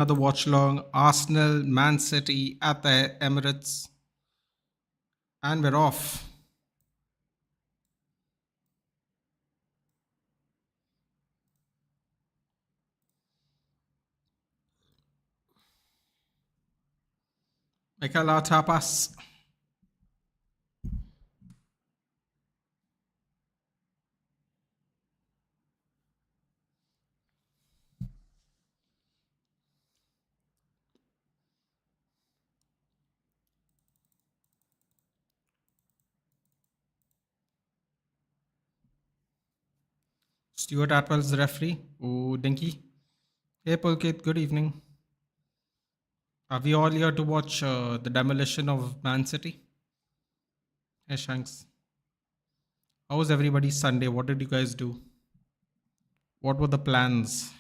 Another watch long. Arsenal, Man City at the Emirates. And we're off. Michaela Tapas. Stuart Atwell's the referee. Oh, Dinky. Hey, Pulkit. Good evening. Are we all here to watch the demolition of Man City? Hey, Shanks. How was everybody's Sunday? What did you guys do? What were the plans?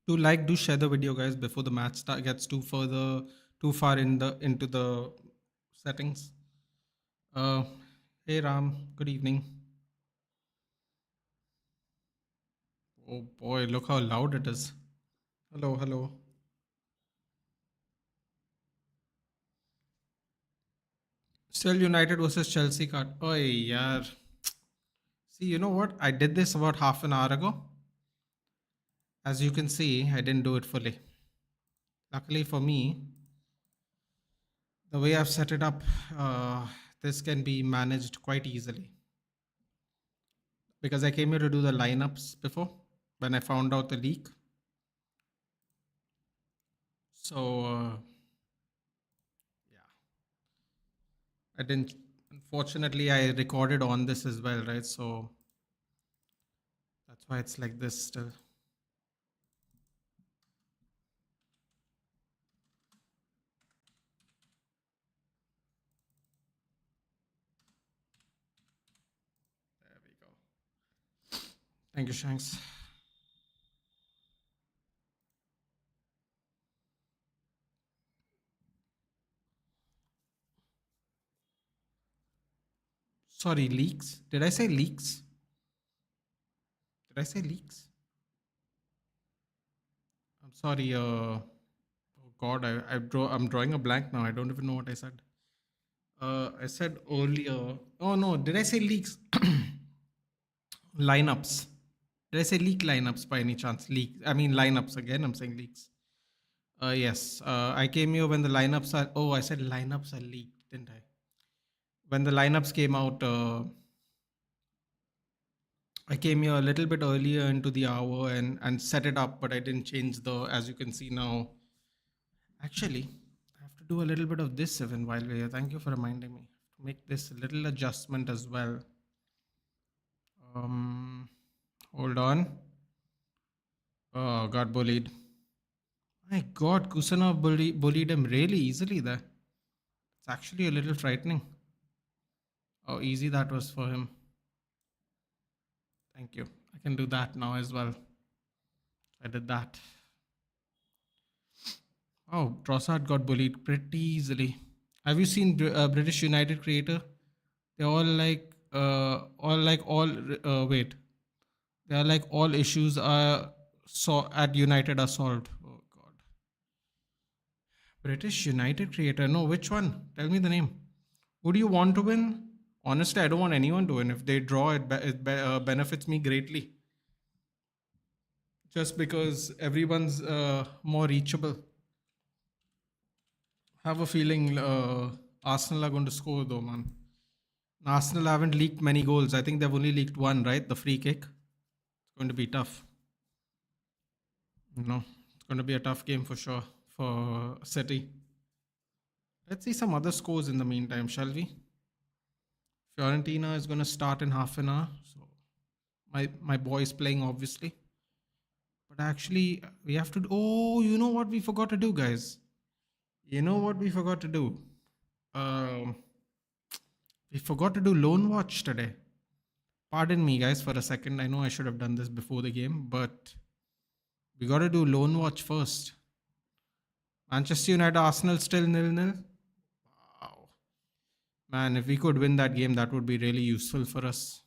Do share the video, guys, before the match gets too far into the settings. Hey, Ram. Good evening. Oh boy, look how loud it is. Hello, hello. Still United versus Chelsea card. Oh yeah. See, you know what? I did this about half an hour ago. As you can see, I didn't do it fully. Luckily for me, the way I've set it up, this can be managed quite easily. Because I came here to do the lineups before when I found out the leak. So, yeah. I didn't, unfortunately, I recorded on this as well, right? So, that's why it's like this still. There we go. Thank you, Shanks. Sorry, leaks. Did I say leaks? Did I say leaks? I'm sorry. Oh God, I'm drawing a blank now. I don't even know what I said. I said earlier. Oh no, did I say leaks? Lineups. Did I say leak lineups by any chance? Leak. I mean lineups again. I'm saying leaks. Yes. I came here when the lineups are. Oh, I said lineups are leaked, didn't I? When the lineups came out, I came here a little bit earlier into the hour and set it up, but I didn't change the. As you can see now. Actually, I have to do a little bit of this even while we're here. Thank you for reminding me to make this little adjustment as well. Hold on. Oh, got bullied. My God, Kusanov bullied him really easily there. It's actually a little frightening how easy that was for him. Thank you. I can do that now as well. I did that. Oh, Trossard got bullied pretty easily. Have you seen British United creator? They're wait. They are like all issues are at United are solved. Oh God. British United creator. No, which one? Tell me the name. Who do you want to win? Honestly, I don't want anyone to win. If they draw, it benefits me greatly. Just because everyone's more reachable. Have a feeling Arsenal are going to score though, man. Arsenal haven't leaked many goals. I think they've only leaked one, right? The free kick. It's going to be tough. It's going to be a tough game for sure for City. Let's see some other scores in the meantime, shall we? Fiorentina is going to start in half an hour. So my boy is playing, obviously. But actually, we have to. Oh, you know what we forgot to do, guys? You know what we forgot to do? We forgot to do Loan Watch today. Pardon me, guys, for a second. I know I should have done this before the game, but we got to do Loan Watch first. Manchester United, Arsenal still 0-0. Wow. Man, if we could win that game, that would be really useful for us.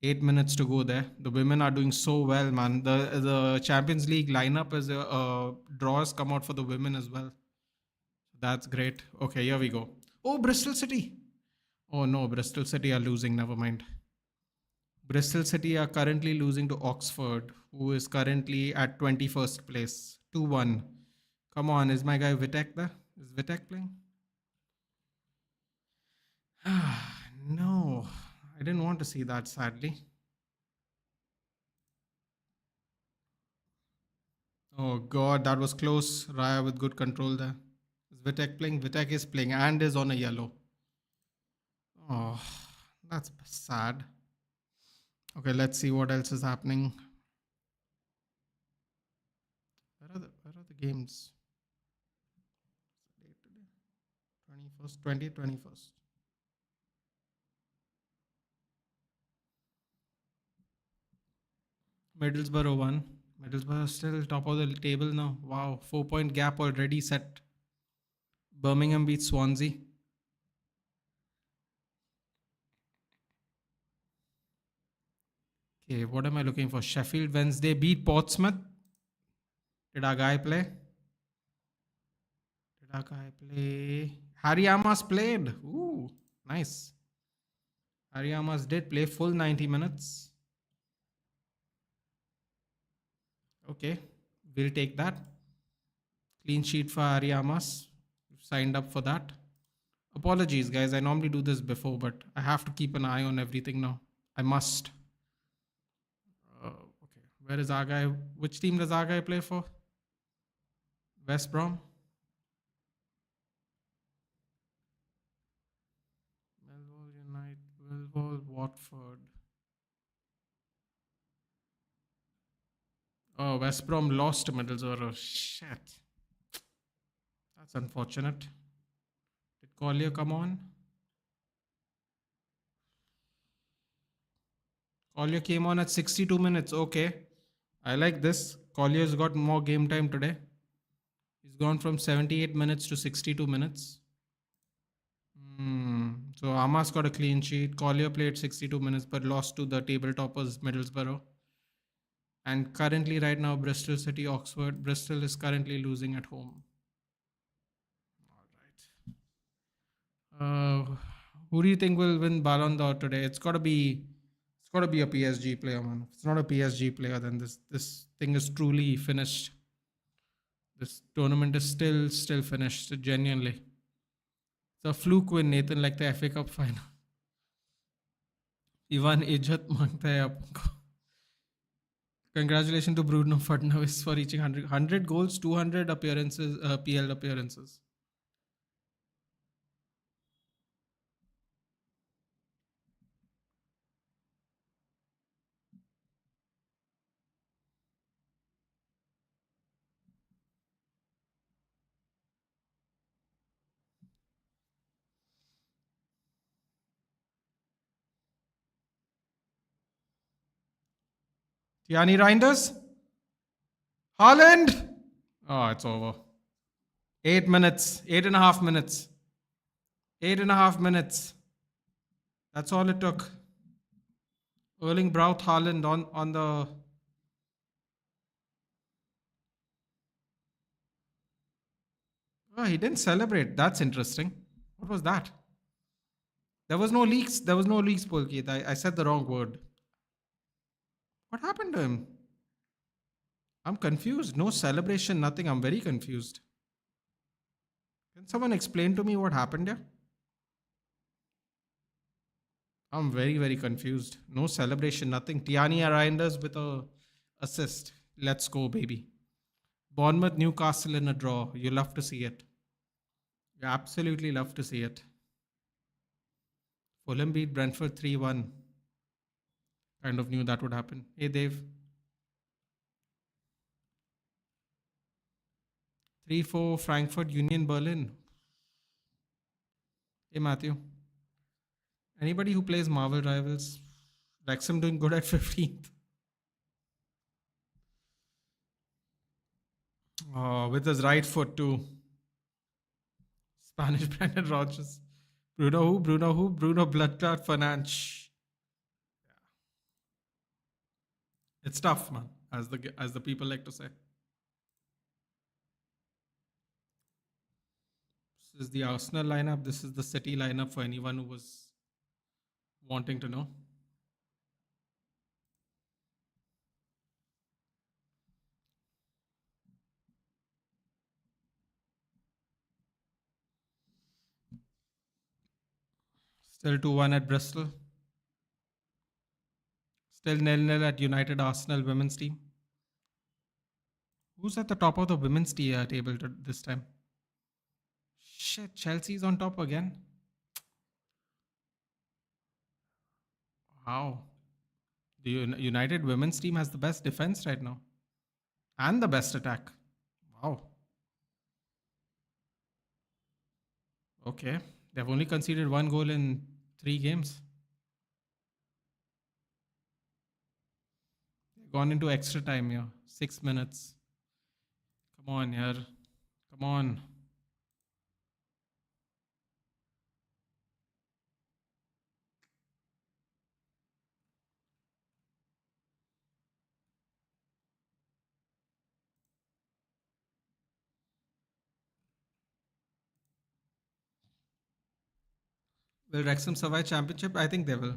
8 minutes to go there. The women are doing so well, man. The Champions League lineup is draws come out for the women as well. That's great. Okay, here we go. Oh, Bristol City. Oh no, Bristol City are losing. Never mind. Bristol City are currently losing to Oxford, who is currently at 21st place. 2-1. Come on, is my guy Vitek there? Is Vitek playing? No, I didn't want to see that, sadly. Oh god, that was close. Raya with good control there. Is Vitek playing? Vitek is playing and is on a yellow. Oh, that's sad. Okay, let's see what else is happening. Where are the games? 21st, 20, 21st. Middlesbrough won. Middlesbrough still top of the table now. Wow, 4 point gap already set. Birmingham beats Swansea. Okay, what am I looking for? Sheffield Wednesday beat Portsmouth. Did our guy play? Did our guy play? Harry Amas played. Ooh, nice. Harry Amas did play full 90 minutes. Okay, we'll take that. Clean sheet for Harry Amas. Signed up for that. Apologies, guys. I normally do this before, but I have to keep an eye on everything now. I must. Okay, where is our guy? Which team does our guy play for? West Brom. Millwall United. Millwall Watford. Oh, West Brom lost to Middlesbrough. Shit. That's unfortunate. Did Collier come on? Collier came on at 62 minutes. Okay. I like this. Collier's got more game time today. He's gone from 78 minutes to 62 minutes. So Amas got a clean sheet. Collier played 62 minutes but lost to the table toppers Middlesbrough. And currently, right now, Bristol City, Oxford. Bristol is currently losing at home. All right. Who do you think will win Ballon d'Or today? It's got to be a PSG player, man. If it's not a PSG player, then this thing is truly finished. This tournament is still finished. Genuinely, it's a fluke win, Nathan, like the FA Cup final. Ivan इज्जत मांगता है आपको. Congratulations to Bruno Fernandes for reaching 100 goals, 200 appearances, PL appearances. Tiani Reinders? Haaland? Oh, it's over. 8 minutes. 8.5 minutes. 8.5 minutes. That's all it took. Erling Braut Haaland on the. Oh, he didn't celebrate. That's interesting. What was that? There was no leaks. There was no leaks, Pulkit. I said the wrong word. What happened to him? I'm confused. No celebration, nothing. I'm very confused. Can someone explain to me what happened here? I'm very, very confused. No celebration, nothing. Tiani Reinders with a assist. Let's go, baby. Bournemouth, Newcastle in a draw. You love to see it. You absolutely love to see it. Fulham beat Brentford 3-1. Kind of knew that would happen. Hey, Dave. 3-4 Frankfurt Union Berlin. Hey, Matthew. Anybody who plays Marvel Rivals? Wrexham doing good at 15th. Oh, with his right foot too. Spanish Brandon Rogers. Bruno who? Bruno who? Bruno Bloodclot Fernandes. It's tough, man, as the people like to say. This is the Arsenal lineup. This is the City lineup for anyone who was wanting to know. Still 2-1 at Bristol. Still 0-0 at United Arsenal women's team. Who's at the top of the women's table this time? Shit, Chelsea's on top again. Wow. The United women's team has the best defense right now and the best attack. Wow. Okay. They've only conceded one goal in 3 games. They've gone into extra time here. 6 minutes. Come on, here. Come on. Will Wrexham survive championship? I think they will.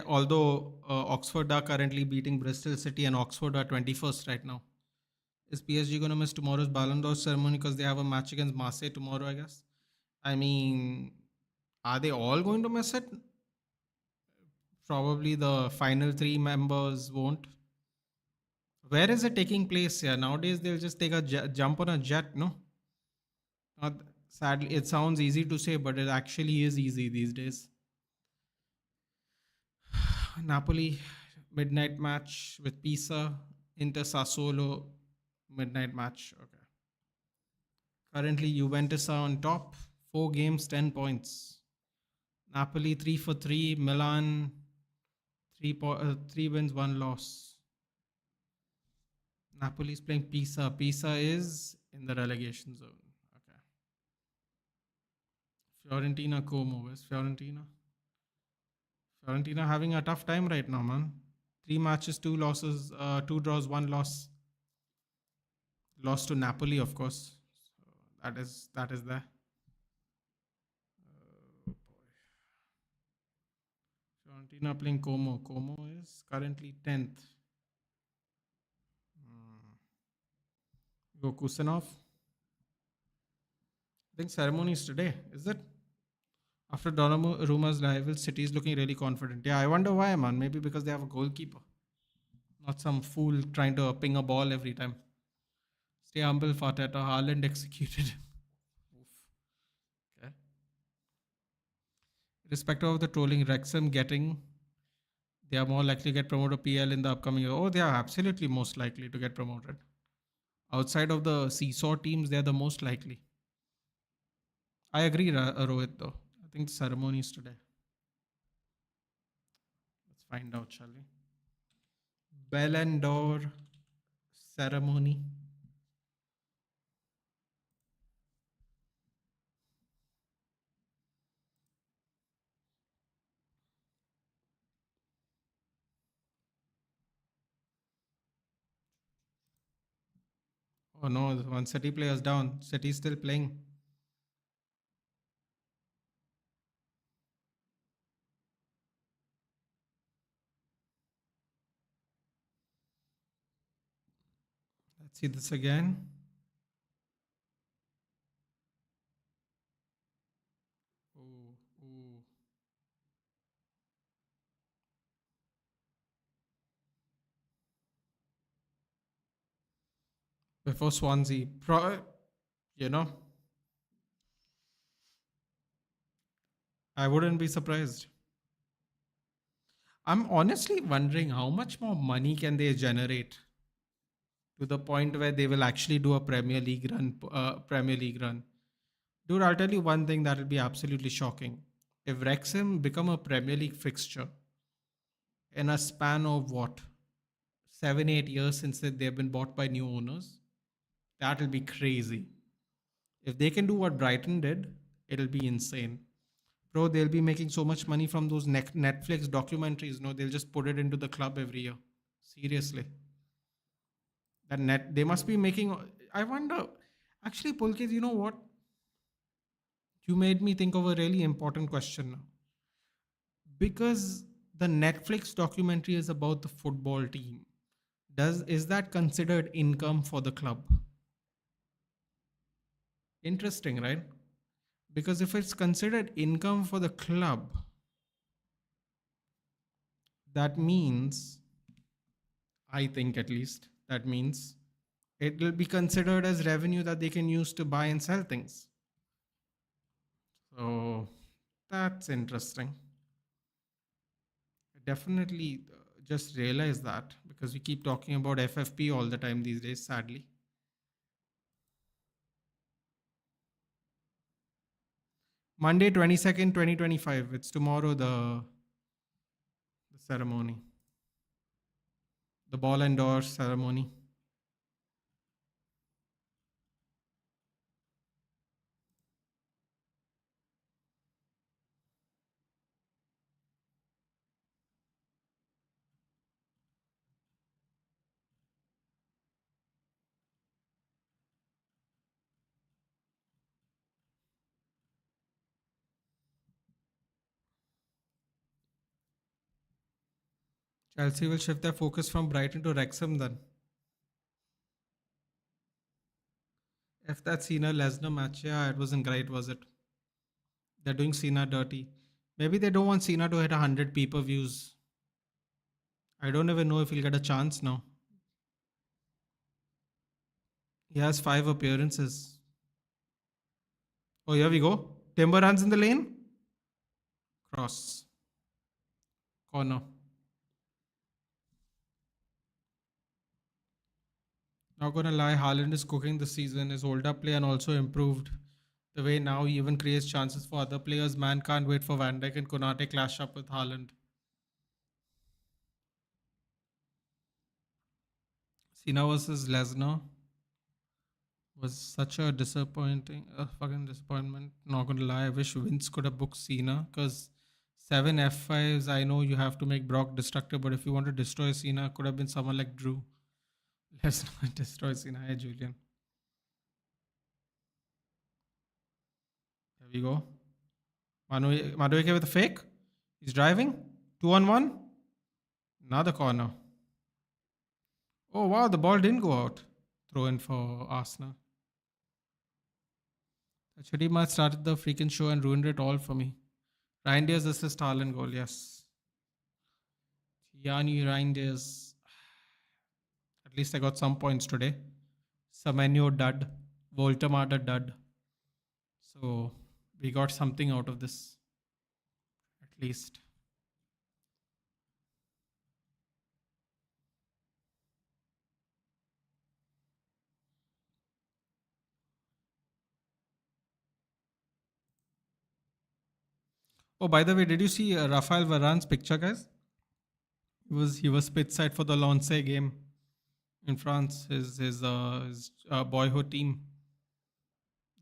Although Oxford are currently beating Bristol City and Oxford are 21st right now. Is PSG going to miss tomorrow's Ballon d'Or ceremony because they have a match against Marseille tomorrow, I guess? I mean, are they all going to miss it? Probably the final three members won't. Where is it taking place here? Nowadays, they'll just take a jump on a jet, no? Not, sadly, it sounds easy to say, but it actually is easy these days. Napoli, midnight match with Pisa. Inter Sassuolo, midnight match. Okay. Currently, Juventus are on top. 4 games, 10 points. Napoli 3 for 3. Milan 3 wins, 1 loss. Napoli is playing Pisa. Pisa is in the relegation zone. Okay. Fiorentina Como. Where's Fiorentina? Fiorentina having a tough time right now, man. 3 matches, 2 losses, 2 draws, 1 loss. Lost to Napoli, of course. So that is there. Oh boy. Fiorentina playing Como. Como is currently 10th. Go Kusanov. I think ceremony is today, is it? After Donnarumma's rival, City is looking really confident. Yeah, I wonder why, man. Maybe because they have a goalkeeper, not some fool trying to ping a ball every time. Stay humble, Fateta. Haaland executed him. Okay. Irrespective of the trolling, Wrexham they are more likely to get promoted to PL in the upcoming year. Oh, they are absolutely most likely to get promoted. Outside of the seesaw teams, they are the most likely. I agree, Rohit, though. I think the ceremony is today. Let's find out, shall we? Ballon d'Or ceremony. Oh no, one City player's down. City's still playing. Let's see this again. Ooh, ooh. Before Swansea. You know, I wouldn't be surprised. I'm honestly wondering how much more money can they generate to the point where they will actually do a Premier League run. Premier League run, dude. I'll tell you one thing that will be absolutely shocking. If Wrexham become a Premier League fixture in a span of what 7-8 years since they've been bought by new owners, that will be crazy. If they can do what Brighton did, it'll be insane. Bro, they'll be making so much money from those Netflix documentaries. No, they'll just put it into the club every year. Seriously, that net they must be making. I wonder. Actually, Pulkit, you know what? You made me think of a really important question now. Because the Netflix documentary is about the football team. Does is that considered income for the club? Interesting, right? Because if it's considered income for the club, that means, I think at least, that means it will be considered as revenue that they can use to buy and sell things. So that's interesting. I definitely just realized that because we keep talking about FFP all the time these days, sadly. Monday, 22nd, 2025. It's tomorrow, the ceremony, the ball and door ceremony. Chelsea will shift their focus from Brighton to Wrexham then. If that Cena Lesnar match, yeah, it wasn't great, was it? They're doing Cena dirty. Maybe they don't want Cena to hit 100 pay per views. I don't even know if he'll get a chance now. He has 5 appearances. Oh, here we go. Timber runs in the lane. Cross. Corner. Not gonna lie, Haaland is cooking this season. His hold up play and also improved. The way now he even creates chances for other players. Man can't wait for Van Dijk and Konate clash up with Haaland. Cena versus Lesnar was such a fucking disappointment. Not gonna lie, I wish Vince could have booked Cena because 7 F5s. I know you have to make Brock destructive, but if you want to destroy Cena, could have been someone like Drew. Let's not destroy Cena. Hey, Julian. There we go. Madueke with a fake. He's driving. 2-on-1. Another corner. Oh, wow. The ball didn't go out. Throw in for Arsenal. Chidima started the freaking show and ruined it all for me. Reinders assist Haaland goal, yes. Yanni Reinders. At least I got some points today. Semenyo dud. Voltamada dud. So we got something out of this. At least. Oh, by the way, did you see Rafael Varane's picture, guys? He was pitch side for the Lens game in France. His boyhood team.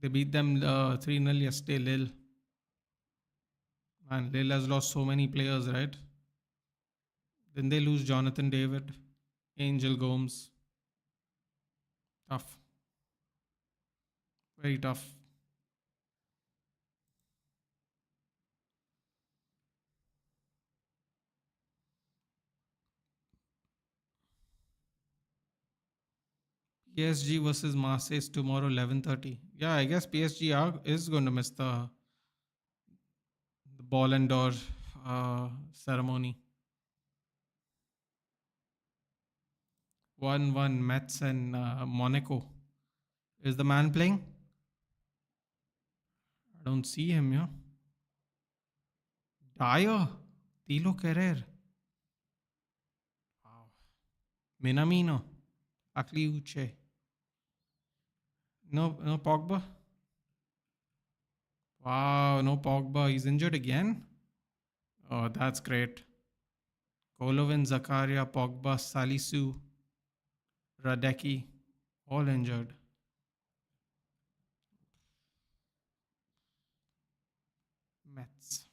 They beat them 3-0 yesterday. Lille. Man, Lille has lost so many players, right? Then they lose Jonathan David, Angel Gomes. Tough. Very tough. PSG versus Marseille tomorrow 11:30. Yeah, I guess PSG is going to miss the ball and door ceremony. 1-1 Metz and Monaco. Is the man playing? I don't see him, yeah. Dyer. Tilo Kerrer. Wow. Minamino. Akliuche. No Pogba. Wow, no Pogba. He's injured again. Oh, that's great. Golovin, Zakaria, Pogba, Salisu, Radecki, all injured. Mets.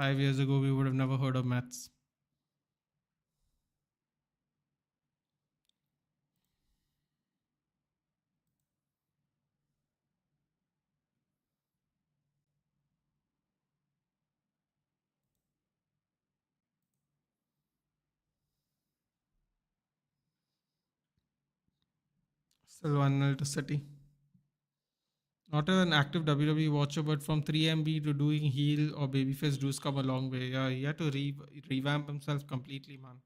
5 years ago, we would have never heard of Mets. Still 1-0 to City. Not an active WWE watcher, but from 3MB to doing heel or babyface, Drew's come a long way. Yeah, he had to revamp himself completely, man.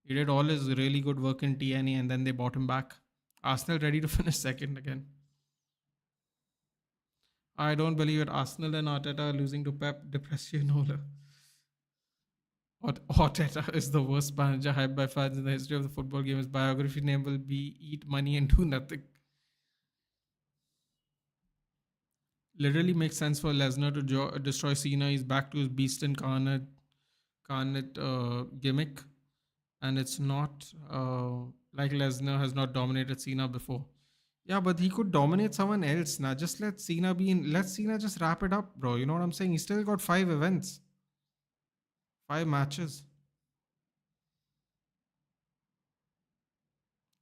He did all his really good work in TNA and then they bought him back. Arsenal ready to finish second again. I don't believe it. Arsenal and Arteta are losing to Pep. Depressionola. Arteta is the worst manager hyped by fans in the history of the football game. His biography name will be Eat Money and Do Nothing. Literally makes sense for Lesnar to destroy Cena. He's back to his beast incarnate gimmick. And it's not like Lesnar has not dominated Cena before. Yeah, but he could dominate someone else. Now, just let Cena be in. Let Cena just wrap it up, bro. You know what I'm saying? He still got 5 events, 5 matches.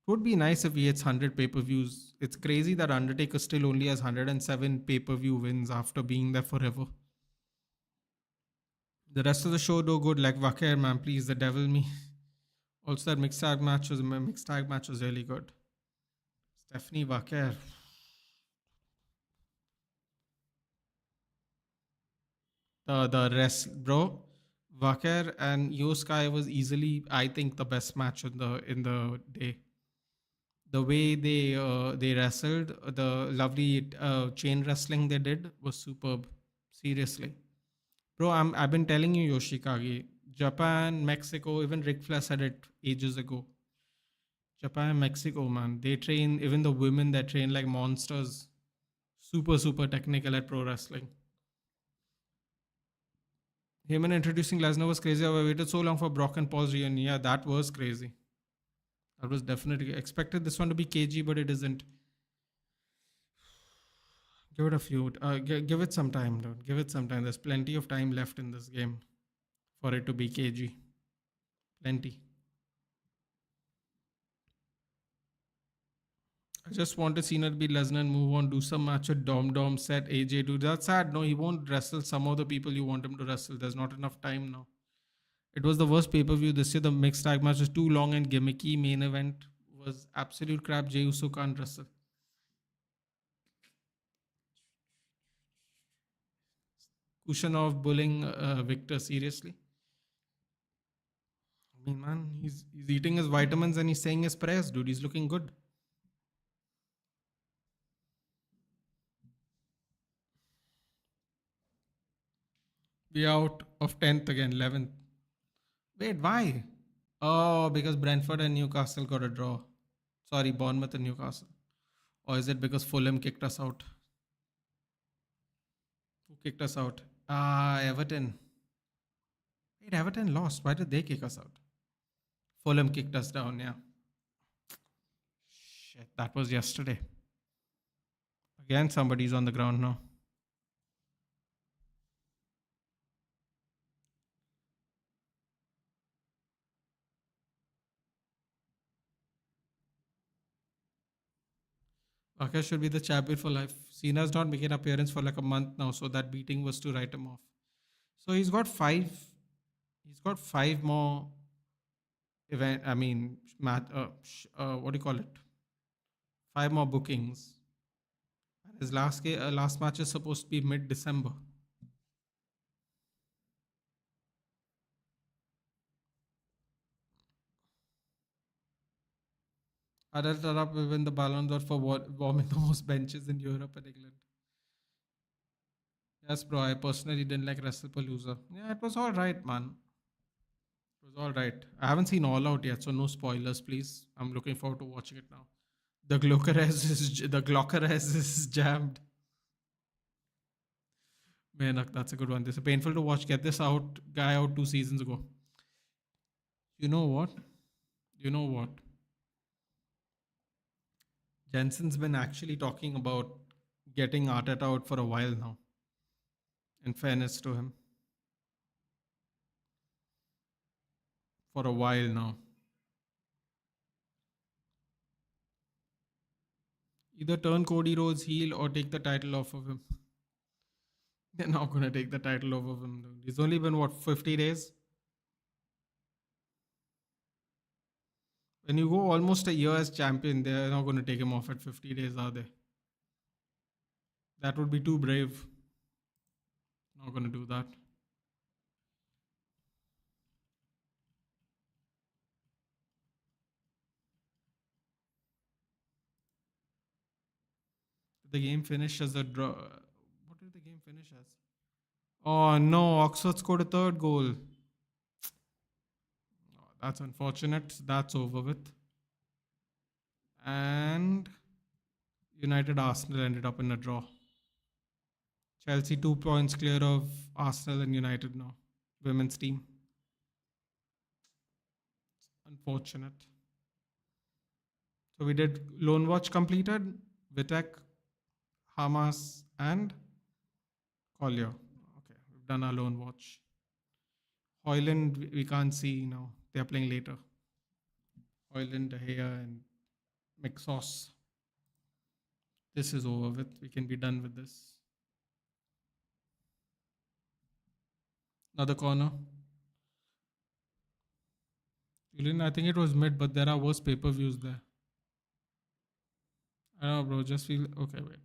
It would be nice if he hits 100 pay per views. It's crazy that Undertaker still only has 107 pay per view wins after being there forever. The rest of the show, though, good. Like Vakir, man, please, the devil me. Also, that mixed tag match was really good. Stephanie Vakir. The rest, bro. Vakir and Yoskai was easily, I think, the best match in the day. The way they wrestled, the lovely chain wrestling they did was superb. Seriously, bro. I've been telling you, Yoshikage. Japan, Mexico, even Ric Flair said it ages ago. Japan, Mexico, man. They train even the women that train like monsters. Super technical at pro wrestling. Heyman introducing Lesnar was crazy. I waited so long for Brock and Paul's reunion. Yeah, that was crazy. That was definitely expected this one to be KG, but it isn't. Give it a few. Give it some time, dude. Give it some time. There's plenty of time left in this game for it to be KG. Plenty. I just want to see Cena to be Lesnar and move on. Do some match with Dom set AJ. Do that's sad. No, he won't wrestle some of the people you want him to wrestle. There's not enough time now. It was the worst pay per view this year. The mixed tag match was too long and gimmicky. Main event was absolute crap. Jey Uso can't wrestle. Kushanov bullying Victor seriously. I mean, man, he's eating his vitamins and he's saying his prayers, dude. He's looking good. We out of 10th again, 11th. Wait, why? Oh, because Brentford and Newcastle got a draw. Sorry, Bournemouth and Newcastle. Or is it because Fulham kicked us out? Who kicked us out? Ah, Everton. Wait, Everton lost. Why did they kick us out? Fulham kicked us down, yeah. Shit, that was yesterday. Again, somebody's on the ground now. Akash should be the champion for life. Cena's not making an appearance for like a month now, so that beating was to write him off. So he's got five. He's got 5 more event. I mean, what do you call it? 5 more bookings. And his last match is supposed to be mid-December. Adel Tarap will win the Ballon d'Or for warming the most benches in Europe and England. Yes, bro. I personally didn't like WrestlePalooza. Yeah, it was all right, man. It was all right. I haven't seen All Out yet, so no spoilers, please. I'm looking forward to watching it now. The Glockerez is jammed. Man, that's a good one. This is painful to watch. Get this guy out 2 seasons ago. You know what? You know what? Jensen's been actually talking about getting Arteta out for a while now. In fairness to him. for a while now. Either turn Cody Rhodes heel or take the title off of him. They're not going to take the title off of him. Dude. It's only been, what, 50 days? When you go almost a year as champion, they're not going to take him off at 50 days, are they? That would be too brave. Not going to do that. Did the game finish as a draw? What did the game finish as? Oh no, Oxford scored a third goal. Oh, that's unfortunate. That's over with. And United Arsenal ended up in a draw. Chelsea 2 points clear of Arsenal and United now. Women's team. Unfortunate. So we did Loan Watch completed. Vitek, Hamas, and Collier. Okay, we've done our Loan Watch. Hoyland, we can't see now. They're playing later. Hoyland, De Gea, and McSauce. This is over with. We can be done with this. Another corner. Julian, I think it was mid, but there are worse pay-per-views there. I don't know, bro. Just feel okay. Wait.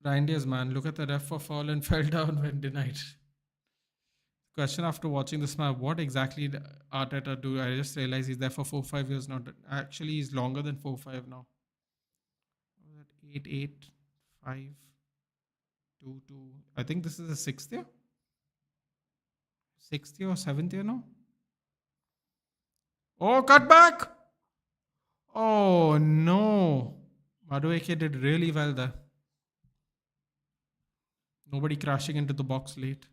Reindeers, man. Look at the ref for foul and fell down when denied. Question after watching this match: what exactly did Arteta do? I just realized he's there for 4-5 years now. Actually, he's longer than 4-5 now. 8-8, 5, 2-2. I think this is the 6th year. 6th year or 7th year now. Oh, cut back! Oh no! Madueke did really well there. Nobody crashing into the box late.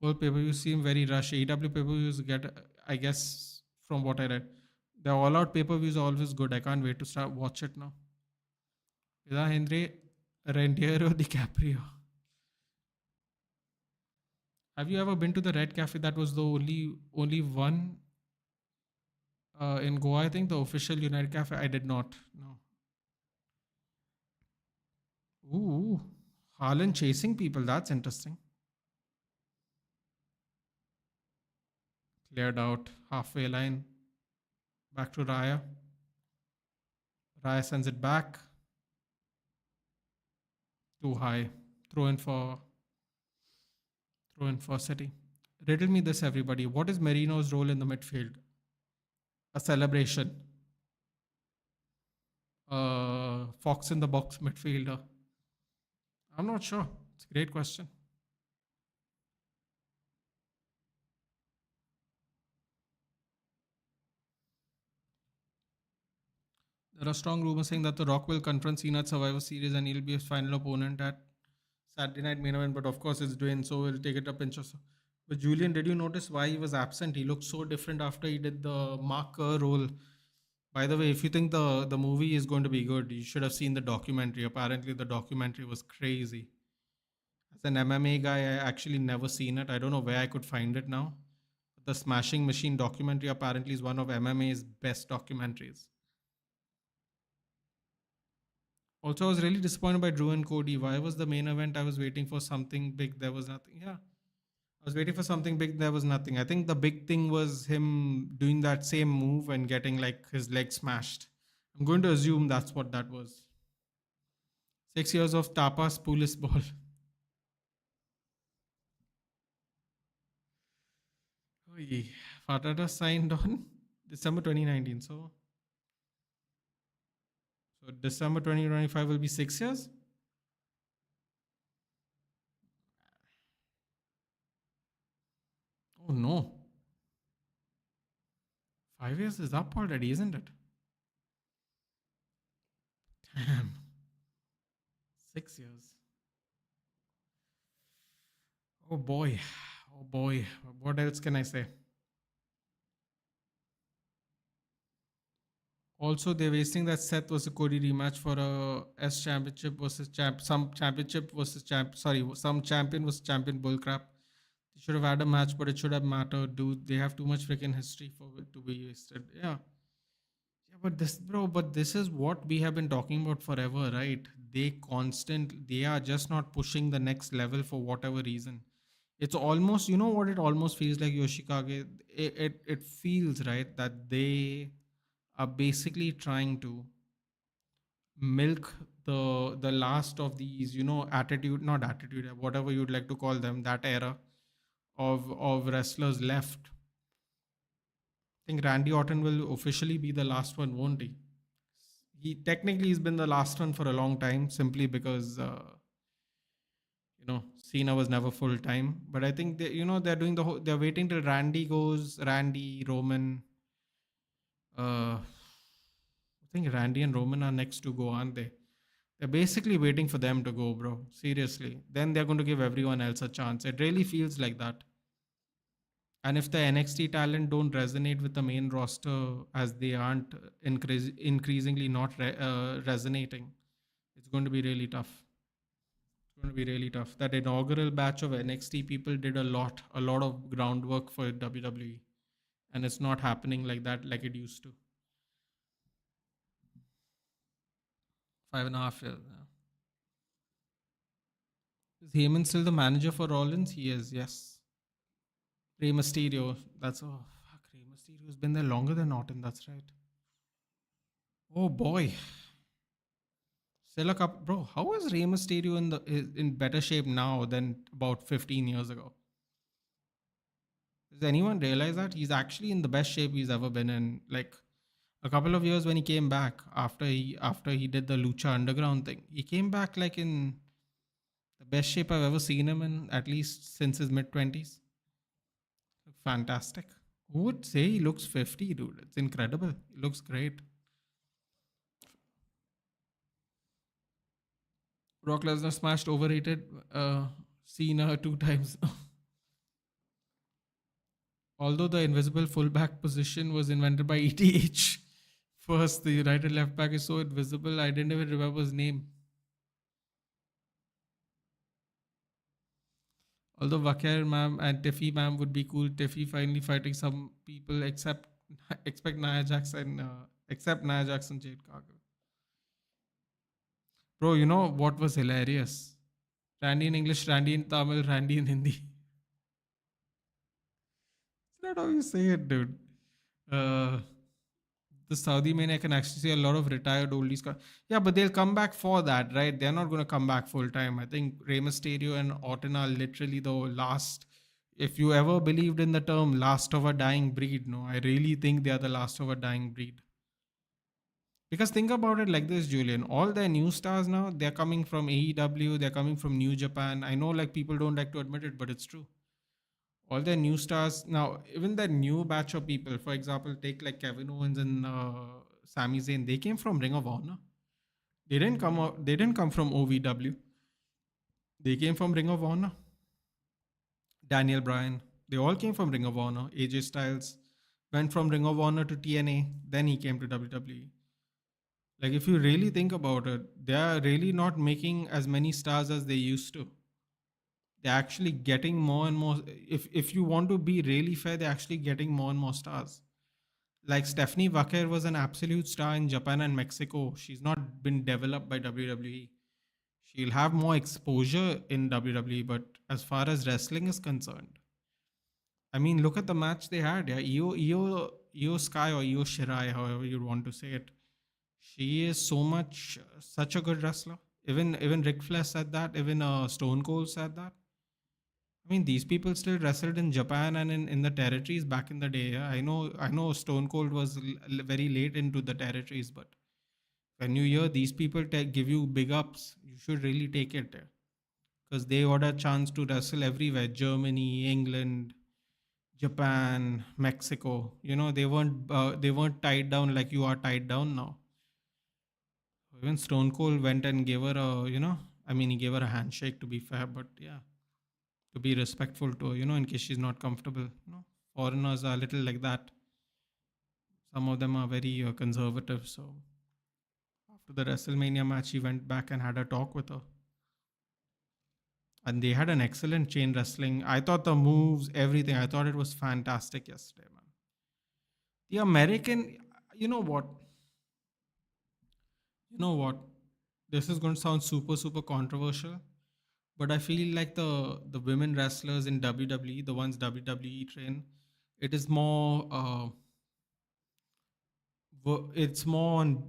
All pay-per-views seem very rushed. AEW pay-per-views get, I guess, from what I read, the all-out pay-per-views are always good. I can't wait to watch it now. Ida Henry, Rendiero DiCaprio. Have you ever been to the Red Cafe? That was the only one in Goa. I think the official United Cafe. I did not. No. Ooh, Haaland chasing people. That's interesting. Cleared out halfway line. Back to Raya. Raya sends it back. Too high. Throw in for City. Riddle me this, everybody. What is Merino's role in the midfield? A celebration. Fox in the box midfielder. I'm not sure. It's a great question. There are strong rumors saying that The Rock will confront Cena at Survivor Series and he'll be his final opponent at Saturday Night Main Event. But of course, it's Dwayne, so we'll take it up in just. But Julian, did you notice why he was absent? He looked so different after he did the Mark Kerr role. By the way, if you think the movie is going to be good, you should have seen the documentary. Apparently, the documentary was crazy. As an MMA guy, I actually never seen it. I don't know where I could find it now. The Smashing Machine documentary apparently is one of MMA's best documentaries. Also, I was really disappointed by Drew and Cody. Why was the main event? I was waiting for something big. There was nothing. Yeah. I was waiting for something big. There was nothing. I think the big thing was him doing that same move and getting like his leg smashed. I'm going to assume that's what that was. 6 years of tapas police ball. Fatata signed on December 2019. So December 2025 will be 6 years. Oh no. 5 years is up already, isn't it? Damn. 6 years. Oh boy. Oh boy. What else can I say? Also, they're wasting that Seth versus Cody rematch for a S championship versus some championship versus some champion versus champion bullcrap. They should have had a match, but it should have mattered, dude. They have too much freaking history for it to be wasted. Yeah. Yeah, but this is what we have been talking about forever, right? They are just not pushing the next level for whatever reason. It's almost, you know what it almost feels like, Yoshikage? It feels, right, that they are basically trying to milk the last of these, attitude, not attitude, whatever you'd like to call them, that era of wrestlers left. I think Randy Orton will officially be the last one, won't he? He technically has been the last one for a long time, simply because Cena was never full time. But I think they're doing the whole. They're waiting till Randy goes. Randy, Roman. I think Randy and Roman are next to go, aren't they? They're basically waiting for them to go, bro. Seriously. Then they're going to give everyone else a chance. It really feels like that. And if the NXT talent don't resonate with the main roster, as they aren't increasingly not resonating, it's going to be really tough. It's going to be really tough. That inaugural batch of NXT people did a lot of groundwork for WWE, and it's not happening like that like it used to. 5.5 years. Yeah. Is Heyman still the manager for Rollins? He is. Yes. Rey Mysterio. That's fuck. Rey Mysterio's been there longer than Orton. That's right. Oh boy. Still a couple, bro. How is Rey Mysterio in better shape now than about 15 years ago? Does anyone realize that he's actually in the best shape he's ever been in? Like a couple of years when he came back after he did the Lucha Underground thing, he came back like in the best shape I've ever seen him in, at least since his mid 20s. Fantastic. Who would say he looks 50, dude? It's incredible. He looks great. Brock Lesnar smashed overrated Cena 2 times. Although the invisible fullback position was invented by ETH, first, the United left back is so invisible, I didn't even remember his name. Although Vakir ma'am and Tiffy ma'am would be cool, Tiffy finally fighting some people expect Nia Jackson, except Nia Jackson, Jade Cargill. Bro, you know what was hilarious? Randy in English, Randy in Tamil, Randy in Hindi. It's not how you say it, dude. Uh, the Saudi men, I can actually see a lot of retired oldies. Yeah, but they'll come back for that, right? They're not going to come back full time. I think Rey Mysterio and Orton are literally the last. If you ever believed in the term last of a dying breed, no, I really think they are the last of a dying breed. Because think about it like this, Julian. All their new stars now, they're coming from AEW, they're coming from New Japan. I know like people don't like to admit it, but it's true. All their new stars now, even the new batch of people, for example, take like Kevin Owens and Sami Zayn, they came from Ring of Honor. They didn't come from OVW. They came from Ring of Honor. Daniel Bryan, they all came from Ring of Honor. AJ Styles went from Ring of Honor to TNA, then he came to WWE. Like if you really think about it, they are really not making as many stars as they used to. They're actually getting more and more. If you want to be really fair, they're actually getting more and more stars. Like Stephanie Wacker was an absolute star in Japan and Mexico. She's not been developed by WWE. She'll have more exposure in WWE, but as far as wrestling is concerned, I mean, look at the match they had. Yeah, Io Sky or Io Shirai, however you want to say it. She is such a good wrestler. Even Ric Flair said that. Even Stone Cold said that. I mean, these people still wrestled in Japan and in the territories back in the day. Yeah? I know Stone Cold was very late into the territories, but when you hear these people give you big ups, you should really take it because they got a chance to wrestle everywhere: Germany, England, Japan, Mexico. They weren't tied down like you are tied down now. Even Stone Cold went and gave her I mean, he gave her a handshake to be fair, but yeah, to be respectful to her, in case she's not comfortable. Foreigners are a little like that. Some of them are very conservative. So after the WrestleMania match, he went back and had a talk with her. And they had an excellent chain wrestling. I thought the moves, everything, I thought it was fantastic yesterday, man. The American, you know what? You know what? This is going to sound super, super controversial, but I feel like the women wrestlers in WWE, the ones WWE train, it is more it's more on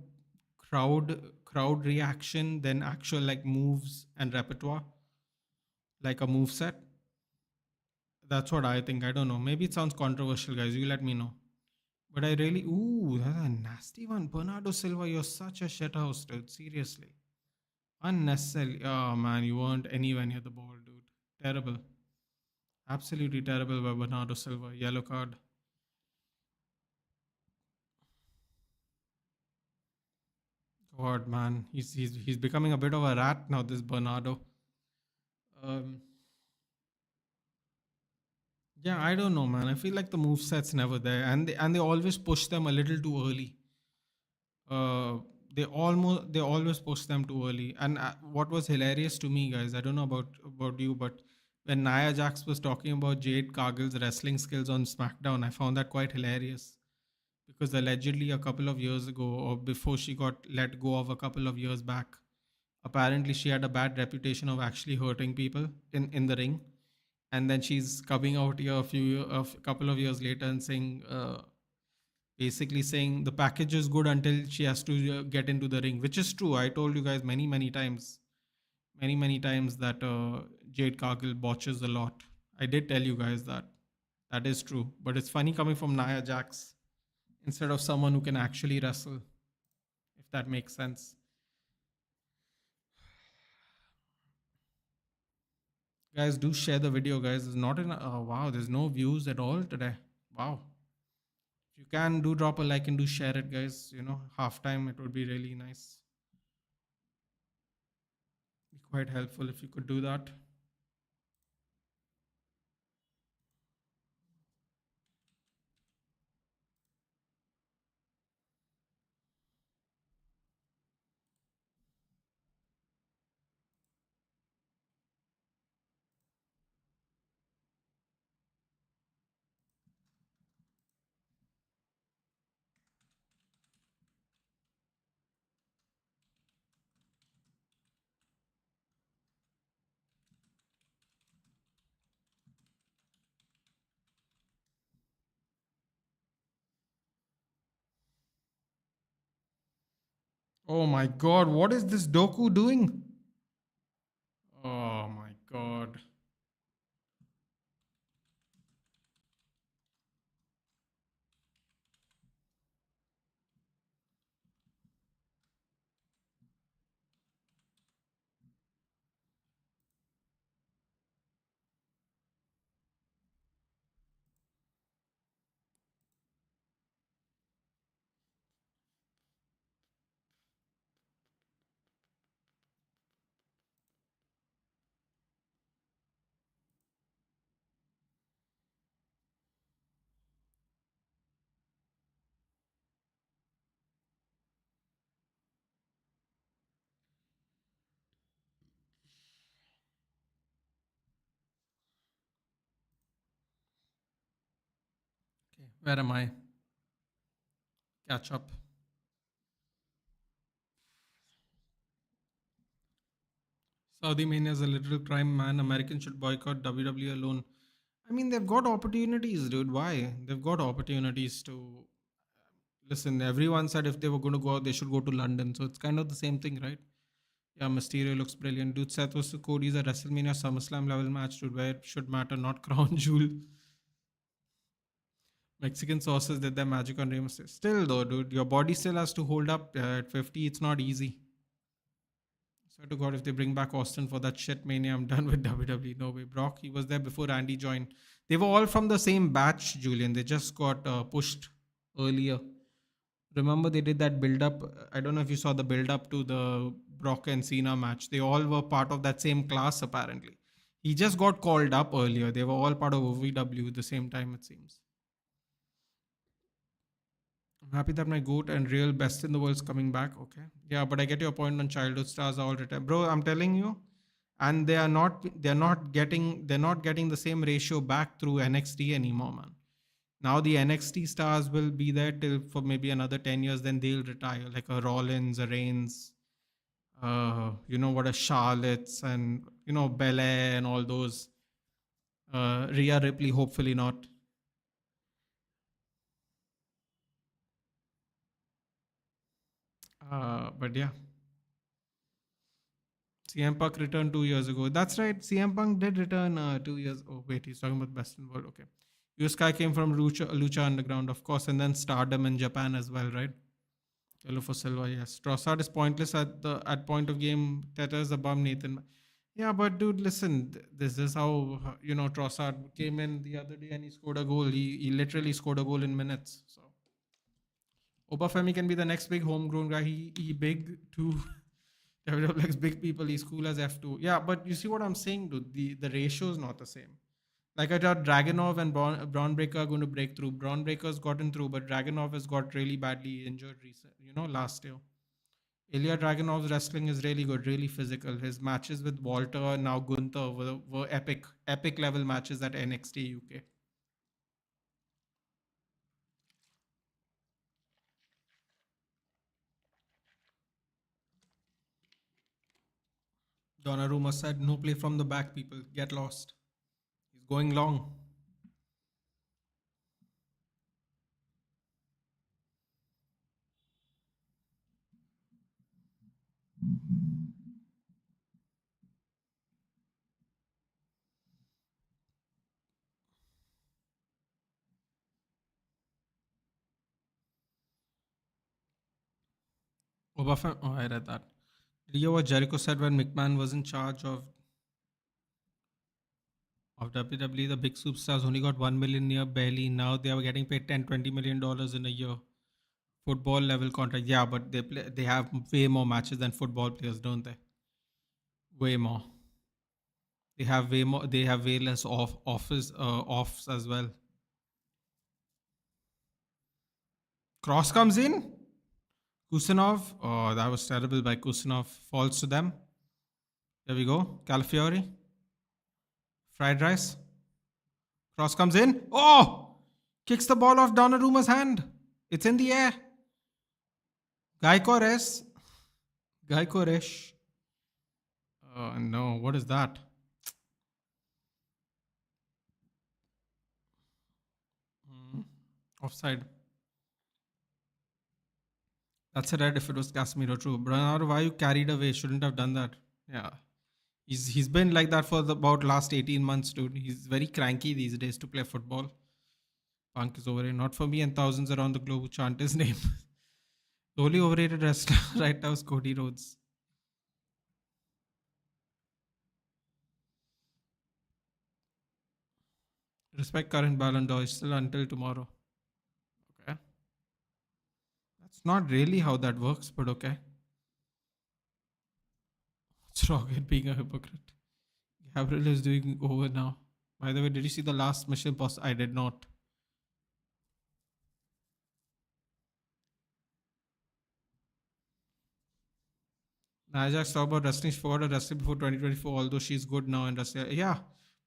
crowd reaction than actual like moves and repertoire, like a move set. That's what I think. I don't know. Maybe it sounds controversial, guys. You let me know. But I really, ooh, that's a nasty one. Bernardo Silva, you're such a shithouse, dude. Seriously. Unnecessarily. Oh, man, you weren't anywhere near the ball, dude. Terrible. Absolutely terrible by Bernardo Silva. Yellow card. God, man. He's becoming a bit of a rat now, this Bernardo. Um, yeah, I don't know, man. I feel like the move set's never there. And they always push them a little too early. uh, they always push them too early. And what was hilarious to me, guys, I don't know about you, but when Nia Jax was talking about Jade Cargill's wrestling skills on SmackDown, I found that quite hilarious because allegedly a couple of years ago, or before she got let go of a couple of years back, apparently she had a bad reputation of actually hurting people in the ring. And then she's coming out here a couple of years later and saying, basically saying the package is good until she has to get into the ring, which is true. I told you guys many times that Jade Cargill botches a lot. I did tell you guys that. That is true, but it's funny coming from Nia Jax instead of someone who can actually wrestle, if that makes sense. Guys, do share the video, guys. There's not in wow, there's no views at all today. Wow. If you can, do drop a like and do share it, guys. Halftime, it would be really nice. Be quite helpful if you could do that. Oh my god, what is this Doku doing? Oh my god. Okay, where am I? Catch up. Saudi Mania is a literal crime, man. Americans should boycott WWE alone. I mean, they've got opportunities, dude. Why? They've got opportunities to. Listen, everyone said if they were going to go out, they should go to London. So it's kind of the same thing, right? Yeah, Mysterio looks brilliant. Dude, Seth vs. Cody's a WrestleMania SummerSlam level match, dude, where it should matter, not crown jewel. Mexican sauces did their magic on Rey Mysterio. Still, though, dude, your body still has to hold up at 50. It's not easy. Swear to God, if they bring back Austin for that shit mania, I'm done with WWE. No way. Brock, he was there before Randy joined. They were all from the same batch, Julian. They just got pushed earlier. Remember, they did that build up. I don't know if you saw the build up to the Brock and Cena match. They all were part of that same class, apparently. He just got called up earlier. They were all part of OVW at the same time, it seems. I'm happy that my GOAT and real best in the world is coming back. Okay. Yeah, but I get your point on childhood stars all the time. Bro, I'm telling you, and they're not getting the same ratio back through NXT anymore, man. Now the NXT stars will be there till for maybe another 10 years, then they'll retire, like a Rollins, a Reigns, what a Charlotte's, and Belair and all those. Rhea Ripley, hopefully not. But yeah, CM Punk returned 2 years ago. That's right. CM Punk did return 2 years. Oh wait, he's talking about best in world. Okay, Yusuke came from Lucha Underground, of course, and then Stardom in Japan as well, right? Hello for Silva, yes. Trossard is pointless at point of game. Tether's above Nathan. Yeah, but dude, listen. This is how Trossard came in the other day and he scored a goal. He literally scored a goal in minutes. So Obafemi can be the next big homegrown guy. He big too. WWE's big people. He's cool as F2. Yeah, but you see what I'm saying, dude. The ratio is not the same. Like I thought Dragonov and Braun Breaker are going to break through. Braun Breaker's gotten through, but Dragonov has got really badly injured last year. Ilya Dragunov's wrestling is really good, really physical. His matches with Walter, now Gunther, were epic level matches at NXT UK. Donnarumma said, "No play from the back, people. Get lost." He's going long. Oh, I read that. Did you hear what Jericho said when McMahon was in charge of WWE? The big superstars only got 1 million a year barely. Now they are getting paid 10-20 million dollars in a year. Football level contract. Yeah, but they have way more matches than football players, don't they? Way more. They have way more. They have way less offs as well. Cross comes in. Kusanov. Oh, that was terrible by Kusanov. Falls to them. There we go. Calafiori. Fried rice. Cross comes in. Oh! Kicks the ball off Donnarumma's hand. It's in the air. Gaikores. Gaikoresh. Oh no, what is that? Offside. That's a red if it was Casemiro, true. Bernardo, why you carried away? Shouldn't have done that. Yeah. He's been like that for about last 18 months, dude. He's very cranky these days to play football. Punk is overrated. Not for me and thousands around the globe who chant his name. The only overrated wrestler right now is Cody Rhodes. Respect current Ballon d'Or still until tomorrow. Okay. That's not really how that works, but okay. What's wrong with being a hypocrite? Gabriel is doing over now. By the way, did you see the last Mission Impossible? I did not. Najax talked about wrestling. She forgot her wrestling before 2024, although she's good now in wrestling. Yeah,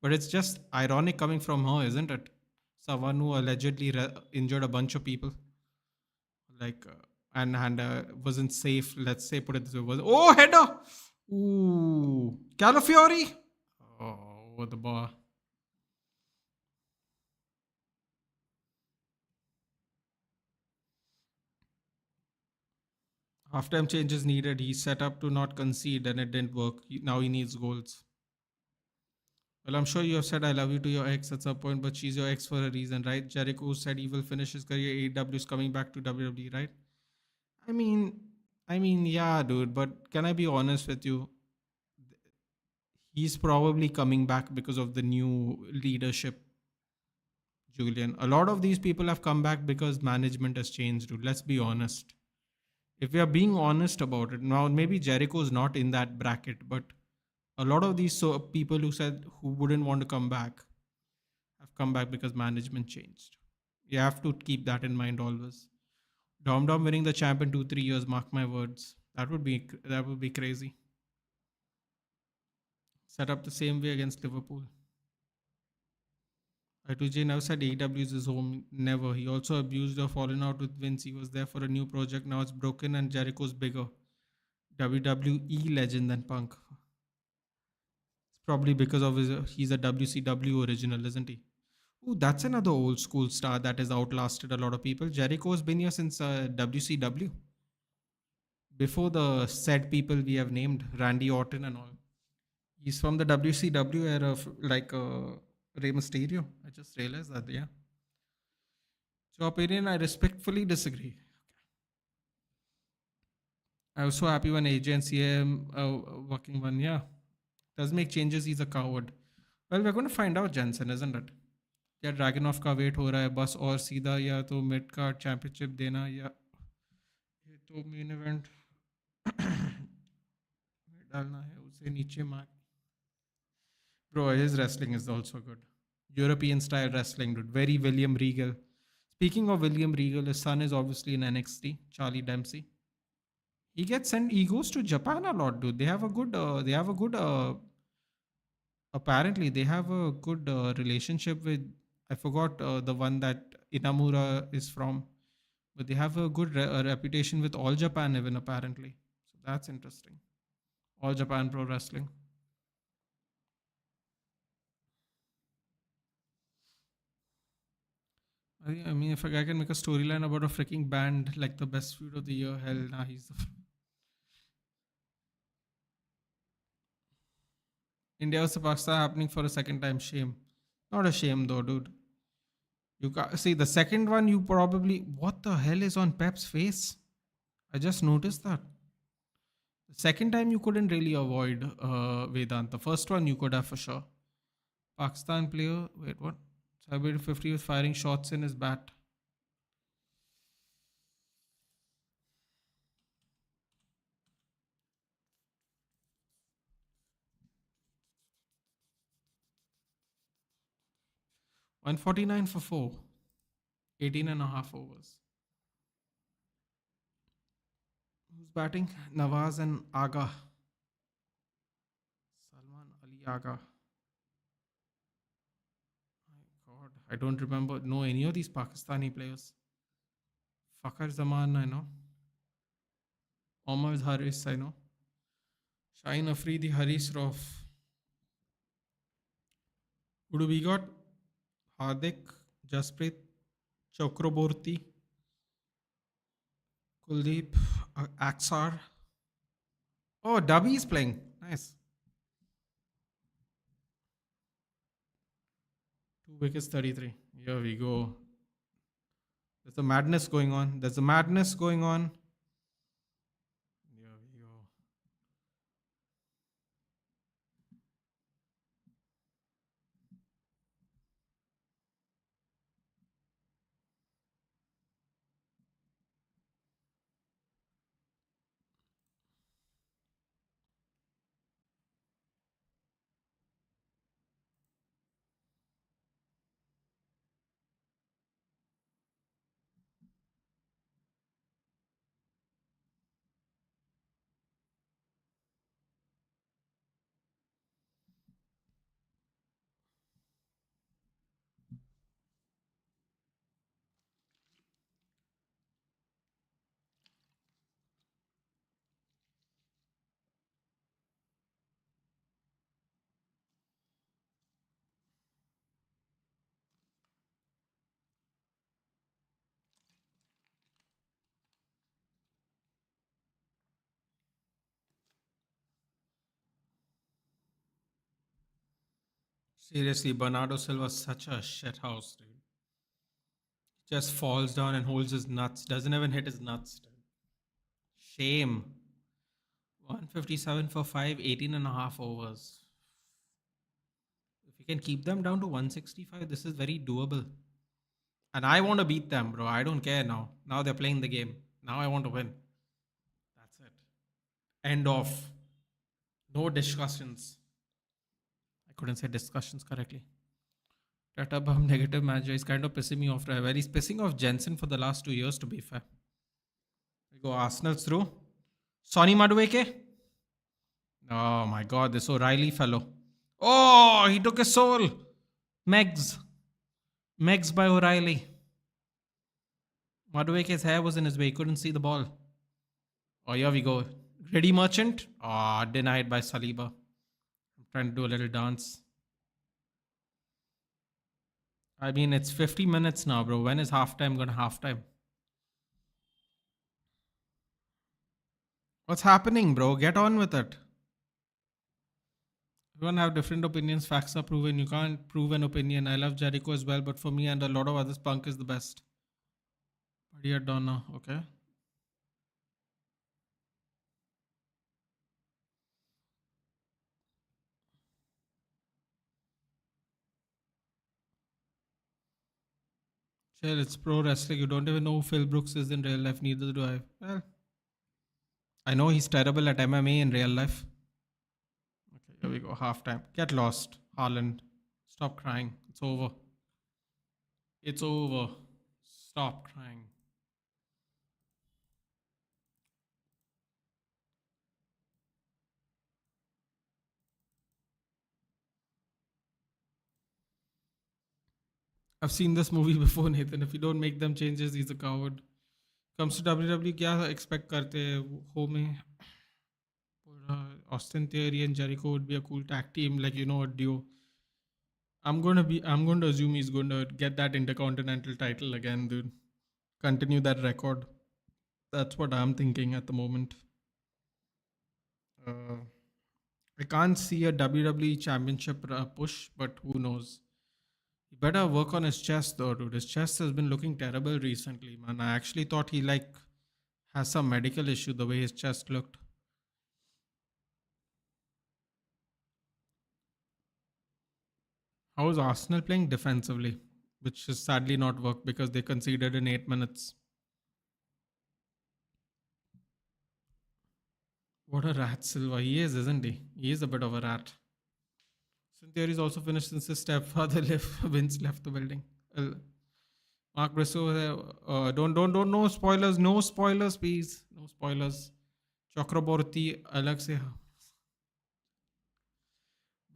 but it's just ironic coming from her, isn't it? Someone who allegedly injured a bunch of people, like, and wasn't safe. Let's say, put it this way. Oh, header! Ooh, Calafiori! Oh, over the bar. Halftime changes needed. He set up to not concede and it didn't work. Now he needs goals. Well, I'm sure you have said I love you to your ex at some point, but she's your ex for a reason, right? Jericho said he will finish his career. AEW is coming back to WWE, right? I mean, yeah, dude. But can I be honest with you? He's probably coming back because of the new leadership, Julian. A lot of these people have come back because management has changed, dude. Let's be honest. If we are being honest about it, now maybe Jericho's not in that bracket, but a lot of these people who wouldn't want to come back have come back because management changed. You have to keep that in mind always. Dom Dom winning the champ in 2-3 years, mark my words. That would be crazy. Set up the same way against Liverpool. I2J never said AEW is his home. Never. He also abused or fallen out with Vince. He was there for a new project. Now it's broken and Jericho's bigger. WWE legend than Punk. It's probably because of his. He's a WCW original, isn't he? Ooh, that's another old school star that has outlasted a lot of people. Jericho's been here since WCW. Before the said people we have named, Randy Orton and all. He's from the WCW era, like Rey Mysterio. I just realized that, yeah. So, opinion, I respectfully disagree. I was so happy when AJ and CM working one, yeah. Does make changes, he's a coward. Well, we're going to find out, Jensen, isn't it? क्या ड्रैगनॉफ का wait हो रहा है बस और सीधा या तो मिड कार्ड चैंपियनशिप देना या ये तो मेन इवेंट डालना है उसे नीचे मार Bro, his wrestling is also good. European style wrestling, dude. Very William Regal. Speaking of William Regal, his son is obviously in NXT, Charlie Dempsey. He gets sent. He goes to Japan a lot, dude. They have a good. They have a good. Apparently, they have a good relationship with. I forgot the one that Inamura is from, but they have a good reputation with All Japan, even apparently. So that's interesting. All Japan Pro Wrestling. I mean, if a guy can make a storyline about a freaking band like the best feud of the year, hell, nah, he's the. India vs Pakistan happening for a second time. Shame. Not a shame though, dude. You see the second one. You probably what the hell is on Pep's face? I just noticed that. The second time you couldn't really avoid Vedant. The first one you could have for sure. Pakistan player. Wait, what? Cyber 50 was firing shots in his bat. $149 for 4. 18 and a half overs. Who's batting? Nawaz and Aga. Salman Ali Aga. My God, I don't remember know any of these Pakistani players. Fakhar Zaman, I know. Omar Haris, I know. Shaheen Afridi, Haris Rauf. Who do we got? Hardik, Jasprit, Chakraborty, Kuldeep, Aksar. Oh, Dubby is playing. Nice. 2 wickets, 33. Here we go. There's a madness going on. There's a madness going on. Here we go. Seriously, Bernardo Silva is such a shit house, dude. Just falls down and holds his nuts. Doesn't even hit his nuts, dude. Shame. 157 for 5, 18 and a half overs. If you can keep them down to 165, this is very doable. And I want to beat them, bro. I don't care now. Now they're playing the game. Now I want to win. That's it. End of. No discussions. I couldn't say discussions correctly. Tata Bum negative match is kind of pissing me off. Well, he's pissing off Jensen for the last 2 years, to be fair. We go Arsenal through. Sonny Madueke. Oh my god, this O'Reilly fellow. Oh, he took his soul. Megs. Megs by O'Reilly. Madueke's hair was in his way. He couldn't see the ball. Oh, here we go. Ready Merchant. Ah, denied by Saliba. I'm trying to do a little dance. I mean, it's 50 minutes now, bro. When is halftime gonna halftime? What's happening, bro? Get on with it. Everyone have different opinions. Facts are proven. You can't prove an opinion. I love Jericho as well, but for me and a lot of others, Punk is the best. Maria Donna. Okay. Chill, it's pro wrestling. You don't even know who Phil Brooks is in real life. Neither do I. Well, I know he's terrible at MMA in real life. Okay, here we go. Halftime. Get lost. Haaland. Stop crying. It's over. It's over. Stop crying. I've seen this movie before, Nathan. If you don't make them changes, he's a coward. Comes to WWE, क्या expect करते हैं हो में? Austin Theory and Jericho would be a cool tag team, like a duo. I'm going to assume he's going to get that Intercontinental title again, dude. Continue that record. That's what I'm thinking at the moment. Uh, I can't see a WWE Championship push, but who knows? He better work on his chest though, dude. His chest has been looking terrible recently, man. I actually thought he has some medical issue the way his chest looked. How is Arsenal playing defensively? Which has sadly not worked because they conceded in 8 minutes. What a rat, Silva. He is, isn't he? He is a bit of a rat. Cynthia is also finished since his stepfather Vince left the building. Mark Bristow, don't, no spoilers, no spoilers, please. No spoilers. Chakraborty, अलग से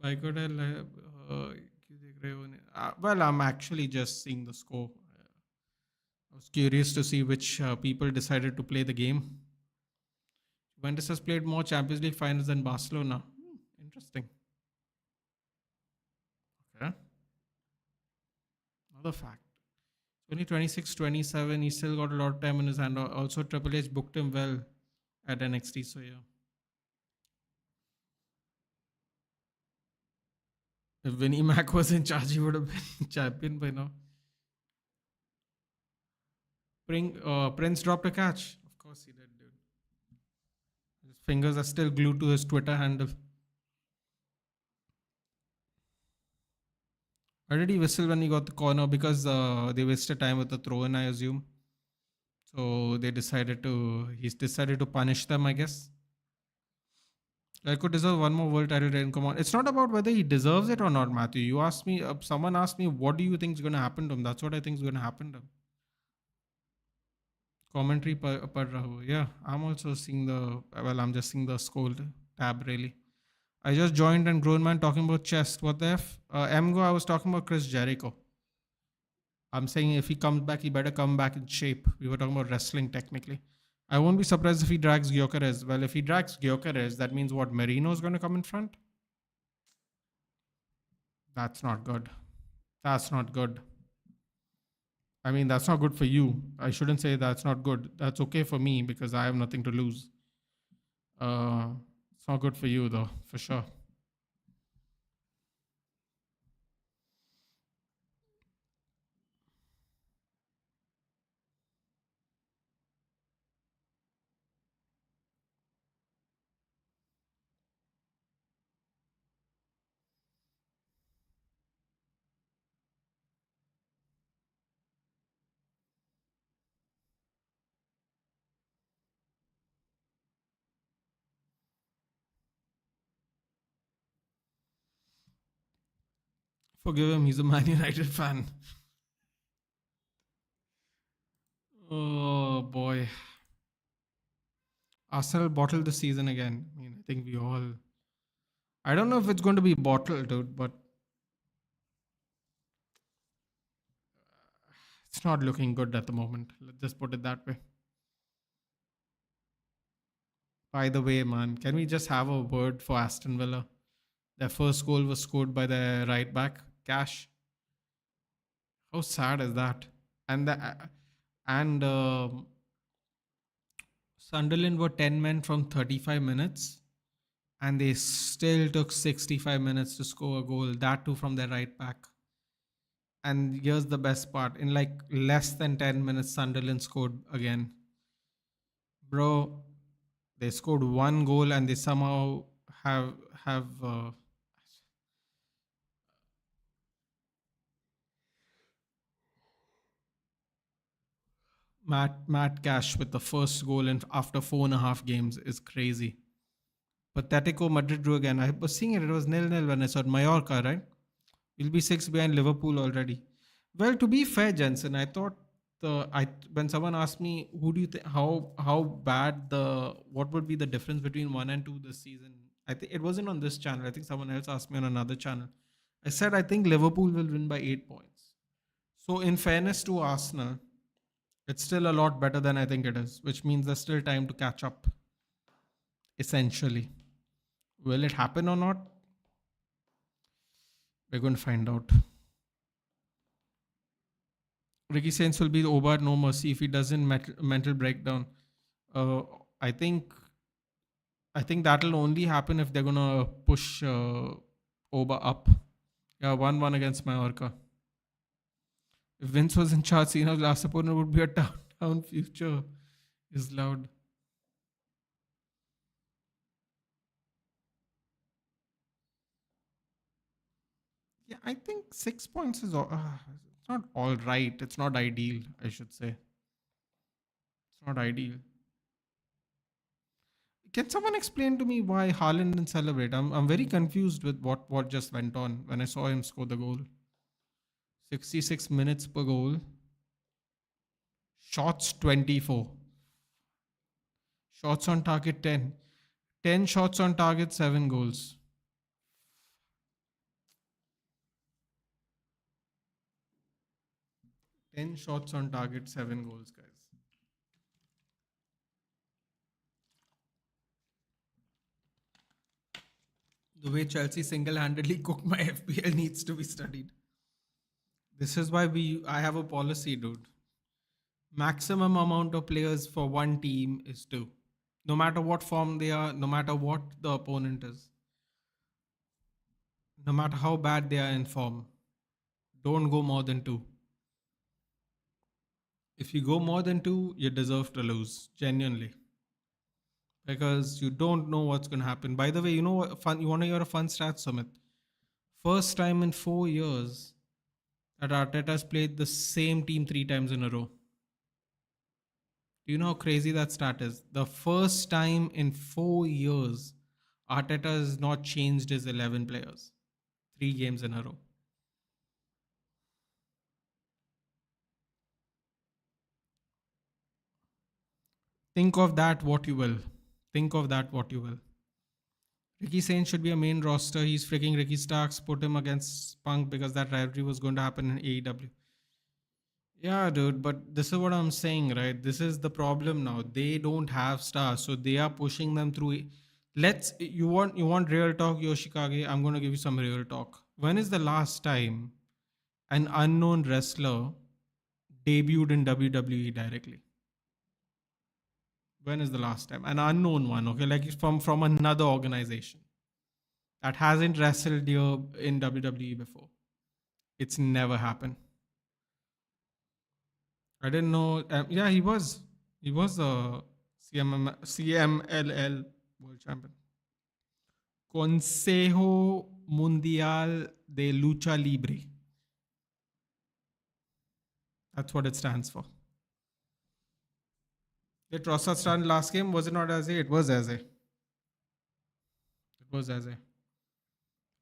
boycott है क्यों देख रहे हो well, I'm actually just seeing the score. I was curious to see which people decided to play the game. Juventus has played more Champions League finals than Barcelona. Interesting. Okay. Another fact. 2026, 27, he still got a lot of time in his hand. Also, Triple H booked him well at NXT, so yeah. If Vinnie Mac was in charge, he would have been champion by now. Prince dropped a catch. Of course he did, dude. His fingers are still glued to his Twitter handle. Why did he whistle when he got the corner? Because they wasted time with the throw in, I assume. So he's decided to punish them, I guess. Like could deserve one more world title reign. Come on. It's not about whether he deserves it or not, Matthew. You asked me, someone asked me, what do you think is going to happen to him? That's what I think is going to happen to him. Commentary per yeah, I'm also seeing I'm just seeing the scroll tab really. I just joined and grown man talking about chest. What the F? Mgo, I was talking about Chris Jericho. I'm saying if he comes back, he better come back in shape. We were talking about wrestling technically. I won't be surprised if he drags Gyökeres. Well, if he drags Gyökeres, that means what? Merino is going to come in front? That's not good. That's not good. I mean, that's not good for you. I shouldn't say that's not good. That's okay for me because I have nothing to lose. It's not good for you though, for sure. Forgive him, he's a Man United fan. Oh boy. Arsenal bottled the season again. I mean, I think we all. I don't know if it's going to be bottled, dude, but it's not looking good at the moment. Let's just put it that way. By the way, man, can we just have a word for Aston Villa? Their first goal was scored by the right back, Cash. How sad is that? And Sunderland were 10 men from 35 minutes, and they still took 65 minutes to score a goal. That too from their right back. And here's the best part: in like less than 10 minutes, Sunderland scored again. Bro, they scored one goal and they somehow have Matt Cash with the first goal in after 4.5 games is crazy. Pathetico Madrid drew again. I was seeing it. It was 0-0 when I saw it. Mallorca, right? We'll be six behind Liverpool already. Well, to be fair, Jensen, I thought I when someone asked me who do you think how bad the what would be the difference between 1 and 2 this season, I think it wasn't on this channel. I think someone else asked me on another channel. I said I think Liverpool will win by 8 points. So in fairness to Arsenal, it's still a lot better than I think it is, which means there's still time to catch up. Essentially, will it happen or not? We're going to find out. Ricky Saints will be the Obart no mercy if he doesn't mental breakdown. Uh, I think I think that'll only happen if they're gonna push Oba up. Yeah, 1-1 against Mallorca. If Vince was in charge, Cena's last opponent would be a down future. Is loud. Yeah, I think 6 points is it's not all right. It's not ideal, I should say. It's not ideal. Can someone explain to me why Haaland didn't celebrate? I'm very confused with what just went on when I saw him score the goal. 66 minutes per goal. Shots 24. Shots on target 10. 10 shots on target, 7 goals. Ten shots on target, 7 goals, guys. The way Chelsea single-handedly cooked my FPL needs to be studied. This is why I have a policy, dude. Maximum amount of players for one team is two. No matter what form they are, no matter what the opponent is, no matter how bad they are in form, don't go more than two. If you go more than two, you deserve to lose, genuinely. Because you don't know what's going to happen. By the way, you know what fun? You want to hear a fun stat, Sumit? First time in 4 years that Arteta's played the same team 3 times in a row. Do you know how crazy that stat is? The first time in 4 years, Arteta has not changed his 11 players 3 games in a row. Think of that what you will. Think of that what you will. Ricky Sainz should be a main roster. He's freaking Ricky Starks. Put him against Punk because that rivalry was going to happen in AEW. Yeah, dude, but this is what I'm saying, right? This is the problem now. They don't have stars, so they are pushing them through. Let's you want real talk, Yoshikage? I'm gonna give you some real talk. When is the last time an unknown wrestler debuted in WWE directly? When is the last time? An unknown one, okay, like from another organization that hasn't wrestled here in WWE before. It's never happened. I didn't know. Yeah, he was. He was a CMLL world champion. Consejo Mundial de Lucha Libre. That's what it stands for. Did Rossa stand last game? Was it not Eze? It was Eze. It was Eze.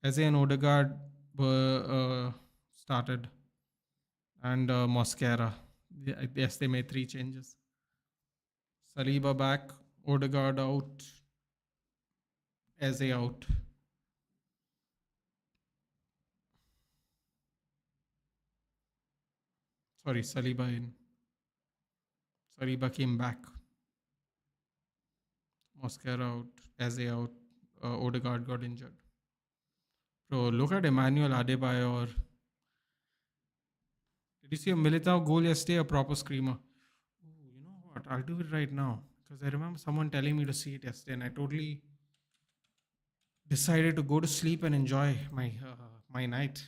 Eze and Odegaard were started. And Mosquera. Yes, they made 3 changes. Saliba back. Odegaard out. Eze out. Sorry, Saliba in. Saliba came back. Mosquera out. Eze out. Odegaard got injured. Bro, look at Emmanuel Adebayor. Did you see a Militao goal yesterday? A proper screamer. Ooh, you know what? I'll do it right now. Because I remember someone telling me to see it yesterday, and I totally decided to go to sleep and enjoy my night.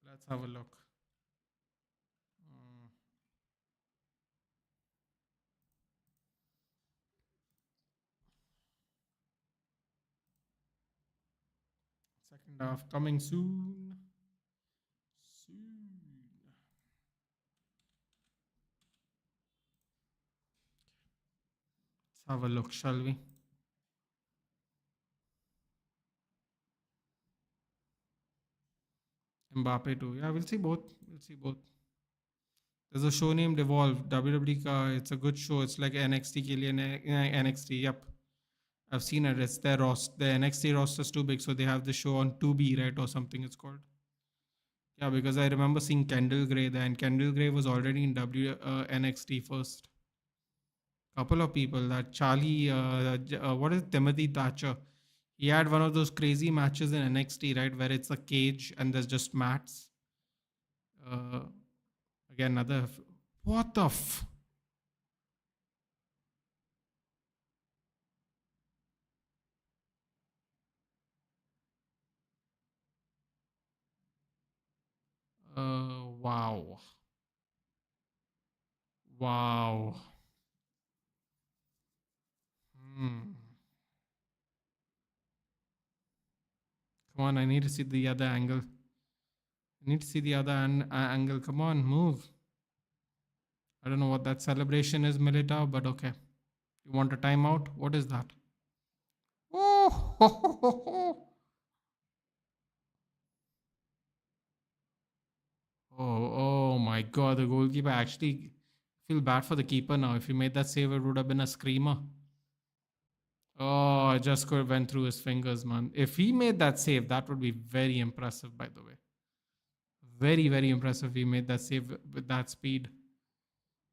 Let's have a look. Mm, Second half coming soon. Soon. Let's have a look, shall we? Mbappe too. Yeah, we'll see both. We'll see both. There's a show named Evolve. WWE ka, it's a good show. It's like NXT ke liye NXT. Yep. I've seen it. It's their roster. The NXT roster is too big, so they have the show on 2B, right? Or something it's called. Yeah, because I remember seeing Kendall Gray there, and Kendall Gray was already in NXT first. Couple of people. That Charlie, what is it? Timothy Thatcher? He had one of those crazy matches in NXT, right, where it's a cage and there's just mats. Uh, Again, another. What the f? Wow. Wow. Hmm. Come on, I need to see the other angle. I need to see the other angle. Come on, move. I don't know what that celebration is, Militao, but okay. You want a timeout? What is that? Oh, oh my God! The goalkeeper actually feel bad for the keeper now. If he made that save, it would have been a screamer. Oh, it just could went through his fingers, man. If he made that save, that would be very impressive. By the way, very very impressive. He made that save with that speed.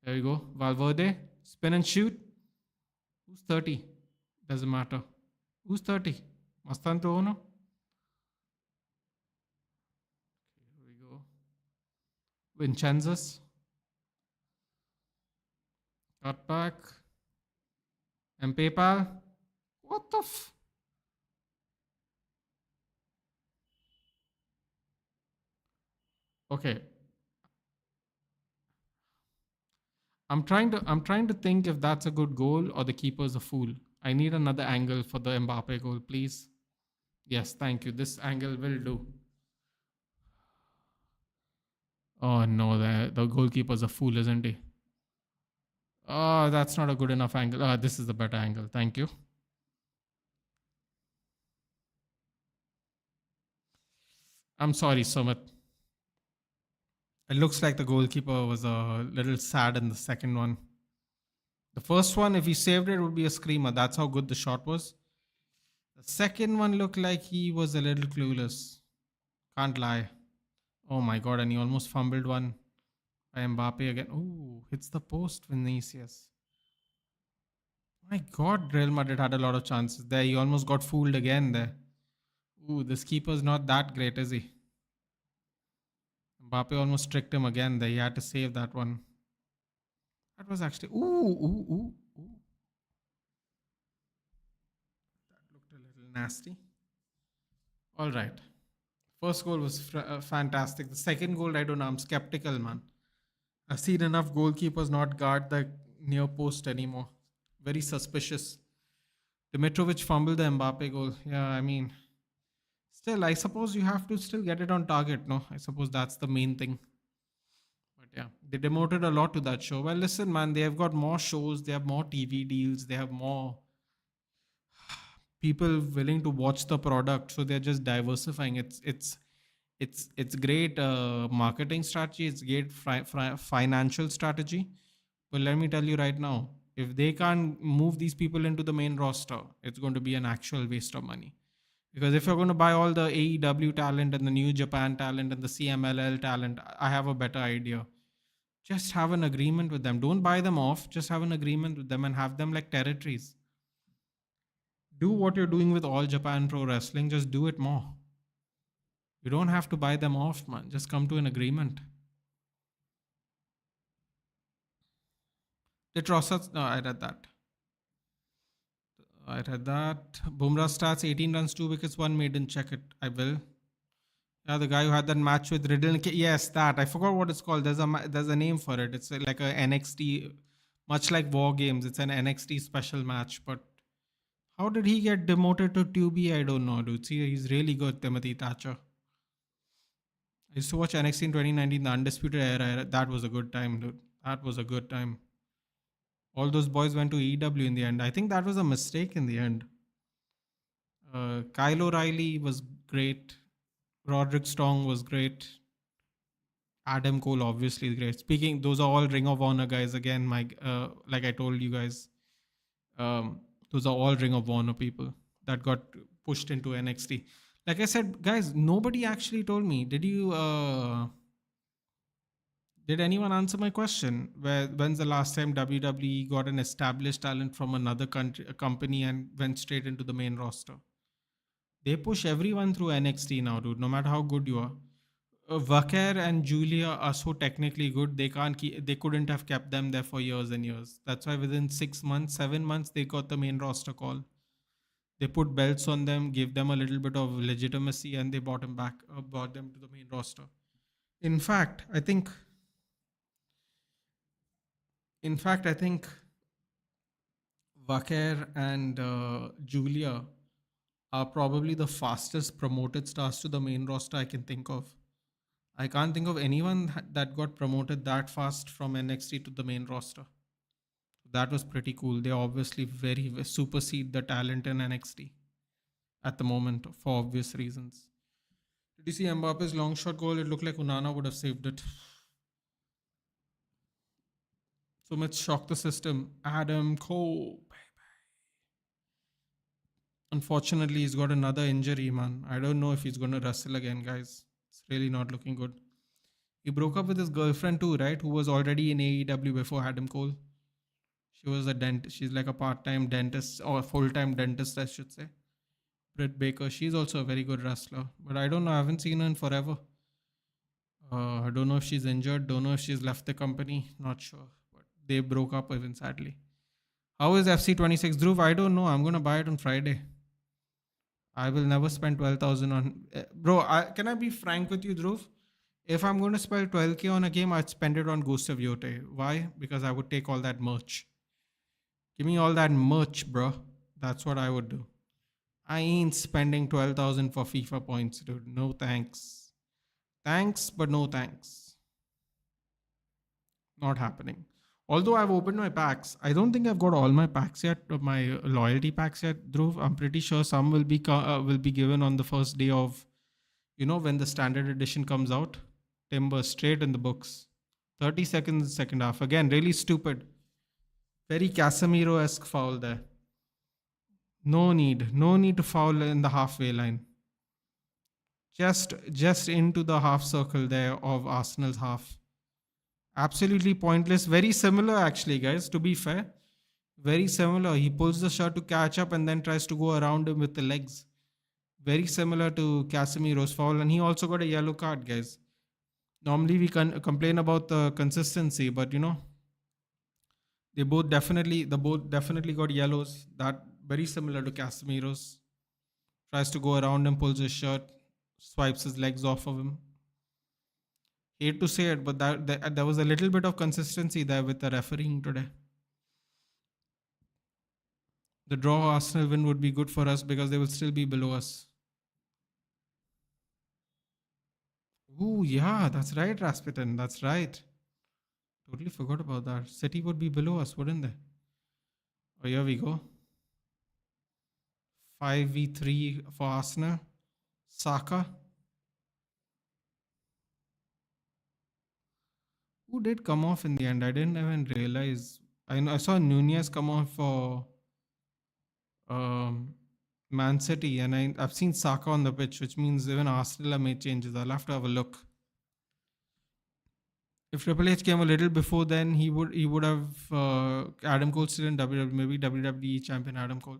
There you go, Valverde, spin and shoot. Who's 30? Doesn't matter. Who's 30? Mastan Ono. Here we go. Vincenzus. Cut back. And PayPal. What the f? Okay. I'm trying to think if that's a good goal or the keeper's a fool. I need another angle for the Mbappe goal, please. Yes, thank you. This angle will do. Oh no, the goalkeeper's a fool, isn't he? Oh, that's not a good enough angle. This is the better angle. Thank you. I'm sorry, Sumit. It looks like the goalkeeper was a little sad in the second one. The first one, if he saved it, would be a screamer. That's how good the shot was. The second one looked like he was a little clueless. Can't lie. Oh my god, and he almost fumbled one by Mbappe again. Ooh, hits the post, Vinicius. My god, Real Madrid had a lot of chances there. He almost got fooled again there. Ooh, this keeper's not that great, is he? Mbappe almost tricked him again there. He had to save that one. That was actually. Ooh. That looked a little nasty. All right. First goal was fantastic. The second goal, I don't know. I'm skeptical, man. I've seen enough goalkeepers not guard the near post anymore. Very suspicious. Dimitrovic fumbled the Mbappe goal. Yeah, I mean, still, I suppose you have to still get it on target, no? I suppose that's the main thing. But yeah, they demoted a lot to that show. Well, listen, man, they have got more shows, they have more TV deals, they have more people willing to watch the product, so they're just diversifying. It's great marketing strategy. It's great financial strategy. But let me tell you right now, if they can't move these people into the main roster, it's going to be an actual waste of money. Because if you're going to buy all the AEW talent and the New Japan talent and the CMLL talent, I have a better idea. Just have an agreement with them. Don't buy them off. Just have an agreement with them and have them like territories. Do what you're doing with All Japan Pro Wrestling. Just do it more. You don't have to buy them off, man. Just come to an agreement. Did Rossat? No, I read that. I read that. Bumrah stats 18 runs, 2 wickets, 1 maiden. Check it. I will. Yeah, the guy who had that match with Riddle. Yes, that. I forgot what it's called. There's a name for it. It's like a NXT, much like War Games. It's an NXT special match. But how did he get demoted to 2B? I don't know, dude. See, he's really good, Timothy Thatcher. I used to watch NXT in 2019, the Undisputed Era. That was a good time, dude. That was a good time. All those boys went to EW in the end. I think that was a mistake in the end. Kyle O'Reilly was great. Roderick Strong was great. Adam Cole obviously is great. Speaking, those are all Ring of Honor guys. Again, like I told you guys, those are all Ring of Honor people that got pushed into NXT. Like I said, guys, nobody actually told me. Did anyone answer my question? When's the last time WWE got an established talent from another country, a company, and went straight into the main roster? They push everyone through NXT now, dude. No matter how good you are. Vaquer and Julia are so technically good. They couldn't have kept them there for years and years. That's why within 6 months, 7 months, they got the main roster call. They put belts on them, gave them a little bit of legitimacy, and they brought them to the main roster. In fact, I think. In fact, I think Vaquer and Julia are probably the fastest promoted stars to the main roster I can think of. I can't think of anyone that got promoted that fast from NXT to the main roster. That was pretty cool. They obviously very supersede the talent in NXT at the moment for obvious reasons. Did you see Mbappe's long shot goal? It looked like Unana would have saved it. So much shock the system. Adam Cole. Unfortunately, he's got another injury, man. I don't know if he's going to wrestle again, guys. It's really not looking good. He broke up with his girlfriend too, right? Who was already in AEW before Adam Cole. She was a dentist. She's like a part-time dentist or full-time dentist, I should say. Britt Baker. She's also a very good wrestler. But I don't know. I haven't seen her in forever. I don't know if she's injured. Don't know if she's left the company. Not sure. But they broke up even sadly. How is FC26 Dhruv? I don't know. I'm going to buy it on Friday. I will never spend 12,000 on. Bro, can I be frank with you, Dhruv? If I'm going to spend 12K on a game, I'd spend it on Ghost of Yote. Why? Because I would take all that merch. Give me all that merch, bro. That's what I would do. I ain't spending 12,000 for FIFA points, dude. No thanks. Thanks, but no thanks. Not happening. Although I've opened my packs, I don't think I've got all my packs yet, my loyalty packs yet, Dhruv. I'm pretty sure some will be given on the first day of, when the standard edition comes out. Timber straight in the books. 30 seconds second half. Again, really stupid. Very Casemiro-esque foul there. No need to foul in the halfway line. Just into the half circle there of Arsenal's half. Absolutely pointless. Very similar, actually, guys, to be fair. Very similar. He pulls the shot to catch up and then tries to go around him with the legs. Very similar to Casemiro's foul. And he also got a yellow card, guys. Normally, we can complain about the consistency, but they both definitely got yellows. That very similar to Casemiro's. Tries to go around him, pulls his shirt, swipes his legs off of him. Hate to say it, but there was a little bit of consistency there with the refereeing today. The draw Arsenal win would be good for us because they will still be below us. Ooh, yeah, that's right, Rasputin. That's right. Totally forgot about that. City would be below us, wouldn't they? Oh, here we go. 5v3 for Arsenal. Saka. Who did come off in the end? I didn't even realize. I saw Nunez come off for Man City, and I've seen Saka on the pitch, which means even Arsenal have made changes. I'll have to have a look. If Triple H came a little before then, he would have Adam Cole still in WWE, maybe WWE champion Adam Cole.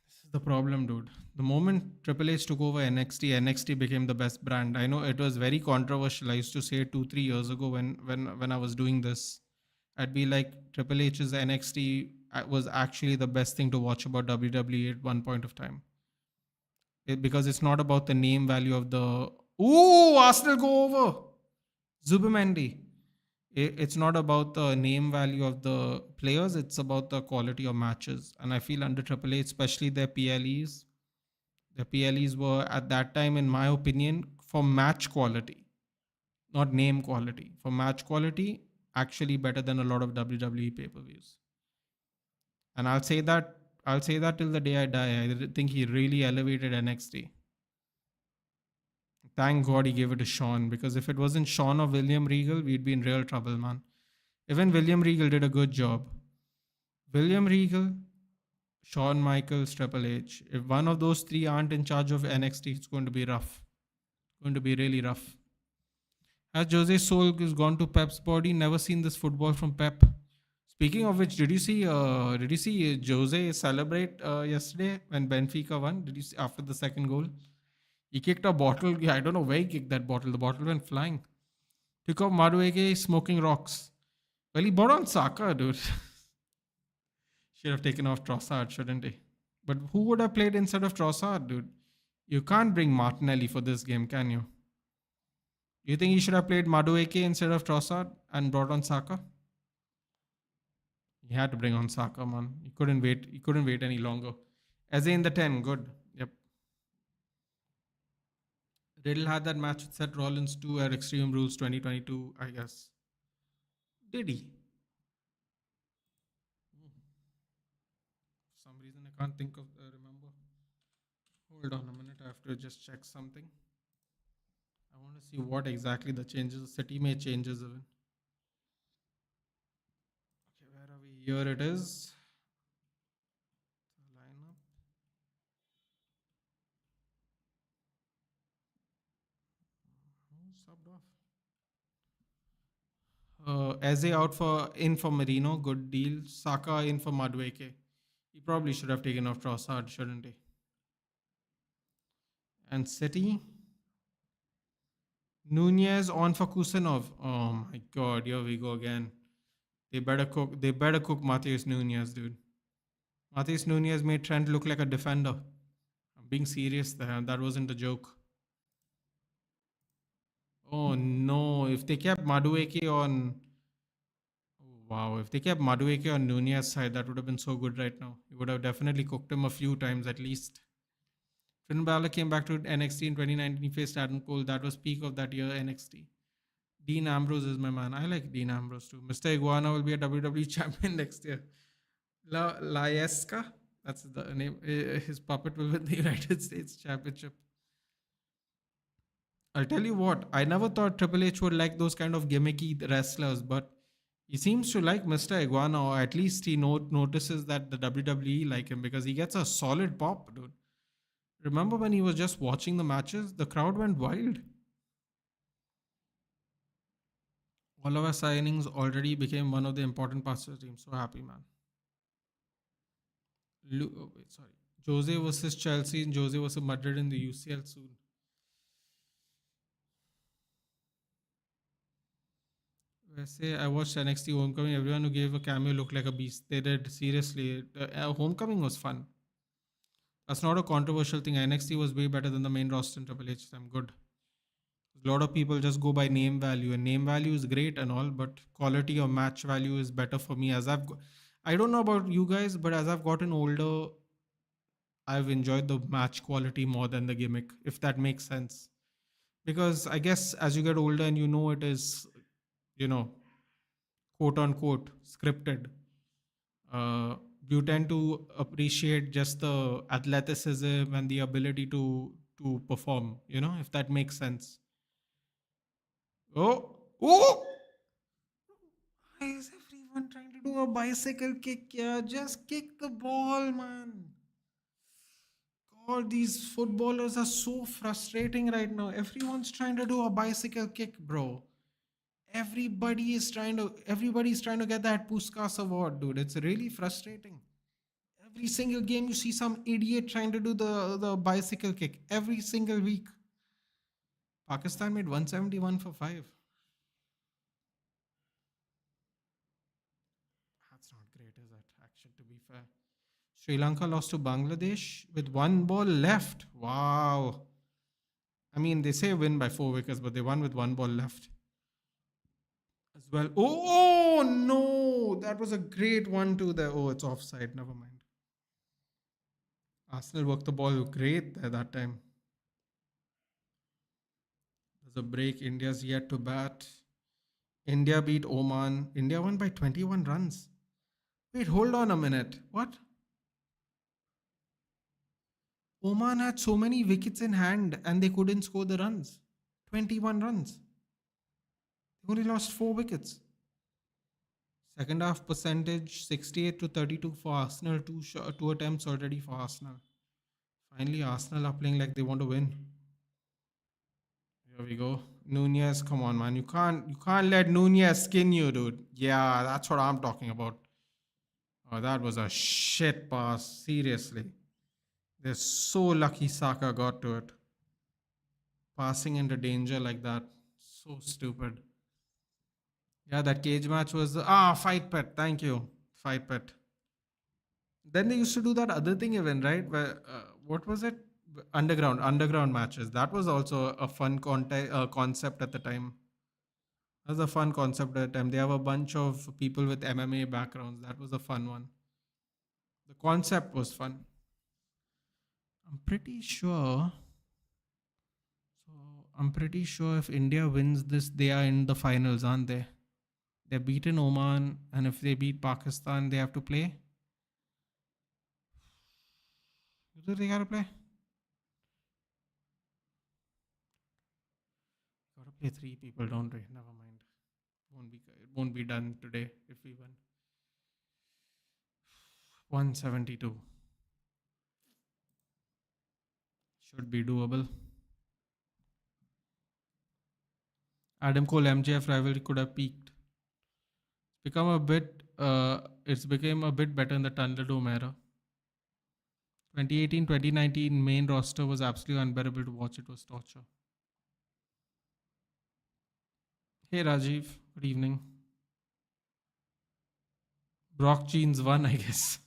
This is the problem, dude. The moment Triple H took over NXT, NXT became the best brand. I know it was very controversial. I used to say it 2 3 years ago when I was doing this. I'd be like Triple H's NXT was actually the best thing to watch about WWE at one point of time. Because it's not about the name value of the. Ooh, Arsenal go over. Zubimendi. It's not about the name value of the players, it's about the quality of matches. And I feel under Triple H, especially their PLEs were at that time, in my opinion, for match quality, not name quality. For match quality, actually better than a lot of WWE pay per views. And I'll say that till the day I die. I think he really elevated NXT. Thank God he gave it to Sean, because if it wasn't Sean or William Regal, we'd be in real trouble, man. Even William Regal did a good job. William Regal, Shawn Michaels, Triple H. If one of those three aren't in charge of NXT, it's going to be rough. Going to be really rough. As Jose Soul has gone to Pep's body, never seen this football from Pep. Speaking of which, did you see Jose celebrate yesterday when Benfica won? Did you see after the second goal? He kicked a bottle. Yeah, I don't know where he kicked that bottle. The bottle went flying. Took off Madueke smoking rocks. Well, he bought on Saka, dude. Should have taken off Trossard, shouldn't he? But who would have played instead of Trossard, dude? You can't bring Martinelli for this game, can you? You think he should have played Madueke instead of Trossard and brought on Saka? He had to bring on Saka, man. He couldn't wait. He couldn't wait any longer. Eze in the 10, good. Yep. Riddle had that match with Seth Rollins too at Extreme Rules 2022, I guess. Did he? For some reason, I can't think of remember. Hold on a minute. I have to just check something. I want to see what exactly the changes. The city made changes even. Okay, where are we? Here it is. The lineup. Who subbed off? Eze out for in for Marino, good deal. Saka in for Madueke. He probably should have taken off Trossard, shouldn't he? And City, Nunez on for Kusanov. Oh my God, here we go again. They better cook. They better cook Matheus Nunez, dude. Matheus Nunez made Trent look like a defender. I'm being serious there. That wasn't a joke. Oh no! If they kept Madueke on, oh, wow! If they kept Madueke on Nunez's side, that would have been so good right now. He would have definitely cooked him a few times at least. Finn Balor came back to NXT in 2019. He faced Adam Cole. That was peak of that year NXT. Dean Ambrose is my man. I like Dean Ambrose too. Mr. Iguana will be a WWE champion next year. Laesca, that's the name. His puppet will win the United States Championship. I'll tell you what, I never thought Triple H would like those kind of gimmicky wrestlers, but he seems to like Mr. Iguana, or at least he notices that the WWE like him because he gets a solid pop, dude. Remember when he was just watching the matches? The crowd went wild. All of our signings already became one of the important parts of the team. So happy, man. Oh, wait, sorry. Jose versus Chelsea and Jose versus Madrid in the UCL soon. Say I watched NXT Homecoming. Everyone who gave a cameo looked like a beast. They did seriously. Homecoming was fun. That's not a controversial thing. NXT was way better than the main roster in Triple H. I'm good. A lot of people just go by name value, and name value is great and all, but quality or match value is better for me. I don't know about you guys, but as I've gotten older, I've enjoyed the match quality more than the gimmick, if that makes sense. Because I guess as you get older and you know it is, you know, quote unquote scripted, uh, you tend to appreciate just the athleticism and the ability to perform, if that makes sense. Oh, oh! Why is everyone trying to do a bicycle kick here? Just kick the ball, man. All these footballers are so frustrating right now. Everyone's trying to do a bicycle kick, bro. Everybody's trying to get that Puskas award, dude. It's really frustrating. Every single game you see some idiot trying to do the bicycle kick. Every single week. Pakistan made 171 for 5. That's not great, is it? Actually, to be fair. Sri Lanka lost to Bangladesh with one ball left. Wow. I mean, they say win by 4 wickets, but they won with one ball left as well. Oh, no. That was a great one too there. Oh, it's offside. Never mind. Arsenal worked the ball great there that time. There's a break. India's yet to bat. India beat Oman. India won by 21 runs. Wait, hold on a minute. What? Oman had so many wickets in hand and they couldn't score the runs. 21 runs. They only lost 4 wickets. Second half percentage 68 to 32 for Arsenal. Two attempts already for Arsenal. Finally, Arsenal are playing like they want to win. Here we go. Nunez, come on, man. You can't let Nunez skin you, dude. Yeah, that's what I'm talking about. Oh, that was a shit pass. Seriously. They're so lucky Saka got to it. Passing into danger like that. So stupid. Yeah, that cage match was fight pet. Thank you. Fight pet. Then they used to do that other thing even, right? Where what was it? Underground matches. That was also a fun concept at the time. That was a fun concept at the time. They have a bunch of people with MMA backgrounds. That was a fun one. The concept was fun. I'm pretty sure. So I'm pretty sure if India wins this, they are in the finals, aren't they? They're beaten Oman, and if they beat Pakistan, they have to play. Do they gotta play? Gotta play 3 people, don't we? Never mind. It won't be done today if we win. 172. Should be doable. Adam Cole MJF rivalry could have peaked. It's became a bit better in the Thunderdome era. 2018-2019 main roster was absolutely unbearable to watch. It was torture. Hey Rajiv, good evening. Brock Jeans won, I guess.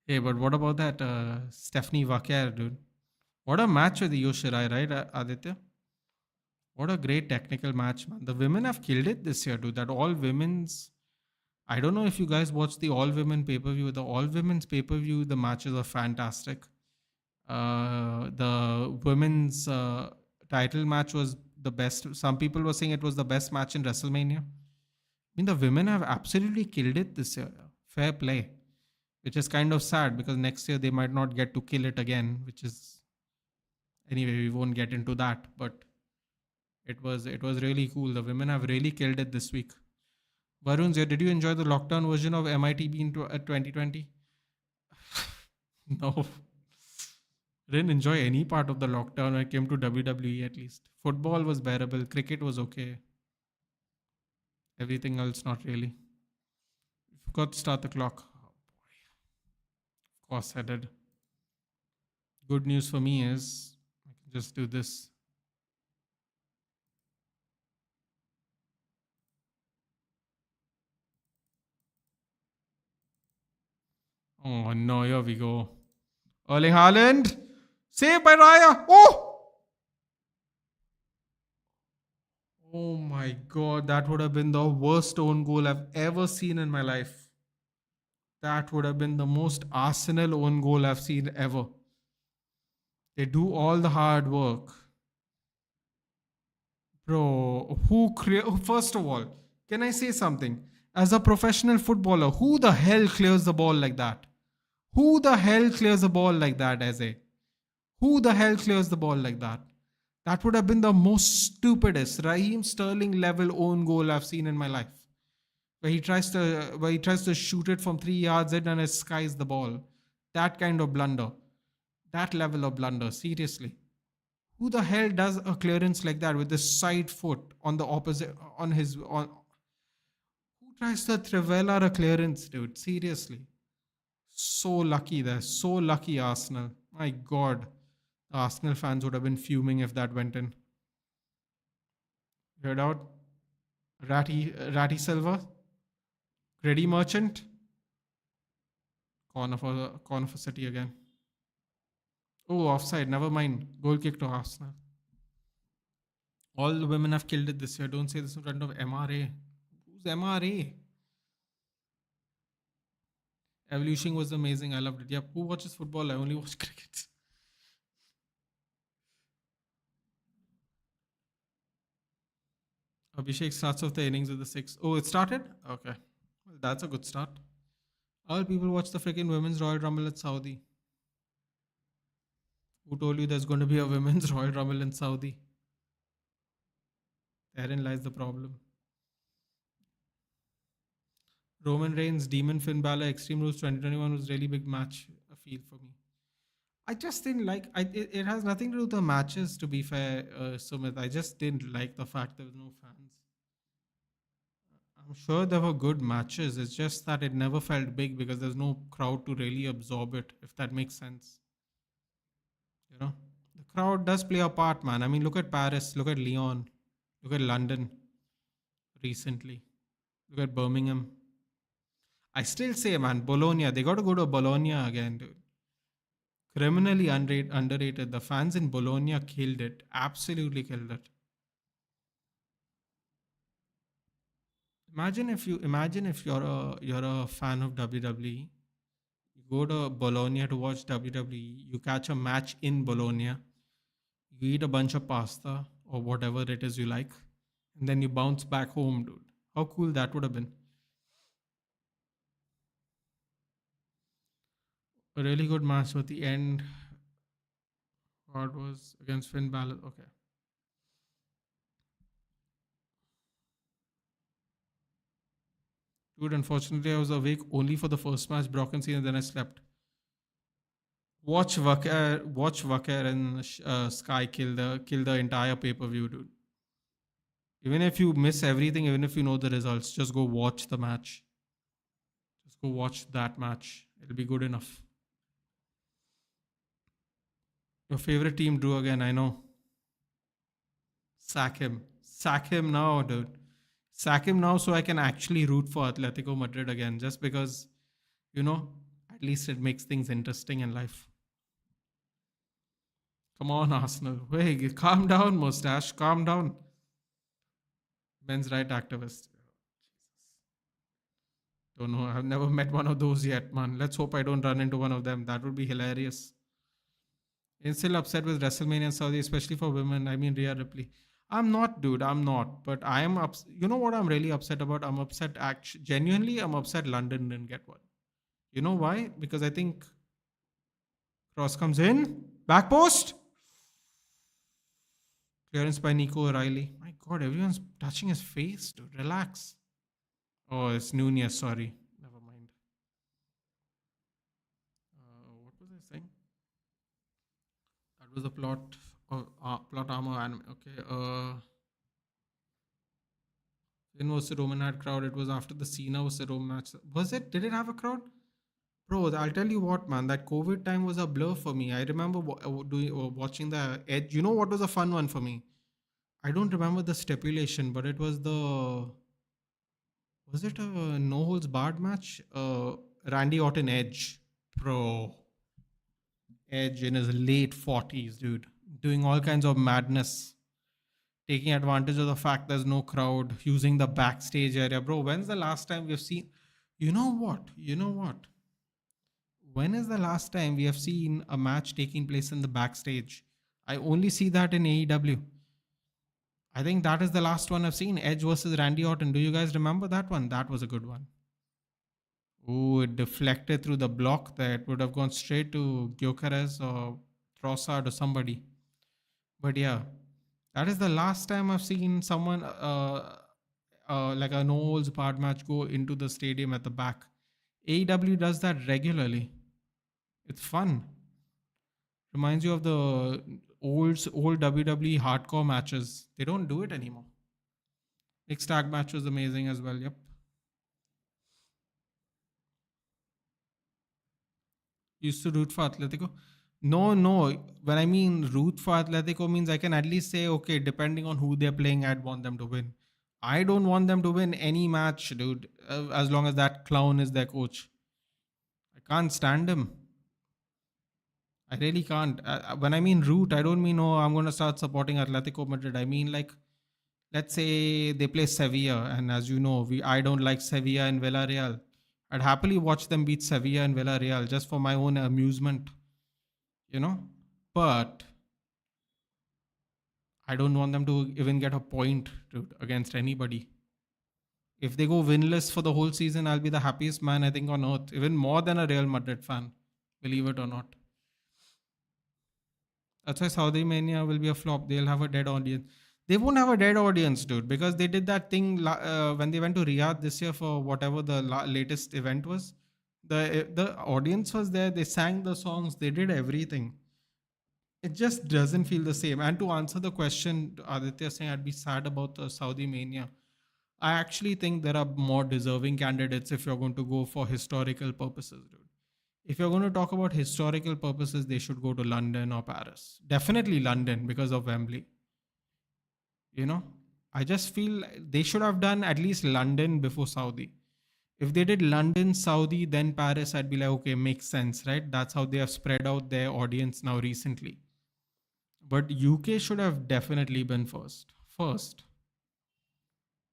Hey, but what about that Stephanie Vaquer, dude? What a match with Io Shirai, right, Aditya? What a great technical match, man. The women have killed it this year, dude. That all women's. I don't know if you guys watched the all women pay per view. The all women's pay per view, the matches are fantastic. The women's title match was the best. Some people were saying it was the best match in WrestleMania. I mean, the women have absolutely killed it this year. Fair play. Which is kind of sad because next year they might not get to kill it again, which is. Anyway, we won't get into that. But it was really cool. The women have really killed it this week. Varun, did you enjoy the lockdown version of MITB in 2020? No. Didn't enjoy any part of the lockdown when it came to WWE at least. Football was bearable. Cricket was okay. Everything else, not really. Forgot to start the clock. Oh boy. Of course I did. Good news for me is I can just do this. Oh no, here we go. Erling Haaland. Saved by Raya. Oh my god, that would have been the worst own goal I've ever seen in my life. That would have been the most Arsenal own goal I've seen ever. They do all the hard work. Bro, first of all, can I say something? As a professional footballer, who the hell clears the ball like that? Who the hell clears the ball like that, Eze? Who the hell clears the ball like that? That would have been the most stupidest Raheem Sterling level own goal I've seen in my life. Where he tries to shoot it from 3 yards in and it skies the ball. That kind of blunder. That level of blunder, seriously. Who the hell does a clearance like that with the side foot on the opposite on his on? Who tries the Trivela a clearance, dude? Seriously, so lucky there, so lucky Arsenal. My God, the Arsenal fans would have been fuming if that went in. Heard out, Ratty Silver, Grady Merchant, corner for City again. Oh, offside. Never mind. Goal kick to Arsenal. All the women have killed it this year. Don't say this in front of MRA. Who's MRA? Evolution was amazing. I loved it. Yep. Who watches football? I only watch cricket. Abhishek starts off the innings with the six. Oh, it started? Okay. Well, that's a good start. All people watch the freaking Women's Royal Rumble at Saudi. Who told you there's going to be a Women's Royal Rumble in Saudi? Therein lies the problem. Roman Reigns, Demon Finn Balor, Extreme Rules 2021 was really big match feel for me. I just didn't like. It has nothing to do with the matches. To be fair, Sumit, I just didn't like the fact there was no fans. I'm sure there were good matches. It's just that it never felt big because there's no crowd to really absorb it. If that makes sense, you know, the crowd does play a part, man. I mean, look at Paris, look at Lyon, look at London recently, look at Birmingham. I still say, man, Bologna. They got to go to Bologna again, dude. Criminally underrated. The fans in Bologna killed it. Absolutely killed it. Imagine if you're a fan of WWE. You go to Bologna to watch WWE. You catch a match in Bologna. You eat a bunch of pasta or whatever it is you like, and then you bounce back home, dude. How cool that would have been. A really good match, but the end, what was against Finn Balor. Okay. Dude, unfortunately, I was awake only for the first match, Brock and Cena, then I slept. Watch Wacker and Sky kill the entire pay per view, dude. Even if you miss everything, even if you know the results, just go watch the match. Just go watch that match. It'll be good enough. Your favorite team drew again, I know. Sack him. Sack him now, dude. Sack him now so I can actually root for Atletico Madrid again. Just because, you know, at least it makes things interesting in life. Come on, Arsenal. Wait, calm down, mustache. Calm down. Men's right activist. Don't know. I've never met one of those yet, man. Let's hope I don't run into one of them. That would be hilarious. I'm still upset with WrestleMania in Saudi, especially for women. I mean, Rhea Ripley. I'm not, dude. I'm not. But I am You know what I'm really upset about? I'm upset. Genuinely, I'm upset London didn't get one. You know why? Because I think Cross comes in. Back post. Clearance by Nico O'Reilly. My God, everyone's touching his face, dude. Relax. Oh, it's Nunez. Sorry. Never mind. What was I saying? That was a plot armor anime. Okay. When was the Roman had crowd? It was after the Cena was the Roman match. Was it? Did it have a crowd? Bro, I'll tell you what, man. That COVID time was a blur for me. I remember watching the Edge. You know what was a fun one for me? I don't remember the stipulation, but it was the. Was it a no holds barred match? Randy Orton Edge. Bro. Edge in his late 40s, dude. Doing all kinds of madness. Taking advantage of the fact there's no crowd. Using the backstage area. Bro, when's the last time we've seen. You know what? You know what? When is the last time we have seen a match taking place in the backstage? I only see that in AEW. I think that is the last one I've seen. Edge versus Randy Orton. Do you guys remember that one? That was a good one. Oh, it deflected through the block there. It would have gone straight to Gyökeres or Trossard or somebody. But yeah, that is the last time I've seen someone like a no holds barred match go into the stadium at the back. AEW does that regularly. It's fun. Reminds you of the old WWE hardcore matches. They don't do it anymore. Mixed tag match was amazing as well. Yep. Used to root for Atletico. No, no. When I mean root for Atletico means I can at least say, okay, depending on who they're playing, I'd want them to win. I don't want them to win any match, dude, as long as that clown is their coach. I can't stand him. I really can't. When I mean root, I don't mean, oh, I'm going to start supporting Atletico Madrid. I mean, like, let's say they play Sevilla, and as you know, I don't like Sevilla and Villarreal. I'd happily watch them beat Sevilla and Villarreal just for my own amusement, you know. But I don't want them to even get a point, dude, against anybody. If they go winless for the whole season, I'll be the happiest man I think on earth, even more than a Real Madrid fan, believe it or not. That's why Saudi Mania will be a flop. They'll have a dead audience. They won't have a dead audience, dude, because they did that thing when they went to Riyadh this year for whatever the latest event was. The audience was there. They sang the songs. They did everything. It just doesn't feel the same. And to answer the question, Aditya saying I'd be sad about the Saudi Mania. I actually think there are more deserving candidates if you're going to go for historical purposes, dude. If you're going to talk about historical purposes, they should go to London or Paris. Definitely London because of Wembley. You know, I just feel they should have done at least London before Saudi. If they did London, Saudi, then Paris, I'd be like, okay, makes sense, right? That's how they have spread out their audience now recently. But UK should have definitely been first. First.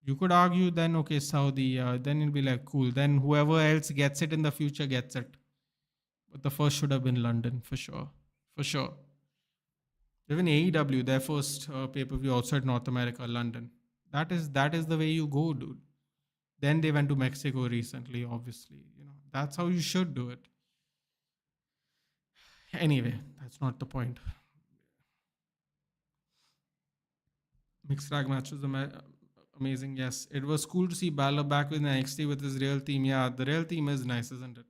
You could argue then, okay, Saudi, then it'll be like, cool. Then whoever else gets it in the future gets it. But the first should have been London for sure. For sure. Even AEW, their first pay per view outside North America, London. That is the way you go, dude. Then they went to Mexico recently, obviously. You know, that's how you should do it. Anyway, that's not the point. Mixed tag match was amazing. Yes, it was cool to see Balor back with NXT with his real team. Yeah, the real team is nice, isn't it?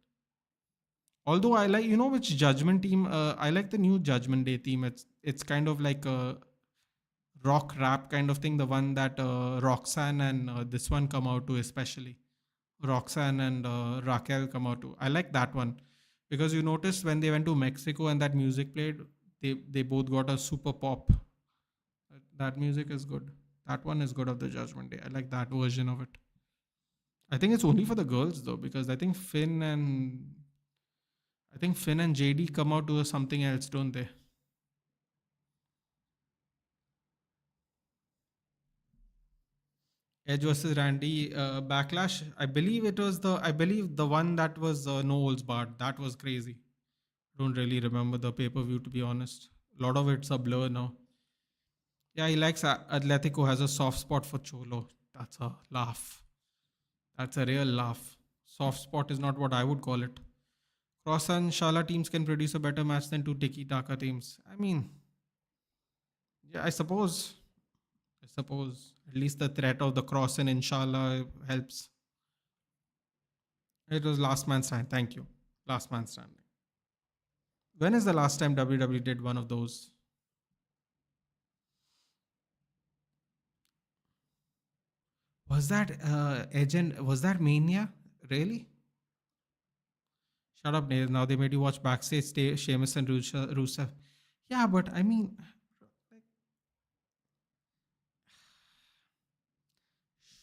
Although I like, you know, which Judgment team? I like the new Judgment Day team. It's kind of like a rock rap kind of thing. The one that Roxanne and this one come out to, especially Roxanne and Raquel come out to. I like that one because you notice when they went to Mexico and that music played, they both got a super pop. That music is good. That one is good of the Judgment Day. I like that version of it. I think it's only for the girls though, because I think Finn and JD come out to something else, don't they? Edge versus Randy Backlash. I believe the one that was no holds barred. That was crazy. Don't really remember the pay per view to be honest. A lot of it's a blur now. Yeah, he likes Atletico has a soft spot for Cholo. That's a laugh. That's a real laugh. Soft spot is not what I would call it. Cross and Shala teams can produce a better match than two Tiki Taka teams. I mean, yeah, I suppose. I suppose. At least the threat of the cross and Inshallah helps. It was last man standing. Thank you. Last man standing. When is the last time WWE did one of those? Was that Agent? Was that Mania? Really? Shut up, Nathan. Now they made you watch backstage stay Sheamus and Rusev. Yeah, but I mean,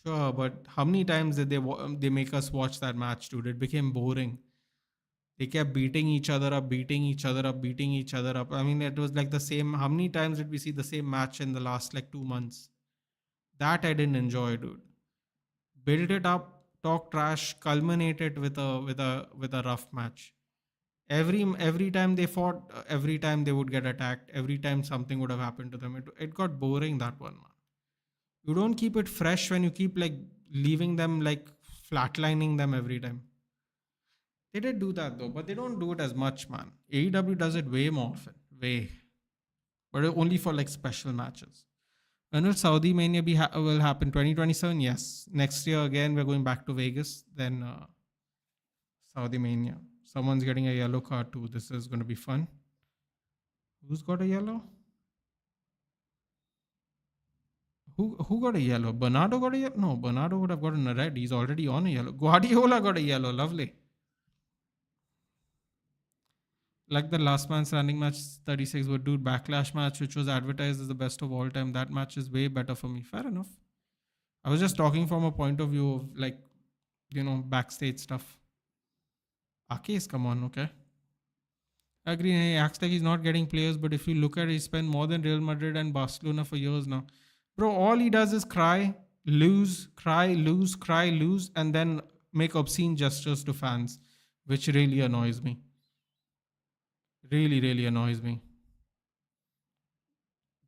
sure. But how many times did they make us watch that match, dude? It became boring. They kept beating each other up, beating each other up, beating each other up. I mean, it was like the same. How many times did we see the same match in the last like 2 months? That I didn't enjoy, dude. Build it up, talk trash, culminate it with a rough match. Every time they fought, every time they would get attacked, every time something would have happened to them. It got boring that one, man. You don't keep it fresh when you keep like leaving them like flatlining them every time. They did do that though, but they don't do it as much, man. AEW does it way more often, way, but only for like special matches. When will Saudi Mania will happen? 2027? Yes. Next year again, we're going back to Vegas. Then Saudi Mania. Someone's getting a yellow card too. This is going to be fun. Who's got a yellow? Who got a yellow? Bernardo got a yellow? No, Bernardo would have gotten a red. He's already on a yellow. Guardiola got a yellow. Lovely. Like the last man standing match 36 would do backlash match, which was advertised as the best of all time. That match is way better for me. Fair enough. I was just talking from a point of view of like, backstage stuff. Akis, come on, okay. I agree. He acts like he's not getting players, but if you look at it, he spent more than Real Madrid and Barcelona for years now. Bro, all he does is cry, lose, and then make obscene gestures to fans, which really annoys me. Really, really annoys me.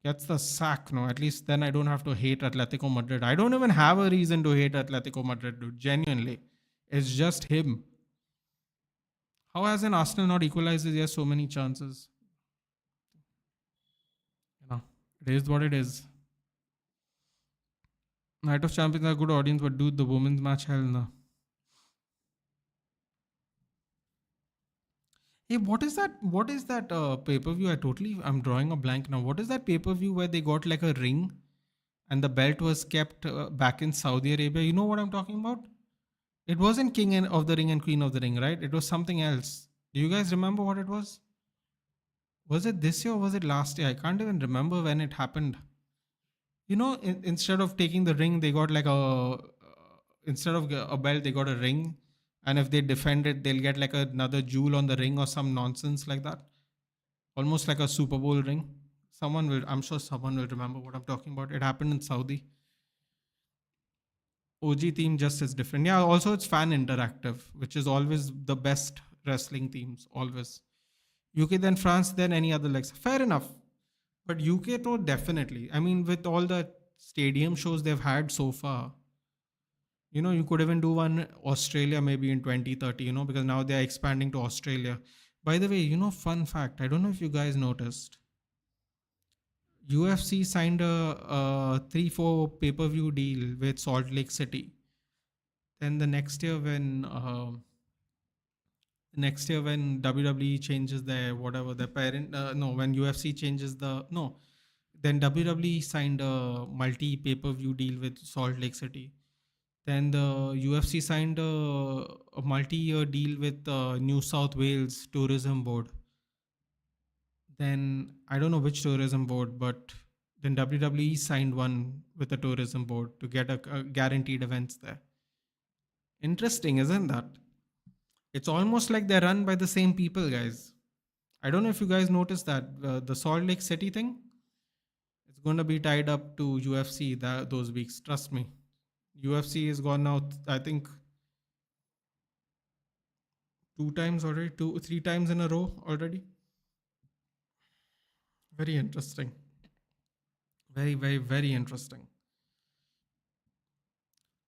Gets the sack, no? At least then I don't have to hate Atletico Madrid. I don't even have a reason to hate Atletico Madrid, dude. Genuinely. It's just him. How has an Arsenal not equalized this year so many chances? It is what it is. Night of Champions are a good audience, but dude, the women's match, hell no. Hey, what is that? What is that pay per view? I'm drawing a blank now. What is that pay per view where they got like a ring and the belt was kept back in Saudi Arabia? You know what I'm talking about? It wasn't of the Ring and Queen of the Ring, right? It was something else. Do you guys remember what it was? Was it this year or was it last year? I can't even remember when it happened. Instead of taking the ring, they got like instead of a belt, they got a ring. And if they defend it, they'll get like another jewel on the ring or some nonsense like that. Almost like a Super Bowl ring. I'm sure someone will remember what I'm talking about. It happened in Saudi. OG theme just is different. Yeah, also it's fan interactive, which is always the best wrestling themes, always. UK, then France, then any other legs. Fair enough. But UK though, definitely. I mean, with all the stadium shows they've had so far, you could even do one Australia maybe in 2030, because now they're expanding to Australia. By the way, fun fact, I don't know if you guys noticed. UFC signed a 3-4 pay-per-view deal with Salt Lake City. Then the next year when WWE changes their whatever their parent no when UFC changes then WWE signed a multi pay-per-view deal with Salt Lake City. Then the UFC signed a multi-year deal with New South Wales Tourism Board. Then I don't know which tourism board, but then WWE signed one with the tourism board to get a guaranteed events there. Interesting, isn't that? It's almost like they're run by the same people, guys. I don't know if you guys noticed that the Salt Lake City thing. It's going to be tied up to UFC those weeks. Trust me. UFC is gone now. I think 2 times already, 3 times in a row already. Very interesting. Very, very, very interesting.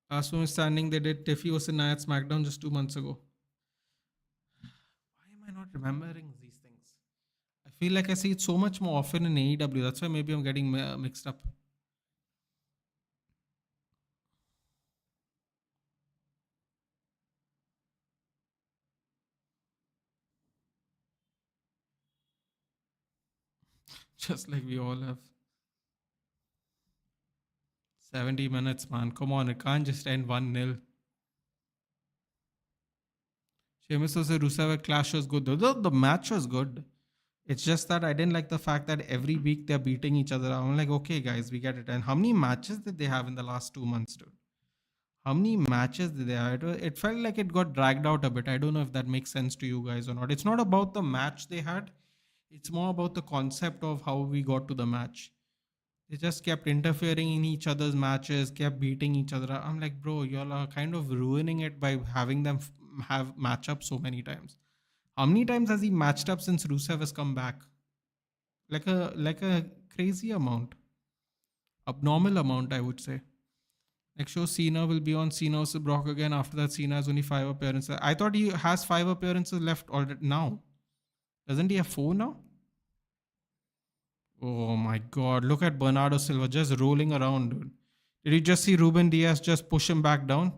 Last one standing, they did Tiffy was at SmackDown just 2 months ago. Why am I not remembering these things? I feel like I see it so much more often in AEW. That's why maybe I'm getting mixed up. Just like we all have. 70 minutes, man. Come on, it can't just end 1-0. Sheamus says Rusev Clash was good. The match was good. It's just that I didn't like the fact that every week they're beating each other. I'm like, okay, guys, we get it. And how many matches did they have in the last 2 months, dude? How many matches did they have? It felt like it got dragged out a bit. I don't know if that makes sense to you guys or not. It's not about the match they had. It's more about the concept of how we got to the match. They just kept interfering in each other's matches, kept beating each other. I'm like, bro, y'all are kind of ruining it by having them have match up so many times. How many times has he matched up since Rusev has come back? Like a crazy amount, abnormal amount, I would say. Next show, Cena will be on Cena vs Brock again. After that, Cena has only 5 appearances. I thought he has 5 appearances left already now. Doesn't he have 4 now? Oh my God! Look at Bernardo Silva just rolling around, dude. Did you just see Ruben Diaz just push him back down?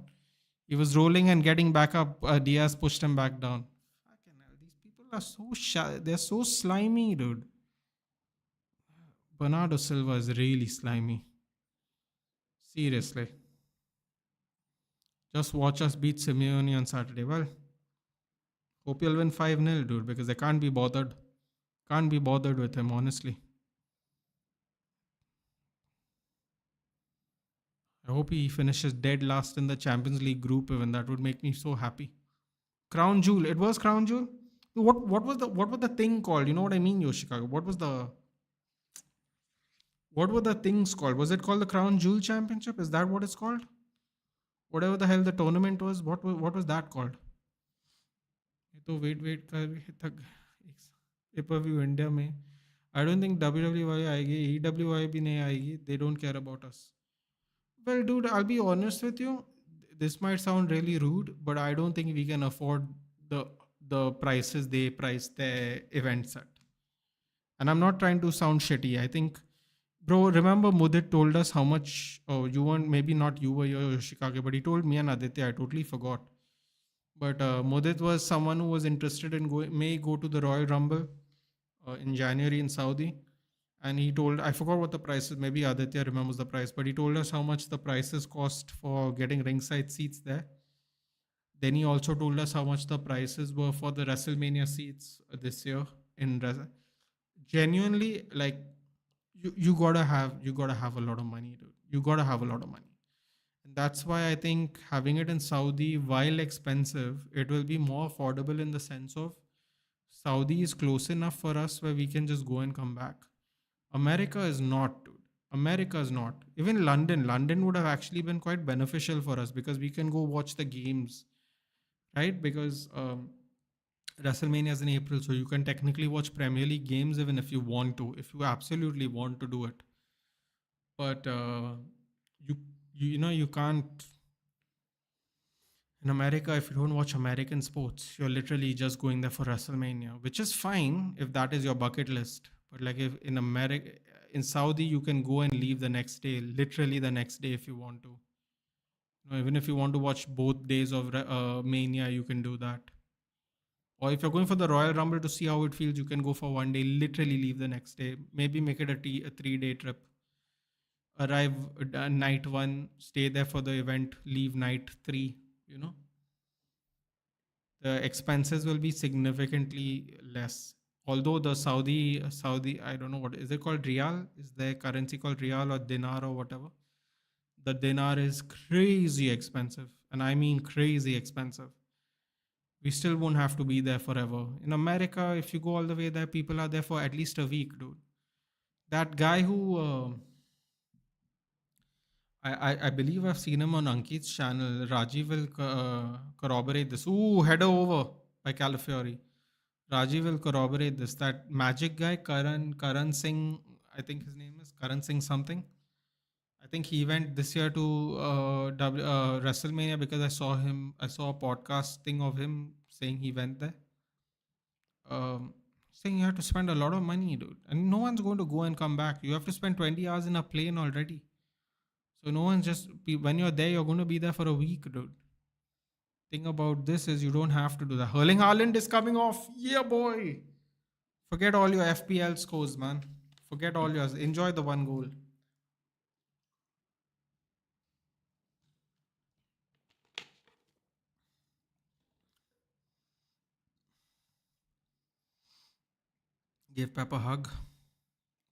He was rolling and getting back up. Diaz pushed him back down. Fucking hell, these people are so shy. They're so slimy, dude. Bernardo Silva is really slimy. Seriously. Just watch us beat Simeone on Saturday. Well, hope you'll win 5-0, dude, because I can't be bothered. Can't be bothered with him, honestly. I hope he finishes dead last in the Champions League group even. That would make me so happy. Crown Jewel. It was Crown Jewel? What was the thing called? You know what I mean, Yoshikaga? What were the things called? Was it called the Crown Jewel Championship? Is that what it's called? Whatever the hell the tournament was, what was that called? ये तो wait कर थक पे पर view India में I don't think WWE आएगी EWI भी नहीं आएगी they don't care about us well dude I'll be honest with you this might sound really rude but I don't think we can afford the the prices they price their events at and I'm not trying to sound shitty I think bro remember Mudit told us how much oh you weren't maybe not you were your Yoshikage but he told me and Aditya I totally forgot. But Modit was someone who was interested in going, may go to the Royal Rumble in January in Saudi. And he told, I forgot what the price is. Maybe Aditya remembers the price, but he told us how much the prices cost for getting ringside seats there. Then he also told us how much the prices were for the WrestleMania seats this year. Genuinely, like you gotta have a lot of money, dude. You gotta have a lot of money. And that's why I think having it in Saudi, while expensive, it will be more affordable in the sense of Saudi is close enough for us where we can just go and come back. America is not, dude. America is not. Even London. London would have actually been quite beneficial for us because we can go watch the games, right? Because WrestleMania is in April, so you can technically watch Premier League games even if you want to, if you absolutely want to do it. But you you can't in America, if you don't watch American sports, you're literally just going there for WrestleMania, which is fine if that is your bucket list. But like if in America, in Saudi, you can go and leave the next day, literally the next day if you want to. Even if you want to watch both days of Mania, you can do that. Or if you're going for the Royal Rumble to see how it feels, you can go for one day, literally leave the next day. Maybe make it a 3-day trip. Arrive night one, stay there for the event, leave night three, you know the expenses will be significantly less. Although the Saudi, I don't know what is it called, Riyal? Is their currency called Riyal or dinar or whatever? The dinar is crazy expensive, and I mean crazy expensive. We still won't have to be there forever. In America, if you go all the way there, people are there for at least a week, dude. That guy who I believe I've seen him on Ankit's channel. Rajiv will corroborate this. Ooh, header over by Calafiori. Rajiv will corroborate this. That magic guy, Karan Singh, I think his name is Karan Singh something. I think he went this year to WrestleMania because I saw him. I saw a podcast thing of him saying he went there. Saying you have to spend a lot of money, dude, and no one's going to go and come back. You have to spend 20 hours in a plane already. So no one's when you're there, you're going to be there for a week, dude. Thing about this is you don't have to do that. Hurling Haaland is coming off. Yeah, boy. Forget all your FPL scores, man. Forget all yours. Enjoy the one goal. Give Pep a hug.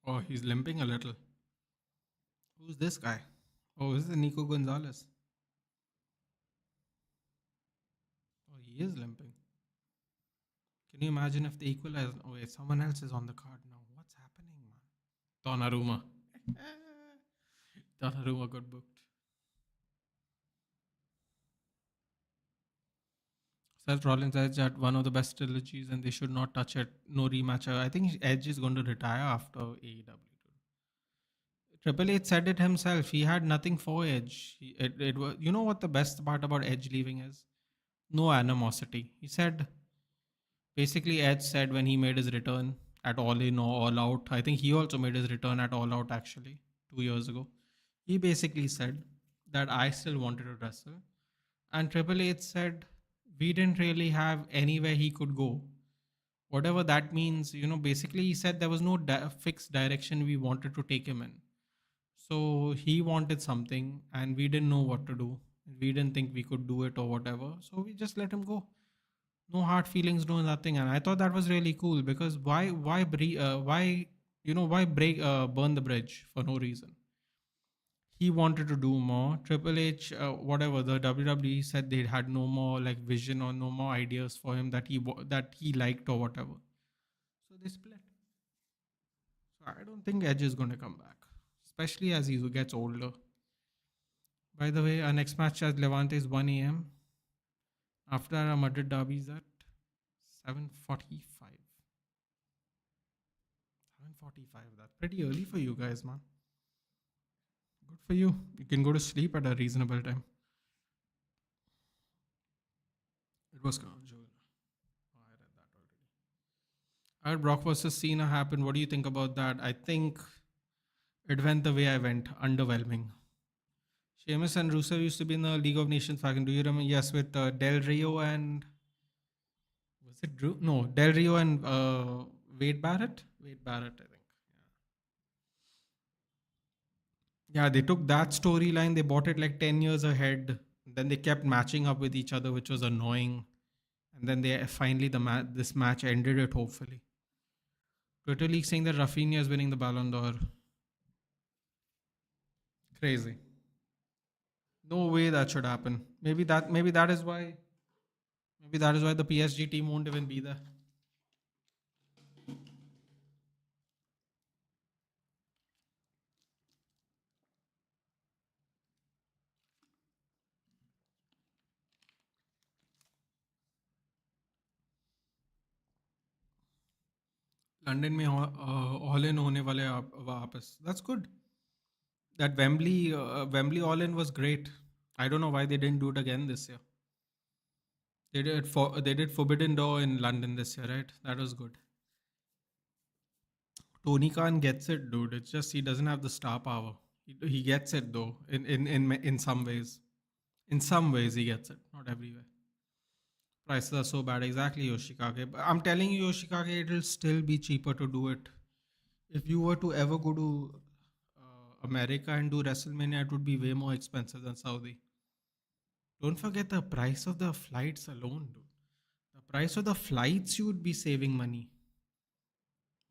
Oh, he's limping a little. Who's this guy? Oh, this is Nico Gonzalez. Oh, he is limping. Can you imagine if they equalize? Oh, wait, someone else is on the card now. What's happening, man? Donnarumma. Donnarumma got booked. Seth Rollins Edge had one of the best trilogies and they should not touch it. No rematch. I think Edge is going to retire after AEW. Triple H said it himself. He had nothing for Edge. It was, you know what the best part about Edge leaving is? No animosity. He said, basically, Edge said when he made his return at All In or All Out, I think he also made his return at All Out actually 2 years ago. He basically said that I still wanted to wrestle. And Triple H said, we didn't really have anywhere he could go. whatever that means. Basically he said there was no fixed direction we wanted to take him in. So he wanted something and we didn't know what to do. We didn't think we could do it or whatever. So we just let him go. No hard feelings, no nothing. And I thought that was really cool, because why break burn the bridge for no reason. He wanted to do more. Triple H, whatever, the WWE said they had no more like vision or no more ideas for him that he liked or whatever. So they split. So I don't think Edge is going to come back, especially as he gets older. By the way, our next match at Levante is 1 a.m. After our Madrid derby is at 7:45. 7:45. That's pretty early for you guys, man. Good for you. You can go to sleep at a reasonable time. It was Joel. Oh, I read that already. I heard Brock versus Cena happened. What do you think about that? I think it went the way I went. Underwhelming. Sheamus and Rusev used to be in the League of Nations faction. Do you remember? Yes, with Del Rio and, was it Drew? No, Del Rio and Wade Barrett. Wade Barrett, I think. Yeah, they took that storyline. They bought it like 10 years ahead. Then they kept matching up with each other, which was annoying. And then they finally this match ended it. Hopefully, Twitter leak saying that Rafinha is winning the Ballon d'Or. Crazy. No way that should happen. Maybe that is why the PSG team won't even be there. London में all in होने वाले वापस. That's good. That Wembley all in was great. I don't know why they didn't do it again this year. They did Forbidden Door in London this year, right? That was good. Tony Khan gets it, dude. It's just he doesn't have the star power. He gets it though. In some ways. In some ways he gets it, not everywhere. Prices are so bad. Exactly, Yoshikage. But I'm telling you, Yoshikage, it'll still be cheaper to do it. If you were to ever go to America and do WrestleMania, it would be way more expensive than Saudi. Don't forget the price of the flights alone, dude. The price of the flights, you would be saving money.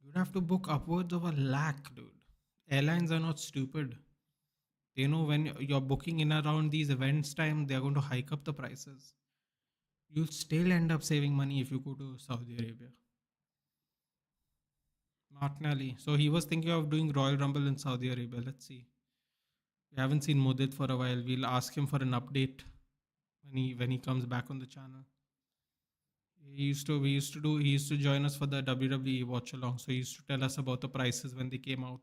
You'd have to book upwards of 1 lakh, dude. Airlines are not stupid. They know when you're booking in around these events time, they're going to hike up the prices. You'll still end up saving money if you go to Saudi Arabia. Martinelli. So he was thinking of doing Royal Rumble in Saudi Arabia. Let's see. We haven't seen Mudit for a while. We'll ask him for an update when he comes back on the channel. He used to join us for the WWE Watchalong. So he used to tell us about the prices when they came out.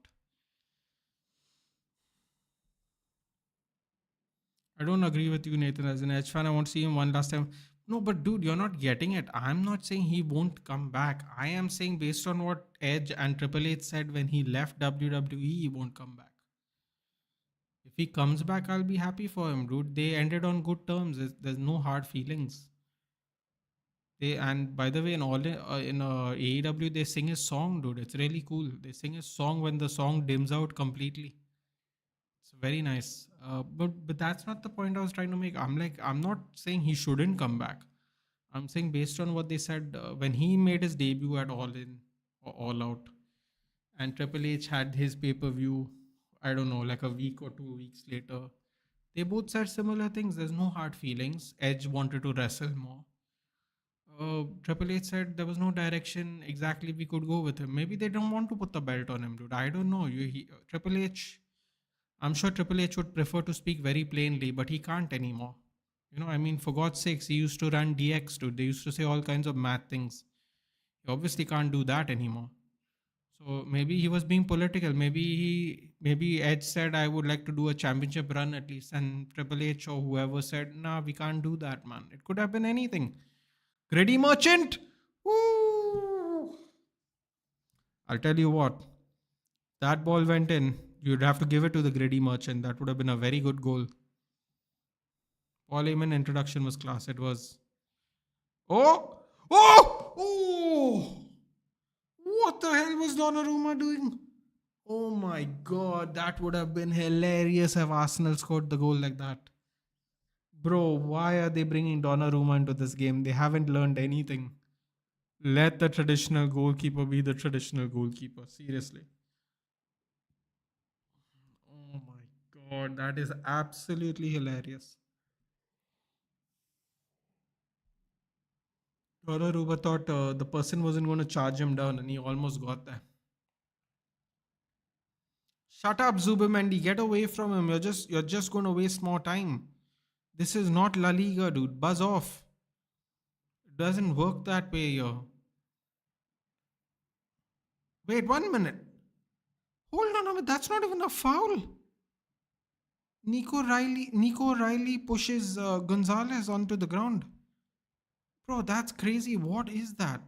I don't agree with you, Nathan. As an Edge fan, I want to see him one last time. No, but dude, you're not getting it. I'm not saying he won't come back. I am saying based on what Edge and Triple H said when he left WWE, he won't come back. If he comes back, I'll be happy for him, dude. They ended on good terms. There's no hard feelings. And by the way, in AEW, they sing his song, dude. It's really cool. They sing his song when the song dims out completely. It's very nice. But that's not the point I was trying to make. I'm not saying he shouldn't come back. I'm saying based on what they said when he made his debut at All In or All Out, and Triple H had his pay per view. I don't know, like a week or 2 weeks later. They both said similar things. There's no hard feelings. Edge wanted to wrestle more. Triple H said there was no direction exactly we could go with him. Maybe they don't want to put the belt on him, dude. I don't know. Triple H, I'm sure Triple H would prefer to speak very plainly, but he can't anymore. I mean, for God's sakes, he used to run DX, dude. They used to say all kinds of mad things. He obviously can't do that anymore. So maybe he was being political. Maybe Edge said, I would like to do a championship run at least. And Triple H or whoever said, nah, we can't do that, man. It could have been anything. Grady Merchant! Woo! I'll tell you what. That ball went in. You'd have to give it to the Grady Merchant. That would have been a very good goal. Paul Heyman introduction was class. It was. Oh! Oh! Oh! What the hell was Donnarumma doing? Oh my god, that would have been hilarious if Arsenal scored the goal like that. Bro, why are they bringing Donnarumma into this game? They haven't learned anything. Let the traditional goalkeeper be the traditional goalkeeper. Seriously. Oh my god, that is absolutely hilarious. Donnarumma thought the person wasn't going to charge him down, and he almost got there. Shut up, Zubimendi. Get away from him. You're just going to waste more time. This is not La Liga, dude. Buzz off. It doesn't work that way here. Wait 1 minute. Hold on a minute. That's not even a foul. Nico Riley pushes Gonzalez onto the ground. Bro, that's crazy. What is that?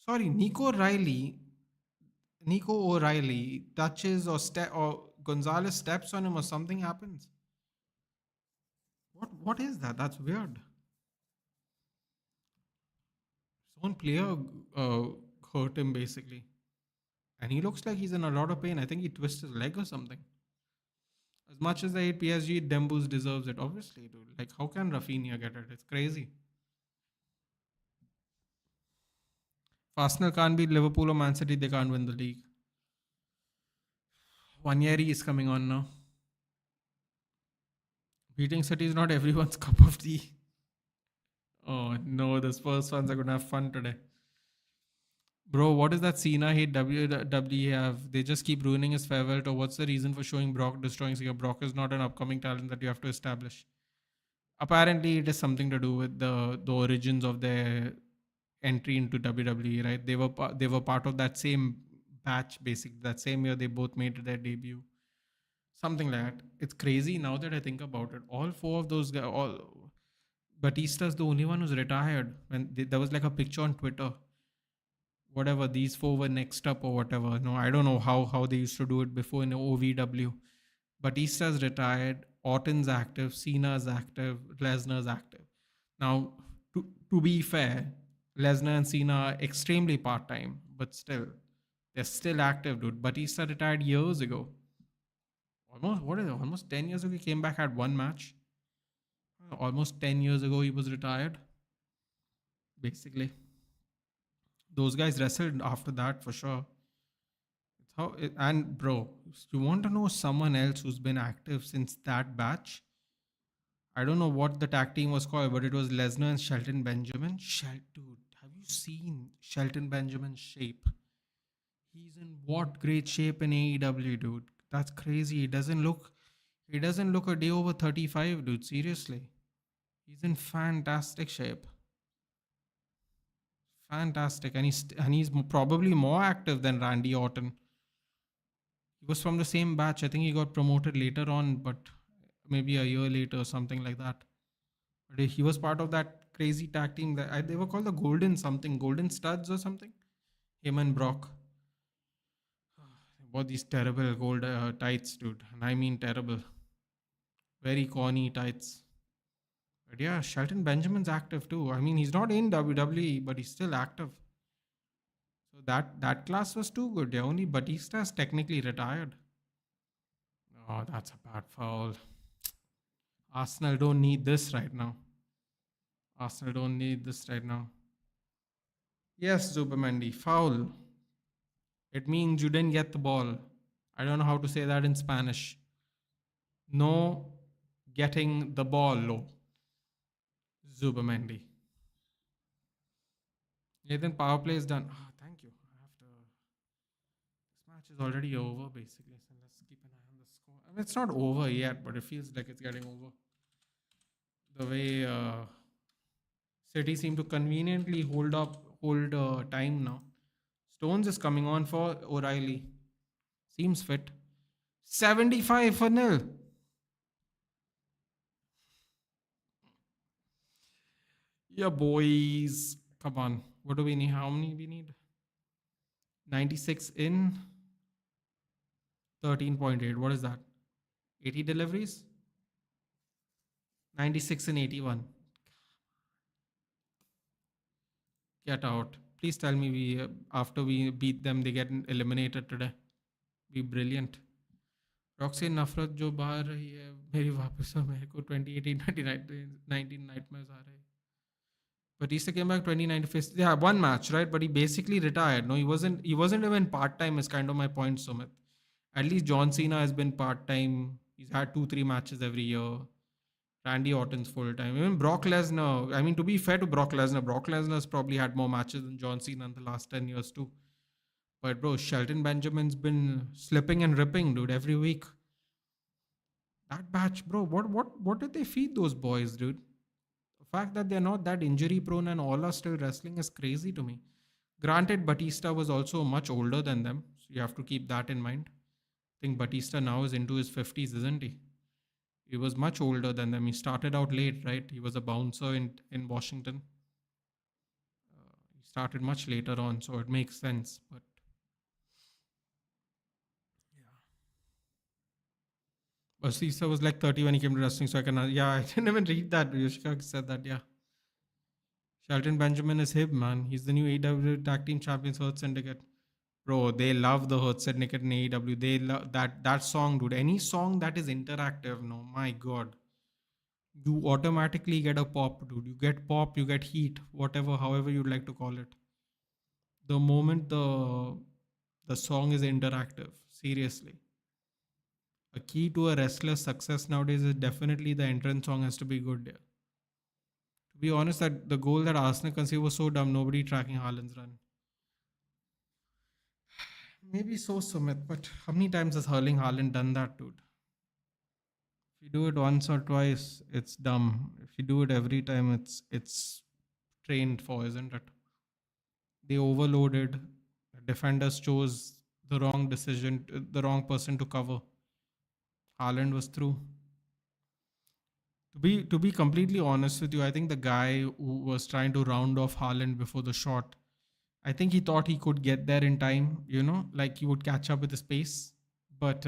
Sorry, Nico O'Reilly touches or Gonzalez steps on him or something happens. What is that? That's weird. His own player uh, hurt him basically. And he looks like he's in a lot of pain. I think he twisted his leg or something. As much as I hate PSG, Dembus deserves it. Obviously, dude. Like, how can Rafinha get it? It's crazy. If Arsenal can't beat Liverpool or Man City, they can't win the league. Wanyeri is coming on now. Beating City is not everyone's cup of tea. Oh no, the Spurs fans are gonna have fun today. Bro, what is that Cena hate WWE have? They just keep ruining his farewell tour. What's the reason for showing Brock destroying Cena? Brock is not an upcoming talent that you have to establish. Apparently, it is something to do with the origins of their entry into WWE, right? They were part of that same batch, basically. That same year, they both made their debut. Something like that. It's crazy now that I think about it. All four of those guys, all Batista's the only one who's retired. There was like a picture on Twitter, whatever, these four were next up or whatever. No, I don't know how they used to do it before in OVW. Batista's retired, Orton's active, Cena's active, Lesnar's active. Now, to be fair, Lesnar and Cena are extremely part time, but still, they're still active, dude. Batista retired years ago. Almost, what is it? Almost 10 years ago, he came back, had one match. Almost 10 years ago, he was retired, basically. Those guys wrestled after that for sure. And bro, you want to know someone else who's been active since that batch? I don't know what the tag team was called, but it was Lesnar and Shelton Benjamin. Dude, have you seen Shelton Benjamin's shape? He's in what great shape in AEW, dude. That's crazy. He doesn't look a day over 35, dude. Seriously. He's in fantastic shape. Fantastic. And he's probably more active than Randy Orton. He was from the same batch. I think he got promoted later on, but maybe a year later or something like that. But he was part of that crazy tag team that they were called the Golden Studs or something. Him and Brock. What these terrible gold tights, dude. And I mean terrible. Very corny tights. But yeah, Shelton Benjamin's active too. I mean, he's not in WWE, but he's still active. So that class was too good. Yeah, only Batista's technically retired. Oh, that's a bad foul. Arsenal don't need this right now. Arsenal don't need this right now. Yes, Zubamendi, foul. It means you didn't get the ball. I don't know how to say that in Spanish. No getting the ball, low. Zubamendi. Nathan, power play is done. Ah, thank you. I have to. This match is already over, basically. So let's keep an eye on the score. I mean, it's not over yet, but it feels like it's getting over. The way City seem to conveniently hold time now. Stones is coming on for O'Reilly. Seems fit. 75 for nil. Yeah, boys. Come on. What do we need? How many we need? 96 in 13.8. What is that? 80 deliveries? 96 in 81. Get out. Please tell me we after we beat them, they get eliminated today. Be brilliant. Roxy नफरत जो बाहर रही है मेरी वापस से मेरे को 2018 2019 नाइटमेयर्स आ रहे हैं. Batista came back 2019. Yeah, one match, right? But he basically retired. No, he wasn't even part time. Is kind of my point, Sumit. At least John Cena has been part time. He's had 2-3 matches every year. Randy Orton's full time. Even Brock Lesnar. I mean, to be fair to Brock Lesnar's probably had more matches than John Cena in the last 10 years too. But bro, Shelton Benjamin's been slipping and ripping, dude, every week. That batch, bro. What did they feed those boys, dude? The fact that they're not that injury prone and all are still wrestling is crazy to me. Granted, Batista was also much older than them, so you have to keep that in mind. I think Batista now is into his 50s, isn't he? He was much older than them. He started out late, right? He was a bouncer in Washington. He started much later on, so it makes sense. But Batista was like 30 when he came to wrestling, so I can, yeah, I didn't even read that. Yoshika said that, yeah. Shelton Benjamin is him, man. He's the new AEW Tag Team Champions Hurt Syndicate. Bro, they love the Hurt Syndicate in AEW. They love that song, dude. Any song that is interactive, no, my god. You automatically get a pop, dude. You get pop, you get heat, whatever, however you'd like to call it. The moment the song is interactive, seriously. A key to a wrestler's success nowadays is definitely the entrance song has to be good. Yeah. To be honest, that the goal that Arsenal conceived was so dumb, nobody tracking Haaland's run. Maybe so, Sumit, but how many times has Hurling Haaland done that, dude? If you do it once or twice, it's dumb. If you do it every time, it's trained for, isn't it? They overloaded. Defenders chose the wrong decision, the wrong person to cover. Haaland was through. To be completely honest with you, I think the guy who was trying to round off Haaland before the shot, I think he thought he could get there in time, like he would catch up with the pace. But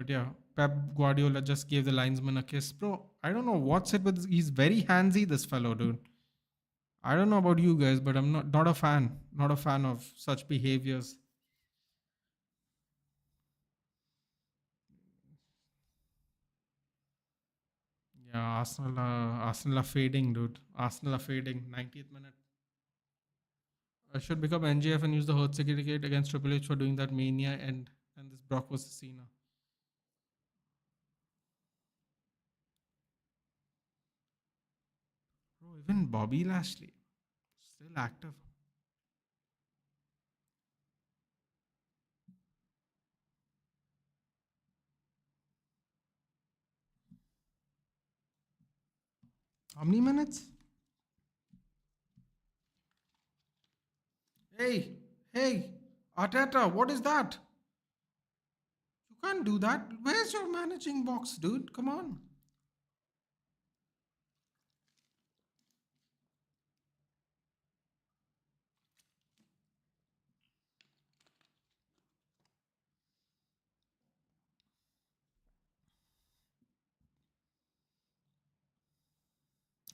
yeah, Pep Guardiola just gave the linesman a kiss. Bro, I don't know what's it with he's very handsy, this fellow, dude. I don't know about you guys, but I'm not a fan. Not a fan of such behaviors. Yeah, Arsenal are fading, dude. Arsenal are fading. 90th minute. I should become NGF and use the Hurt certificate against Triple H for doing that Mania and this Brock versus Cena. Bro, even Bobby Lashley still active. How many minutes? Hey, hey, Arteta, what is that? You can't do that. Where's your managing box, dude? Come on.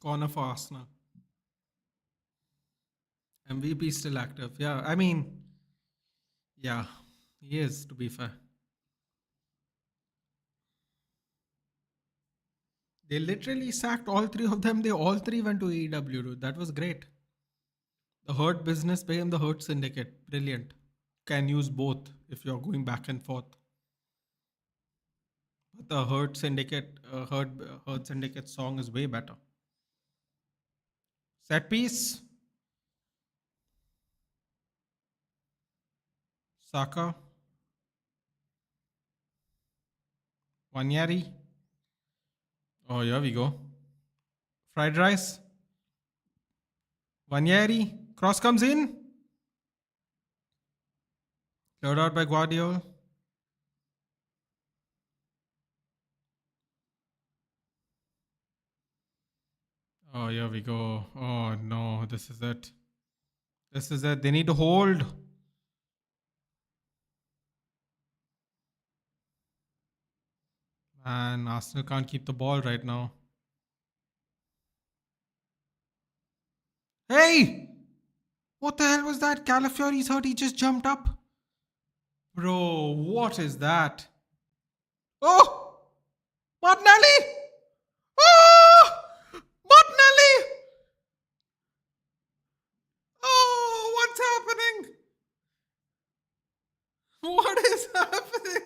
Corner for Arsenal. MVP still active. Yeah, I mean, yeah, he is, to be fair. They literally sacked all three of them. They all three went to AEW, dude. That was great. The Hurt business became the Hurt Syndicate. Brilliant. Can use both if you're going back and forth. But the Hurt Syndicate song is way better. Set piece. Saka. Wanyari. Oh, here we go. Fried rice. Wanyeri. Cross comes in. Cleared out by Guardiola. Oh, here we go. Oh, no. This is it. This is it. They need to hold. And Arsenal can't keep the ball right now. What the hell was that? Calafiori's hurt. He just jumped up. Bro, what is that? Oh! Martinelli! Oh! Martinelli! Oh, what's happening? What is happening?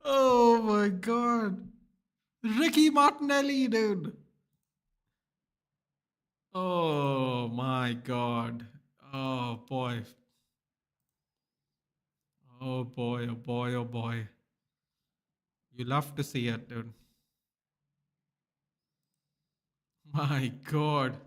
Oh my god. Ricky Martinelli, dude. Oh my god. Oh boy. Oh boy, oh boy, oh boy. You love to see it, dude. My god.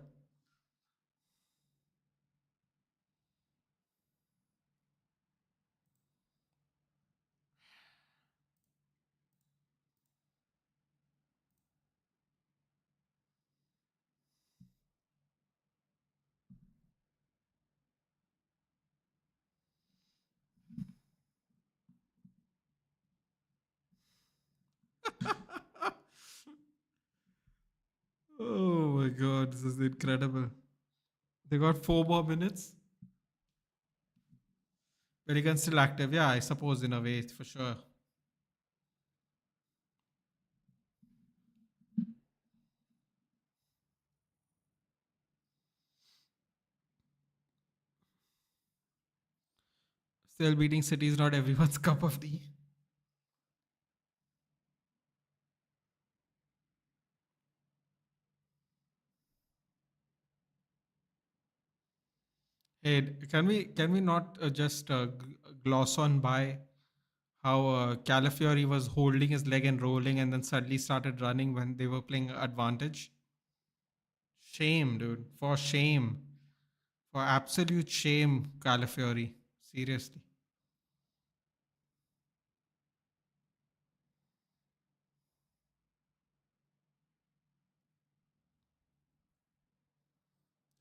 Oh my god, this is incredible. They got 4 more minutes. Pelican still active. Yeah, I suppose in a way, for sure. Still beating City is not everyone's cup of tea. Hey, can we not just gloss on by how Calafiori was holding his leg and rolling, and then suddenly started running when they were playing advantage? Shame, dude. For shame. For absolute shame, Calafiori. Seriously.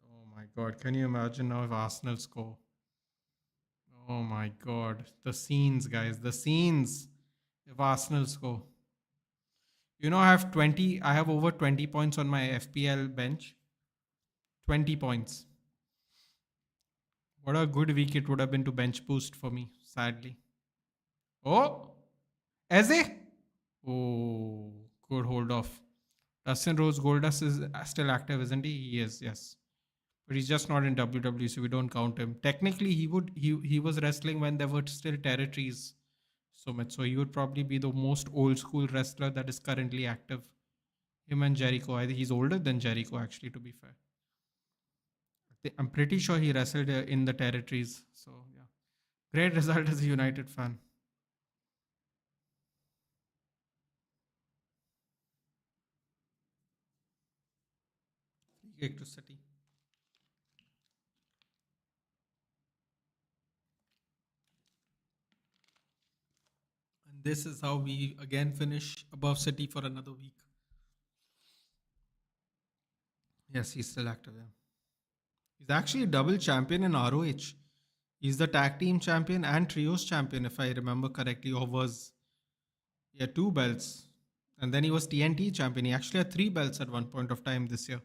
Oh my god. Can you imagine now if Arsenal score? Oh my god. The scenes, guys. The scenes. If Arsenal score. I have over 20 points on my FPL bench. 20 points. What a good week it would have been to bench boost for me, sadly. Oh, Eze? Oh, good hold off. Dustin Rose Goldust is still active, isn't he? He is, yes. But he's just not in WWE, so we don't count him. Technically, he was wrestling when there were still territories, Sumit. So he would probably be the most old school wrestler that is currently active. Him and Jericho. I think he's older than Jericho, actually, to be fair. I'm pretty sure he wrestled in the territories. So yeah, great result as a United fan. Free kick to City. And this is how we again finish above City for another week. Yes, he's still active. Yeah. He's actually a double champion in ROH. He's the tag team champion and trios champion, if I remember correctly, or was, yeah, 2 belts. And then he was TNT champion. He actually had 3 belts at one point of time this year.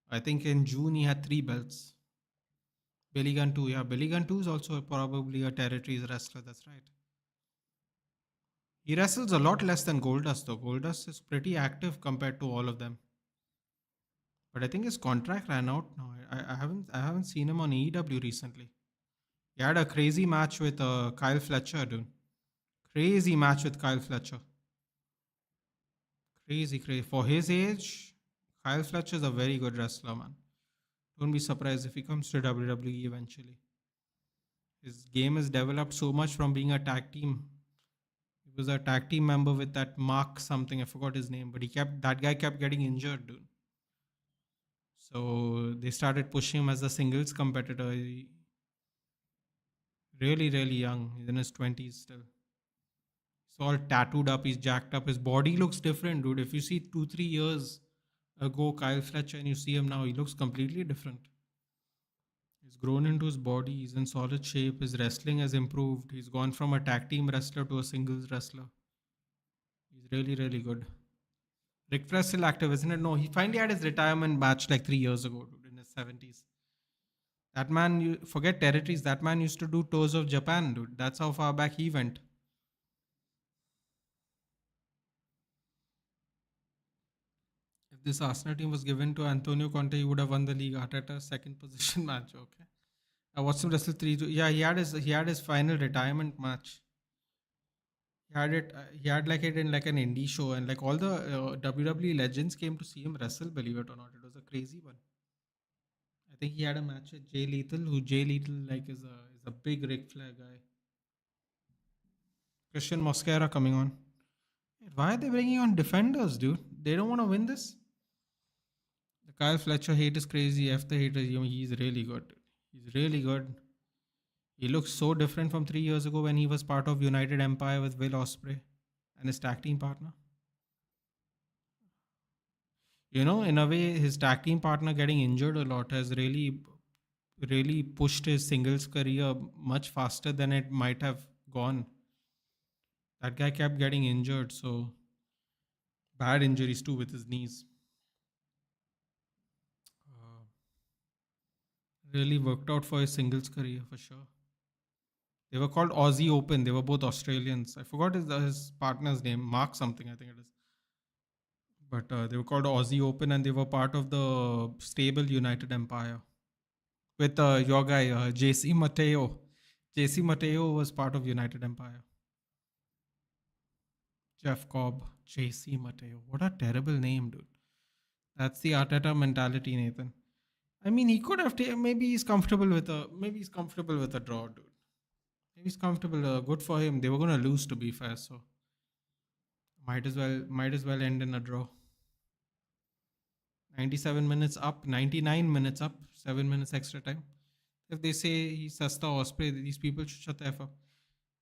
I think in June he had 3 belts. Billy Gunn 2, yeah. Billy Gunn 2 is also probably a territories wrestler, that's right. He wrestles a lot less than Goldust, though. Goldust is pretty active compared to all of them. But I think his contract ran out now. I haven't seen him on AEW recently. He had a crazy match with Kyle Fletcher, dude. Crazy match with Kyle Fletcher. Crazy, crazy. For his age, Kyle Fletcher is a very good wrestler, man. Don't be surprised if he comes to WWE eventually. His game has developed so much from being a tag team. He was a tag team member with that Mark something. I forgot his name, but that guy kept getting injured, dude. So they started pushing him as a singles competitor. Really, really young. He's in his 20s still. He's all tattooed up. He's jacked up. His body looks different, dude. If you see 2, 3 years ago Kyle Fletcher and you see him now, he looks completely different. He's grown into his body. He's in solid shape. His wrestling has improved. He's gone from a tag team wrestler to a singles wrestler. He's really, really good. Rick Flair's still active, isn't it? No, he finally had his retirement match like 3 years ago, dude, in his 70s. That man, you forget territories. That man used to do tours of Japan, dude. That's how far back he went. If this Arsenal team was given to Antonio Conte, he would have won the league. Arteta second position match. Okay. I watched him wrestle three. Yeah, he had his final retirement match. He had it. He had like it in like an indie show, and like all the WWE legends came to see him wrestle. Believe it or not, it was a crazy one. I think he had a match with Jay Lethal, who Jay Lethal like is a big Ric Flair guy. Christian Mosquera coming on. Why are they bringing on defenders, dude? They don't want to win this. The Kyle Fletcher hate is crazy. After hate, he's really good. He's really good. He looks so different from 3 years ago when he was part of United Empire with Will Ospreay and his tag team partner. In a way, his tag team partner getting injured a lot has really pushed his singles career much faster than it might have gone. That guy kept getting injured, so bad injuries too with his knees. Uh, really worked out for his singles career for sure. They were called Aussie Open. They were both Australians. I forgot his partner's name, Mark something, I think it is. But they were called Aussie Open, and they were part of the stable United Empire with your guy JC Mateo. JC Mateo was part of United Empire. Jeff Cobb, JC Mateo. What a terrible name, dude. That's the Arteta mentality, Nathan. I mean, he could have taken. Maybe he's comfortable with a draw, dude. Maybe he's comfortable. Good for him. They were gonna lose, to be fair, so might as well end in a draw. 97 minutes up, 99 minutes up, 7 minutes extra time. If they say he's Sasta Osprey, these people should shut the F up.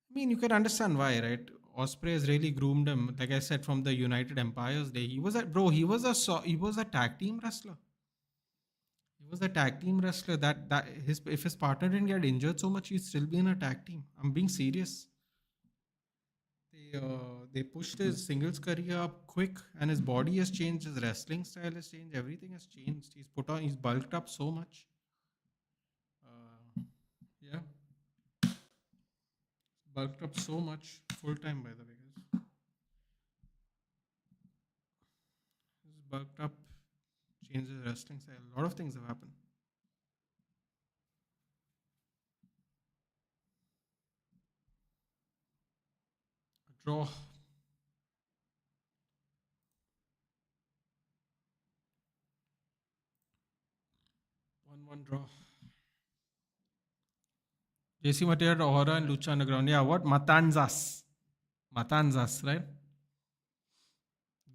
I mean, you can understand why, right? Osprey has really groomed him. Like I said, from the United Empire's day, he was a bro. He was a tag team wrestler. He was a tag team wrestler. That his if his partner didn't get injured so much, he'd still be in a tag team. I'm being serious. They pushed his singles career up quick, and his body has changed. His wrestling style has changed. Everything has changed. He's bulked up so much. Yeah, bulked up so much. Full time, by the way, guys. He's bulked up, changed his wrestling style. A lot of things have happened. Draw. 1-1 draw. JC Mateo, Aura, and Lucha Underground. Yeah, what? Matanzas. Matanzas, right?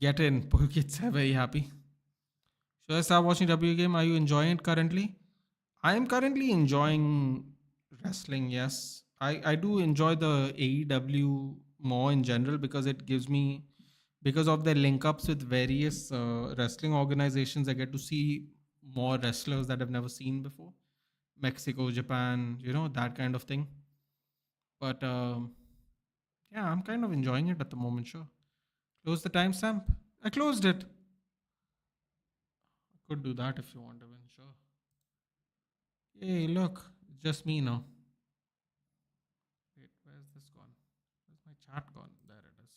Get in. Kids are very happy. Should I start watching W game? Are you enjoying it currently? I am currently enjoying wrestling, yes. I do enjoy the AEW more in general because it gives me, because of the link ups with various wrestling organizations, I get to see more wrestlers that I've never seen before. Mexico, Japan, that kind of thing. But yeah, I'm kind of enjoying it at the moment, sure. Close the timestamp. I closed it. I could do that if you want to win, sure. Hey, look, it's just me now. Wait, where's this gone? Where's my chat gone? There it is.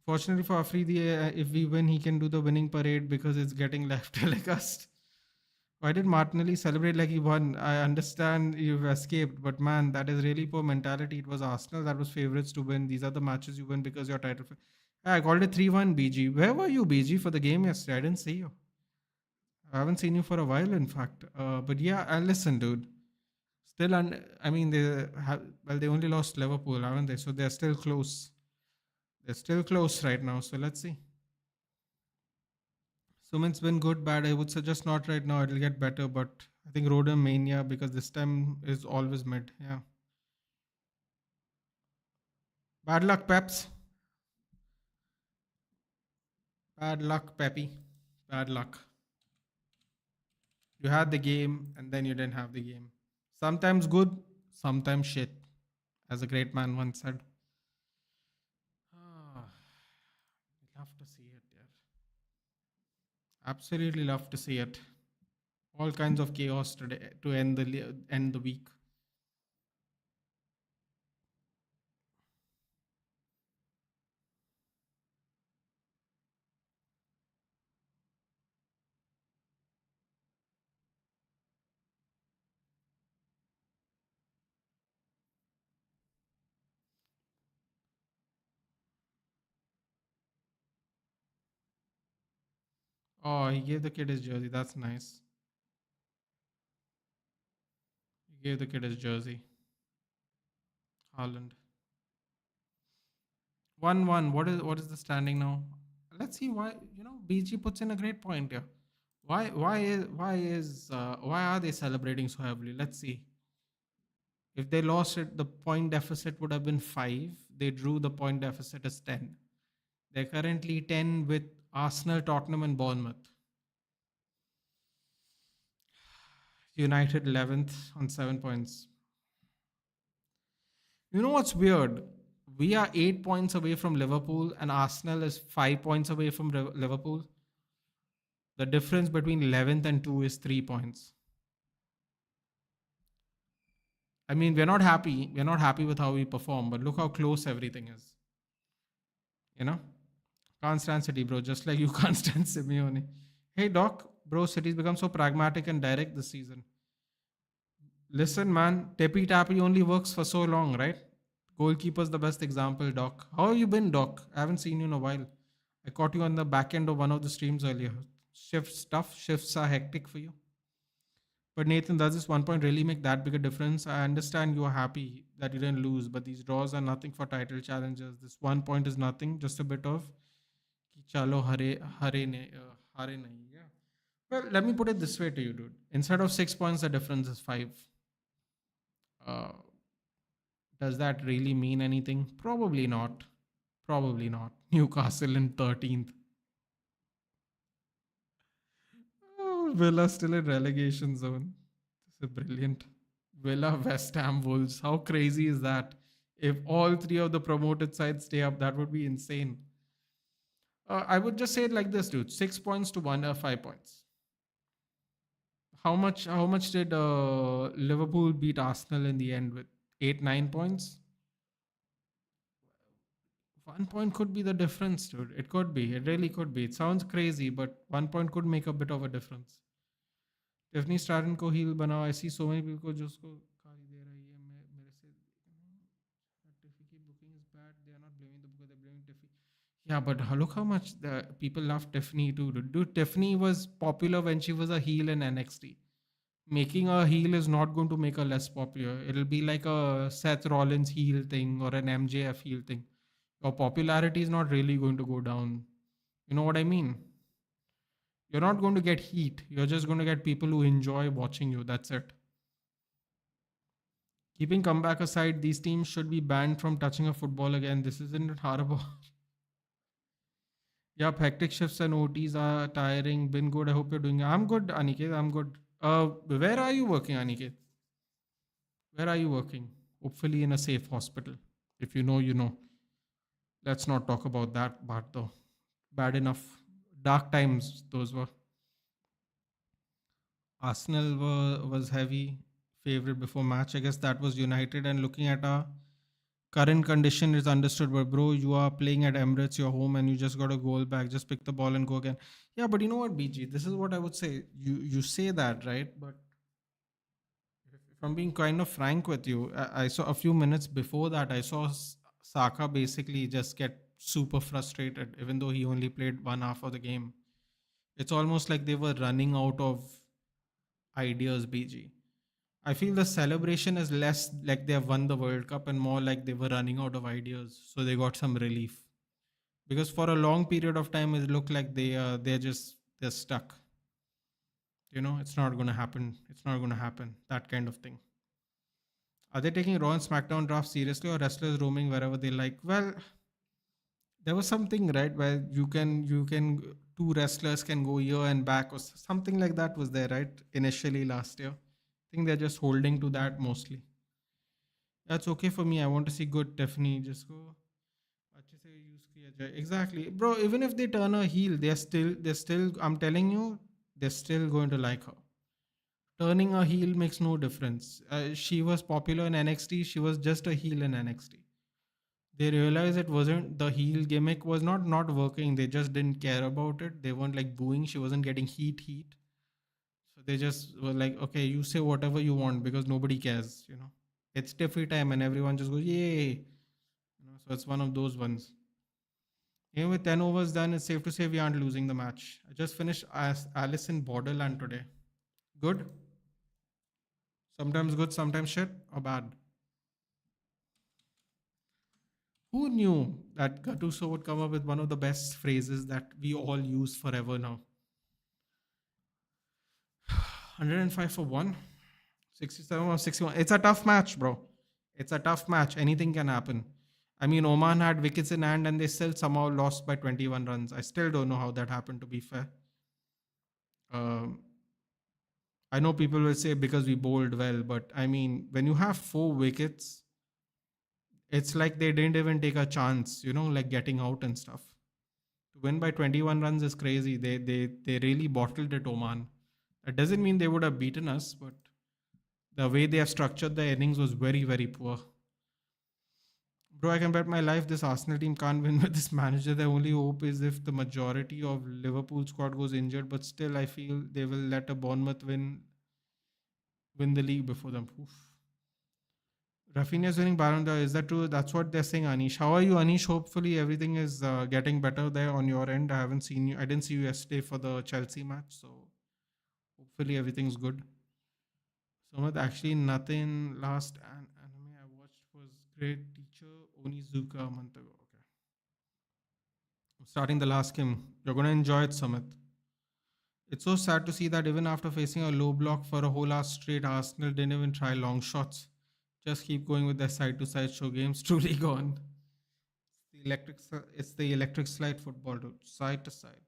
Fortunately for Afridi, if we win, he can do the winning parade because it's getting left telecast. Why did Martinelli celebrate like he won? I understand you've escaped, but man, that is really poor mentality. It was Arsenal that was favourites to win. These are the matches you win because you're title. I called it 3-1, BG. Where were you, BG, for the game yesterday? I didn't see you. I haven't seen you for a while, in fact. But yeah, listen, dude. Still, I mean, they only lost Liverpool, haven't they? So they're still close. They're still close right now. So let's see. Suman's been good, bad. I would suggest not right now. It'll get better, but I think Rodham Mania because this time is always mid. Yeah. Bad luck, Peps. Bad luck, Peppy. Bad luck. You had the game and then you didn't have the game. Sometimes good, sometimes shit, as a great man once said. Ah, Love to see it, yeah. Absolutely love to see it. All kinds of chaos today to end the week. Oh, he gave the kid his jersey. That's nice. He gave the kid his jersey. Holland. 1-1. What is the standing now? Let's see why BG puts in a great point here. Why are they celebrating so heavily? Let's see. If they lost it, the point deficit would have been 5. They drew, the point deficit is 10. They're currently 10 with Arsenal, Tottenham, and Bournemouth. United 11th on 7 points. You know what's weird? We are 8 points away from Liverpool, and Arsenal is 5 points away from Liverpool. The difference between 11th and 2 is 3 points. I mean, we're not happy. We're not happy with how we perform, but look how close everything is. You know? Can't stand City, bro. Just like you can't stand Simeone. Hey, Doc, bro, City's become so pragmatic and direct this season. Listen, man, Teppy Tappy only works for so long, right? Goalkeeper's the best example, Doc. How have you been, Doc? I haven't seen you in a while. I caught you on the back end of one of the streams earlier. Shifts are hectic for you. But Nathan, does this 1 point really make that big a difference? I understand you are happy that you didn't lose, but these draws are nothing for title challengers. This 1 point is nothing, just a bit of कि chalo hare nahi. Yeah. Well, let me put it this way to you, dude. Instead of 6 points, the difference is 5. Uh, does that really mean anything? Probably not. Probably not. Newcastle in 13th. Oh, Villa still in relegation zone. This is brilliant. Villa, West Ham, Wolves. How crazy is that? If all three of the promoted sides stay up, that would be insane. I would just say it like this, dude: 6 points to one, 5 points. How much did Liverpool beat Arsenal in the end with 8 9 points? 1 point could be the difference, dude. It could be. It really could be. It sounds crazy, but 1 point could make a bit of a difference. Tiffany स्टारन को heal बनाओ. I see so many people को जो उसको गाली दे रही है. मेरे से टिफी की booking is bad. They are not blaming the booker. They're blaming Tiffy. Yeah, but look how much the people love Tiffany too. Dude, Tiffany was popular when she was a heel in NXT. Making a heel is not going to make her less popular. It'll be like a Seth Rollins heel thing or an MJF heel thing. Your popularity is not really going to go down. You know what I mean? You're not going to get heat. You're just going to get people who enjoy watching you. That's it. Keeping comeback aside, these teams should be banned from touching a football again. This isn't it horrible? Yep, hectic shifts and OTs are tiring. Been good. I hope you're doing. I'm good, Aniket. I'm good. Where are you working, Aniket? Where are you working? Hopefully in a safe hospital. If you know, you know. Let's not talk about that part though. Bad enough. Dark times those were. Arsenal was heavy favorite before match. I guess that was United. And looking at our current condition is understood. But bro, you are playing at Emirates, your home, and you just got a goal back. Just pick the ball and go again. Yeah, but you know what, BG? This is what I would say. You say that, right? But if I'm being kind of frank with you, I saw a few minutes before that. I saw Saka basically just get super frustrated, even though he only played one half of the game. It's almost like they were running out of ideas, BG. I feel the celebration is less like they have won the World Cup and more like they were running out of ideas, so they got some relief. Because for a long period of time, it looked like they're stuck. It's not going to happen. It's not going to happen. That kind of thing. Are they taking Raw and SmackDown draft seriously, or wrestlers roaming wherever they like? Well, there was something right where you can two wrestlers can go here and back or something like that was there right initially last year. I think they're just holding to that mostly. That's okay for me. I want to see good Tiffany. Just go. अच्छे से use किया जाए. Exactly, bro. Even if they turn her heel, they're still. I'm telling you, they're still going to like her. Turning a heel makes no difference. She was popular in NXT. She was just a heel in NXT. They realized it wasn't the heel gimmick was not working. They just didn't care about it. They weren't like booing. She wasn't getting heat. So they just were like, okay, you say whatever you want because nobody cares. It's Tiffy time and everyone just goes yay. So it's one of those ones. Even with 10 overs done, it's safe to say we aren't losing the match. I just finished as Alice in Borderland today. Good. Sometimes good, sometimes shit or bad. Who knew that Gattuso would come up with one of the best phrases that we all use forever now? 105 for one, 67 or 61. It's a tough match, bro. It's a tough match. Anything can happen. I mean, Oman had wickets in hand and they still somehow lost by 21 runs. I still don't know how that happened, to be fair. Um, I know people will say because we bowled well, but I mean, when you have 4 wickets, it's like they didn't even take a chance, like getting out and stuff. To win by 21 runs is crazy. They really bottled it, Oman. That doesn't mean they would have beaten us, but the way they have structured the innings was very, very poor. Bro, I can bet my life this Arsenal team can't win with this manager. The only hope is if the majority of Liverpool squad goes injured, but still I feel they will let a Bournemouth win the league before them. Oof. Rafinha is winning Ballon d'Or. Is that true? That's what they're saying, Anish. How are you, Anish? Hopefully everything is getting better there on your end. I haven't seen you. I didn't see you yesterday for the Chelsea match, so hopefully everything's good. Samad, actually nothing. Last anime I watched was Great Teacher Onizuka a month ago. Okay, I'm starting the last game. You're gonna enjoy it, Samit. It's so sad to see that even after facing a low block for a whole hour straight, Arsenal didn't even try long shots. Just keep going with their side to side show games. Truly gone. It's the electric slide football, dude. Side to side.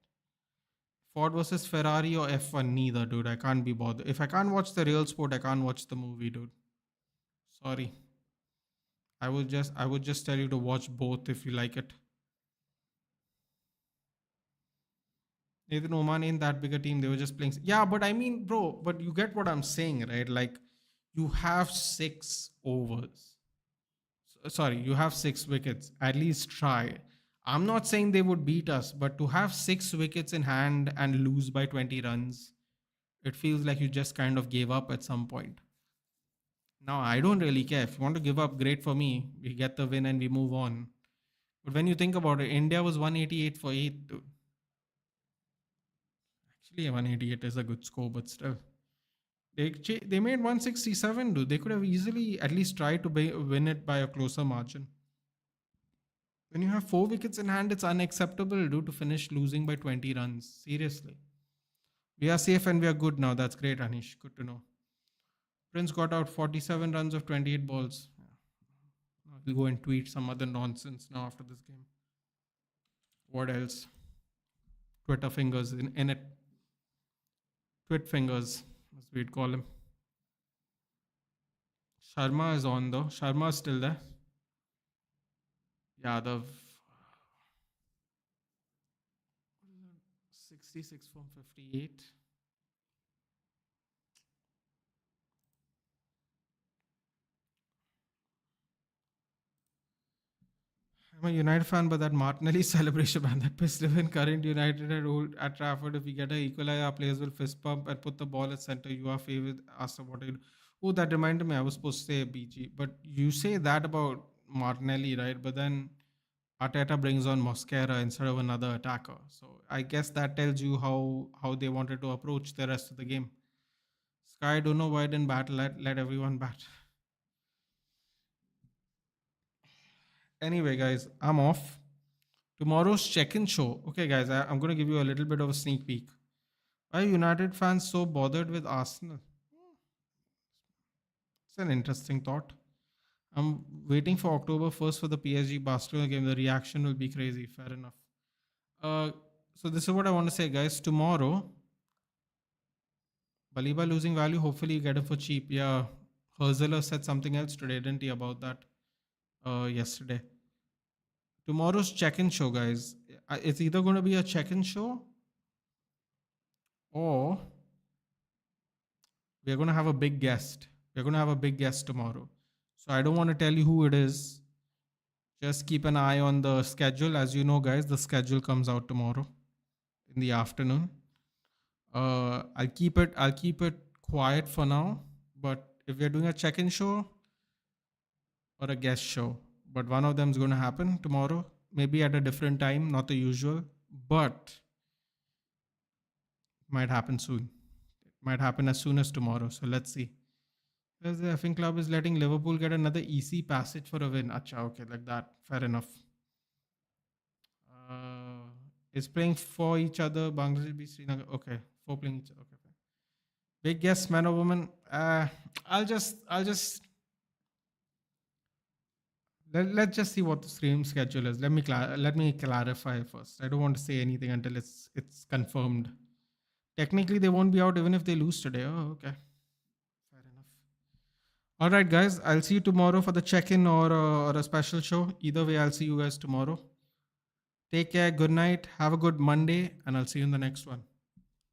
Ford versus Ferrari or F1, neither, dude. I can't be bothered. If I can't watch the real sport, I can't watch the movie, dude. Sorry. I would just tell you to watch both if you like it. Nathan Oman ain't that big a team. They were just playing. Yeah, but I mean, bro, but you get what I'm saying, right? Like, you have 6 overs. Sorry, you have 6 wickets. At least try. I'm not saying they would beat us, but to have 6 wickets in hand and lose by 20 runs, it feels like you just kind of gave up at some point. Now, I don't really care. If you want to give up, great for me. We get the win and we move on. But when you think about it, India was 188 for 8. Actually, 188 is a good score, but still. They made 167, dude. They could have easily at least tried to win it by a closer margin. When you have 4 wickets in hand, it's unacceptable, dude, to finish losing by 20 runs. Seriously. We are safe and we are good now. That's great, Anish. Good to know. Prince got out 47 runs of 28 balls. Yeah. I'll go and tweet some other nonsense now after this game. What else? Twitter fingers in it. Twit fingers, as we'd call him. Sharma is on though. Sharma is still there. Yadav 66 from 58. I'm a United fan, but that Martinelli celebration, man, that pissed even current United at Trafford. If we get a equalizer, our players will fist pump and put the ball at center. You are favored. Ask what I do. Oh, that reminded me. I was supposed to say BG, but you say that about Martinelli, right? But then Arteta brings on Mosquera instead of another attacker. So I guess that tells you how they wanted to approach the rest of the game. Sky, don't know why didn't bat. Let everyone bat. Anyway, guys, I'm off. Tomorrow's check-in show. Okay, guys, I'm going to give you a little bit of a sneak peek. Why are United fans so bothered with Arsenal? It's an interesting thought. I'm waiting for October 1st for the PSG Barcelona game. The reaction will be crazy. Fair enough. Uh, so this is what I want to say, guys. Tomorrow, Baliba losing value. Hopefully, you get it for cheap. Yeah, Herzler said something else today, didn't he, about that yesterday? Tomorrow's check-in show, guys. It's either going to be a check-in show or we're going to have a big guest. We're going to have a big guest tomorrow. So I don't want to tell you who it is. Just keep an eye on the schedule. As you know, guys, the schedule comes out tomorrow in the afternoon. I'll keep it quiet for now. But if we're doing a check-in show or a guest show, but one of them is going to happen tomorrow, maybe at a different time, not the usual, but might happen soon. It might happen as soon as tomorrow. So let's see. Because the effing club is letting Liverpool get another easy passage for a win. Acha, okay, like that. Fair enough. Is playing for each other. Bangladesh beat Srinagar. Okay, for playing each other. Okay, fine. Big guess, man or woman. I'll just let's just see what the stream schedule is. Let me clarify first. I don't want to say anything until it's confirmed. Technically, they won't be out even if they lose today. Oh, okay. Fair enough. All right, guys. I'll see you tomorrow for the check-in or a special show. Either way, I'll see you guys tomorrow. Take care. Good night. Have a good Monday, and I'll see you in the next one.